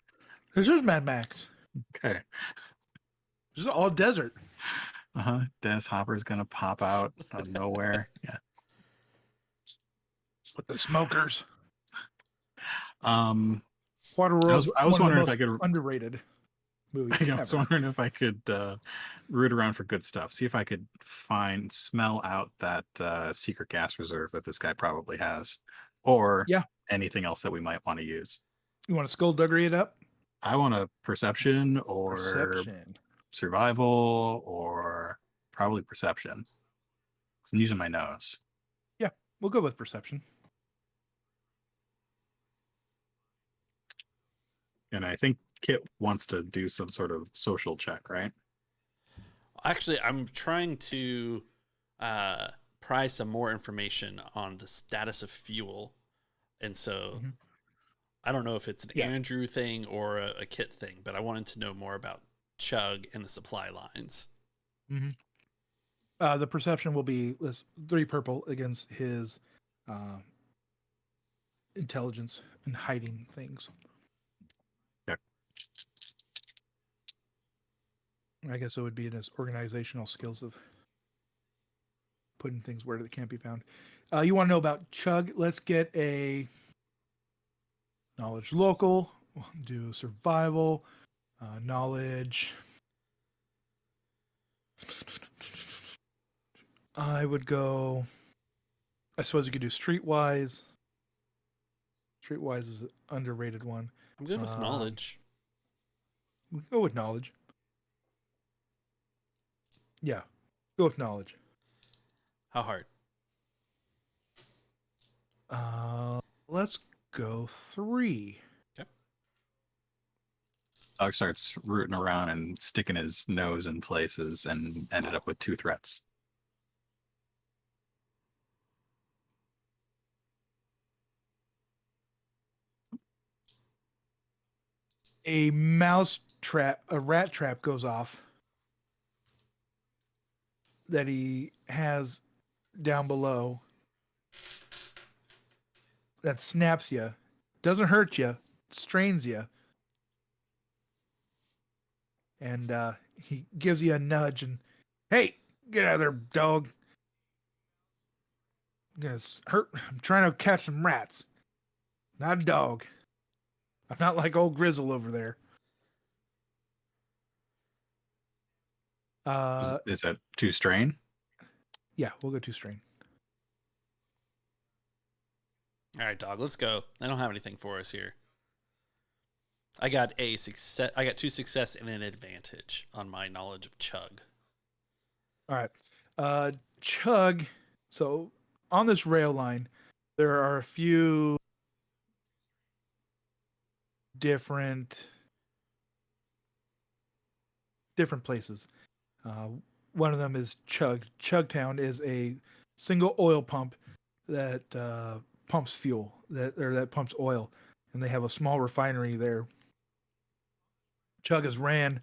This is Mad Max. Okay. This is all desert. Des Hopper's gonna pop out of nowhere. Yeah. With the smokers. Waterworld. Waterworld. I was one wondering of the if I most could. underrated movie. I was wondering if I could root around for good stuff. See if I could smell out that secret gas reserve that this guy probably has, or anything else that we might want to use. You want to skullduggery it up? I want a perception or survival or probably perception. I'm using my nose. Yeah, we'll go with perception. And I think Kit wants to do some sort of social check, right? Actually, I'm trying to pry some more information on the status of fuel. And so I don't know if it's an Andrew thing or a Kit thing, but I wanted to know more about Chug and the supply lines. The perception will be 3 purple against his intelligence and hiding things. I guess it would be in his organizational skills of putting things where they can't be found. You want to know about Chug? Let's get a knowledge local. We'll do survival, knowledge. I would go. I suppose you could do streetwise. Streetwise is an underrated one. I'm good with knowledge. We go with knowledge. Yeah, go with knowledge. How hard? Let's go 3. Okay. Dog starts rooting around and sticking his nose in places and ended up with 2 threats. A rat trap goes off that he has down below that snaps you, doesn't hurt you, strains you, and he gives you a nudge and, hey, get out of there, dog. I'm trying to catch some rats, not a dog. I'm not like old Grizzle over there. Is that 2 strain? Yeah, we'll go 2 strain. All right, dog, let's go. I don't have anything for us here. I got 2 success and an advantage on my knowledge of Chug. All right. Chug. So on this rail line, there are a few different places. One of them is Chug. Chugtown is a single oil pump that pumps fuel, that pumps oil, and they have a small refinery there. Chug is ran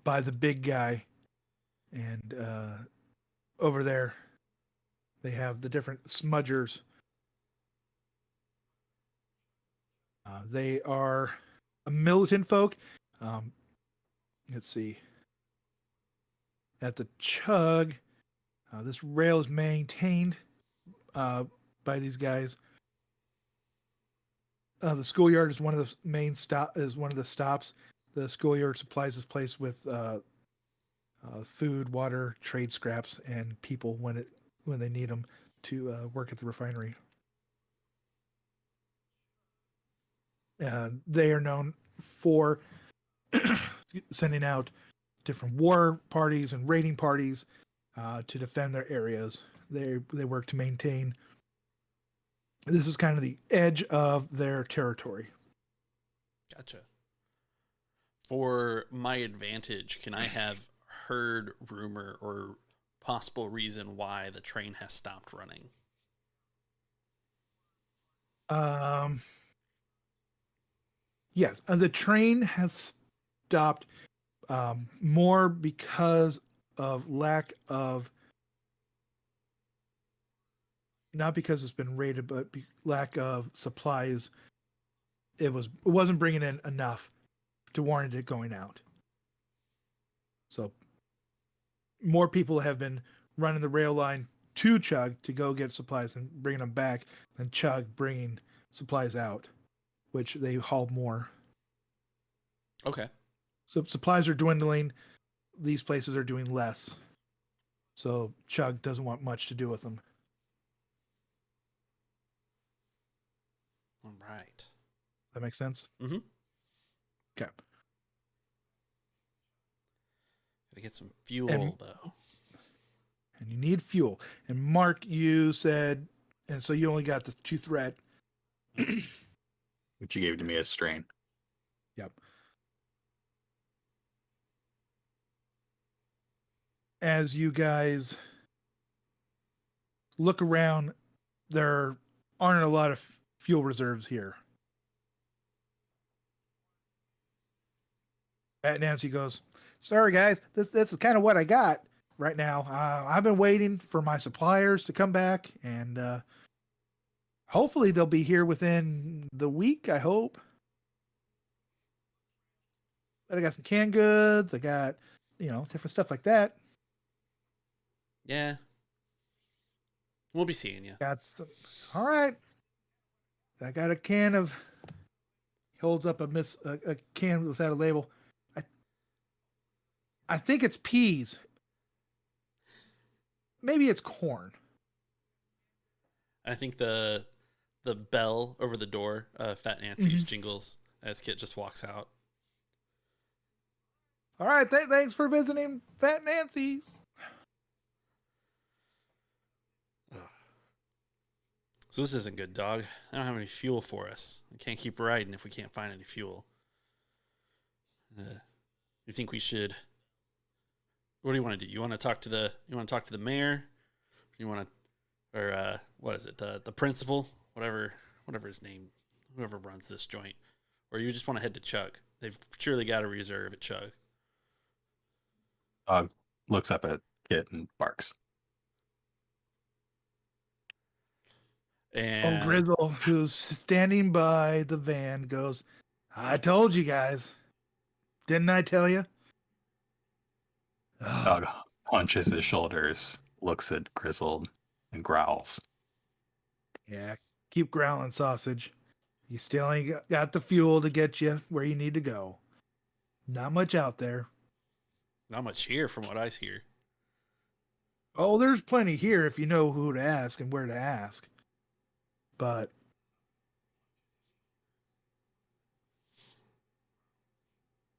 by the big guy, and over there they have the different smudgers. They are a militant folk. Let's see. At the Chug, this rail is maintained by these guys. The schoolyard is one of the main stops. The schoolyard supplies this place with food, water, trade scraps, and people when they need them to work at the refinery. They are known for sending out different war parties and raiding parties to defend their areas. They work to maintain. This is kind of the edge of their territory. Gotcha. For my advantage, can I have heard rumor or possible reason why the train has stopped running? Yes, the train has stopped more because of lack of, not because it's been raided, but lack of supplies. It wasn't bringing in enough to warrant it going out. So more people have been running the rail line to Chug to go get supplies and bringing them back than Chug bringing supplies out, which they haul more. Okay. So supplies are dwindling. These places are doing less. So Chug doesn't want much to do with them. All right. That makes sense? Mm-hmm. Okay. Gotta get some fuel, though. And you need fuel. And Mark, you said, and so you only got the 2 threat. Which you gave to me as strain. Yep. As you guys look around, there aren't a lot of fuel reserves here. Fat Nancy goes, "Sorry guys, this is kind of what I got right now. I've been waiting for my suppliers to come back, and hopefully they'll be here within the week, I hope. But I got some canned goods, I got, different stuff like that. Yeah. We'll be seeing you. All right. I got a can of," he holds up a can without a label. I think it's peas. Maybe it's corn. I think the bell over the door, Fat Nancy's jingles as Kit just walks out. All right, thanks for visiting Fat Nancy's. So this isn't good, dog. I don't have any fuel for us. We can't keep riding if we can't find any fuel. You think we should? What do you want to do? You want to talk to the mayor? You want to, or what is it? The principal, whatever his name, whoever runs this joint, or you just want to head to Chug? They've surely got a reserve at Chug. Dog looks up at Kit and barks. And Grizzle, who's standing by the van, goes, "I told you guys. Didn't I tell you?" Dog hunches his shoulders, looks at Grizzle, and growls. "Yeah, keep growling, sausage. You still ain't got the fuel to get you where you need to go. Not much out there." not much here from what I hear. "Oh, there's plenty here if you know who to ask and where to ask. But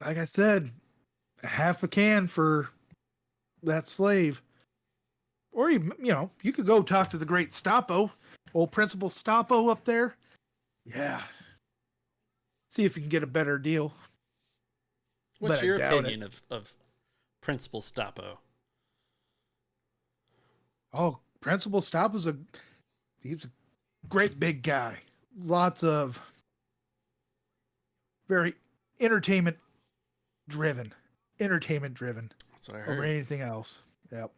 like I said, half a can for that slave. Or you could go talk to the great Stoppo, old Principal Stoppo up there. Yeah. See if you can get a better deal." What's But your I doubt opinion of Principal Stoppo? Oh, Principal Stoppo's he's a great big guy. Lots of very entertainment driven. That's what I heard. Over anything else. Yep.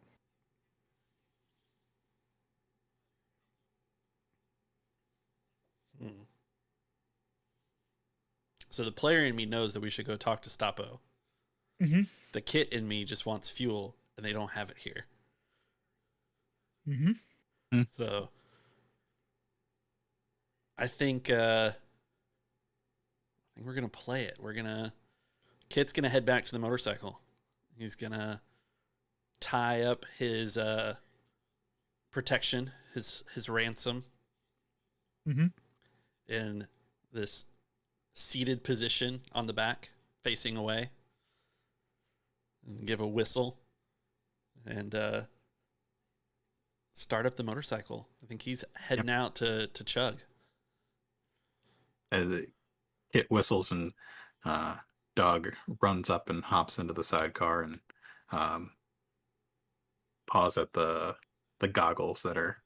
So the player in me knows that we should go talk to Stoppo. Mm-hmm. The Kit in me just wants fuel, and they don't have it here. Mm-hmm. So I think think we're gonna play it. Kit's gonna head back to the motorcycle. He's gonna tie up his protection, his ransom, Mm-hmm. in this seated position on the back, facing away, and give a whistle, and start up the motorcycle. I think he's heading out to chug. As Kit whistles and Dog runs up and hops into the sidecar and paws at the goggles that are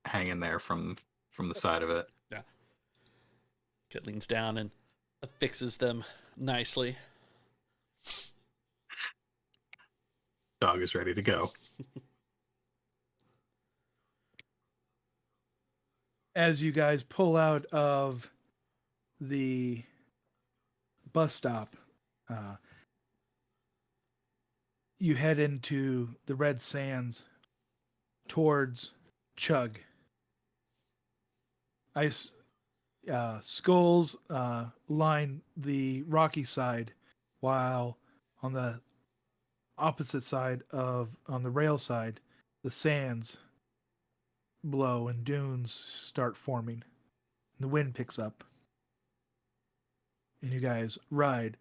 hanging there from the side of it. Yeah. Kit leans down and affixes them nicely. Dog is ready to go. As you guys pull out of the bus stop, you head into the red sands towards Chug. Skulls line the rocky side, while on the opposite side on the rail side, the sands blow and dunes start forming. The wind picks up. And you guys ride.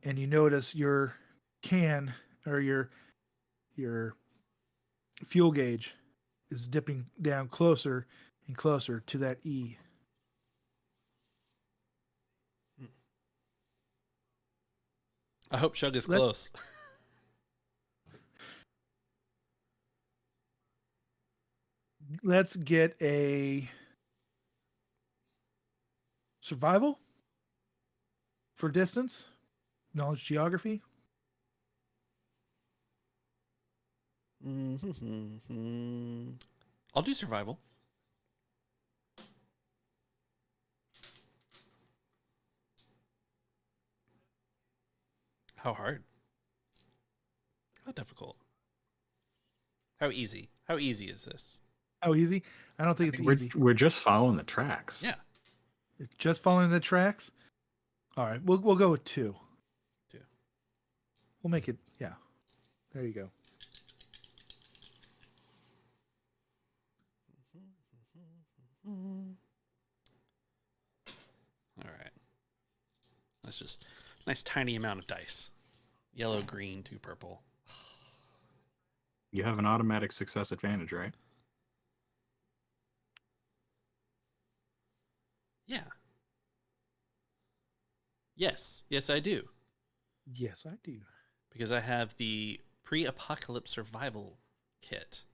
And you notice your can or your fuel gauge is dipping down closer and closer to that E. I hope Chug is close. Let's get a survival for distance, knowledge geography. Mm-hmm. I'll do survival. How hard? How difficult? How easy? How easy is this? How easy? I don't think it's easy. We're just following the tracks. Yeah. Just following the tracks? All right, we'll go with 2. 2. We'll make it, yeah. There you go. All right. That's just a nice tiny amount of dice. Yellow, green, 2 purple. You have an automatic success advantage, right? Yeah. Yes, I do. Yes, I do. Because I have the pre-apocalypse survival kit,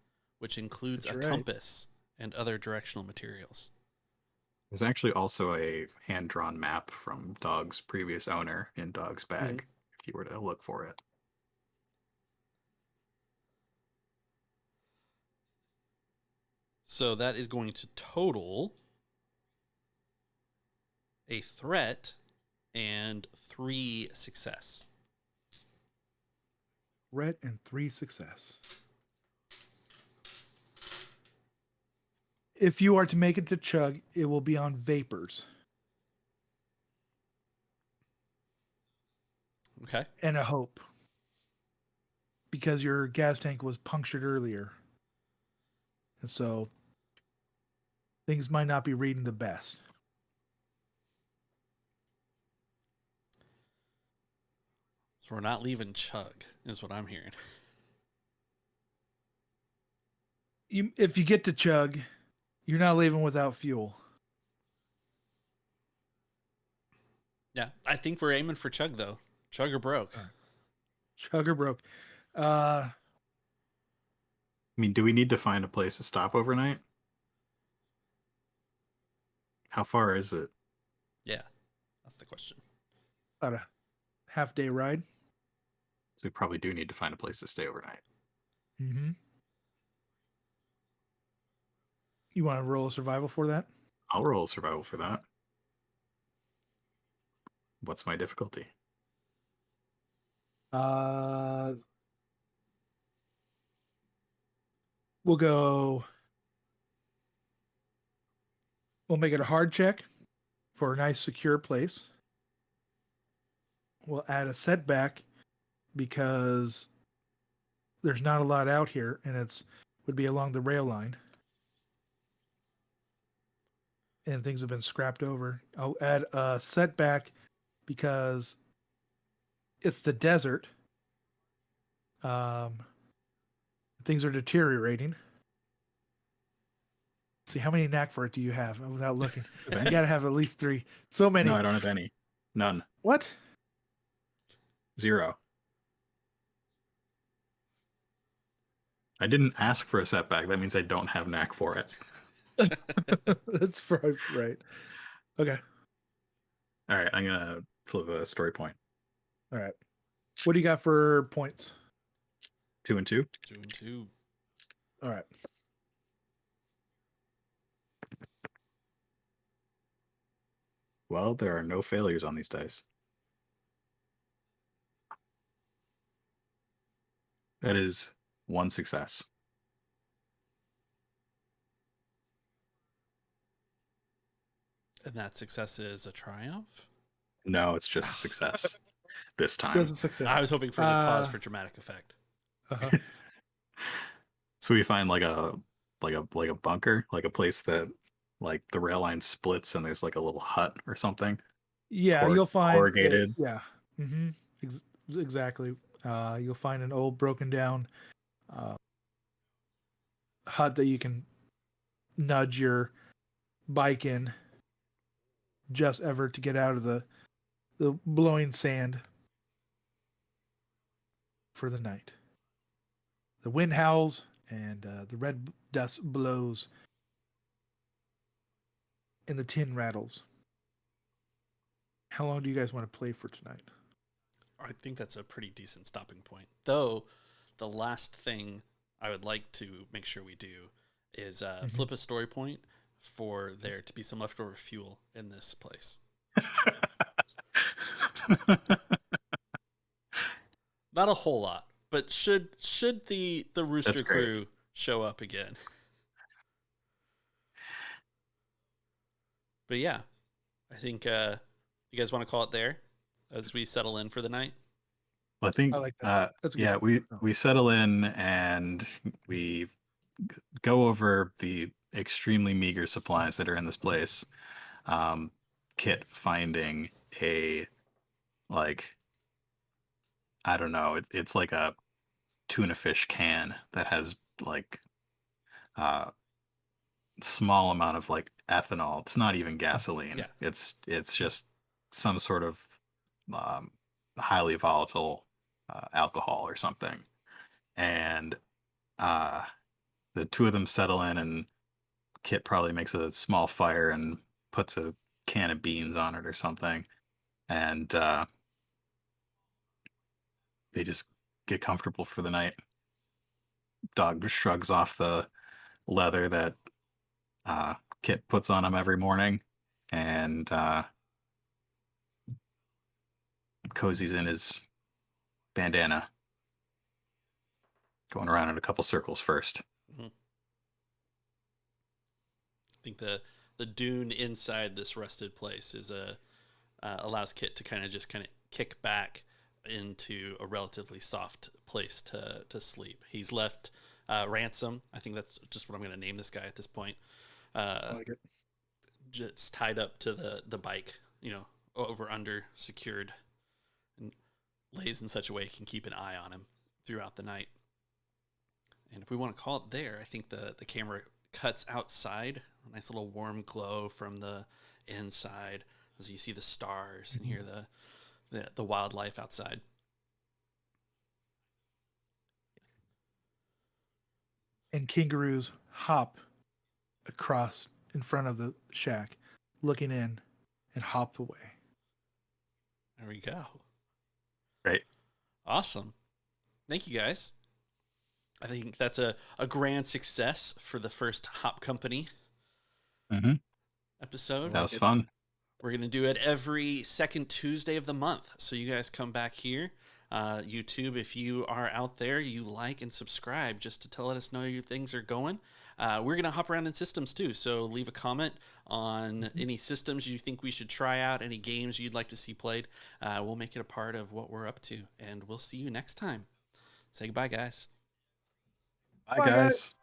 which includes That's a right. compass and other directional materials. There's actually also a hand-drawn map from Dog's previous owner in Dog's bag, if you were to look for it. So that is going to total a threat and 3 success. Red and 3 success. If you are to make it to Chug, it will be on vapors. Okay. And a hope. Because your gas tank was punctured earlier. And so things might not be reading the best. So we're not leaving Chug, is what I'm hearing. If you get to Chug, you're not leaving without fuel. Yeah, I think we're aiming for Chug, though. Chug or broke. Chug or broke. I mean, do we need to find a place to stop overnight? How far is it? Yeah, that's the question. About a half-day ride. So we probably do need to find a place to stay overnight. Mm-hmm. You want to roll a survival for that? I'll roll a survival for that. What's my difficulty? We'll make it a hard check for a nice secure place. We'll add a setback because there's not a lot out here, and would be along the rail line. And things have been scrapped over. I'll add a setback because it's the desert. Things are deteriorating. See, how many knack for it do you have without looking? You got to have at least 3. So many. No, I don't have any. None. What? 0. I didn't ask for a setback. That means I don't have knack for it. That's probably right. Okay. All right, I'm gonna flip a story point. All right. What do you got for points? 2 and 2. 2 and 2. All right. Well, there are no failures on these dice. That is 1 success. And that success is a triumph? No, it's just a success this time. That's a success. I was hoping for the pause for dramatic effect. Uh-huh. So we find like a bunker, like a place that like the rail line splits and there's like a little hut or something. Yeah, you'll find corrugated. Yeah. Mm-hmm. Exactly. You'll find an old broken down hut that you can nudge your bike in just ever to get out of the blowing sand for the night. The wind howls and the red dust blows and the tin rattles. How long do you guys want to play for tonight? I think that's a pretty decent stopping point. Though, the last thing I would like to make sure we do is flip a story point for there to be some leftover fuel in this place. Not a whole lot, but should the Rooster Crew show up again. But yeah, I think you guys want to call it there as we settle in for the night. Well, I think I like that. yeah, we settle in and we go over the extremely meager supplies that are in this place. Kit finding a I don't know, it's like a tuna fish can that has like small amount of like ethanol. It's not even gasoline. Yeah. It's just some sort of highly volatile alcohol or something. And the two of them settle in, and Kit probably makes a small fire and puts a can of beans on it or something. And they just get comfortable for the night. Dog shrugs off the leather that Kit puts on him every morning and cozies in his bandana, going around in a couple circles first. Mm-hmm. I think the dune inside this rusted place is allows Kit to kind of kick back into a relatively soft place to sleep. He's left Ransom. I think that's just what I'm going to name this guy at this point. I like it. Just tied up to the bike, over under secured, and lays in such a way he can keep an eye on him throughout the night. And if we want to call it there, I think the camera cuts outside, a nice little warm glow from the inside as you see the stars and hear the wildlife outside. And kangaroos hop across in front of the shack, looking in, and hop away. There we go. Great. Awesome. Thank you, guys. I think that's a grand success for the first Hop Company episode. That was fun. We're going to do it every second Tuesday of the month. So you guys come back here. YouTube, if you are out there, you like and subscribe just to let us know your things are going. We're going to hop around in systems too, so leave a comment on any systems you think we should try out, any games you'd like to see played. We'll make it a part of what we're up to, and we'll see you next time. Say goodbye, guys. Bye, guys.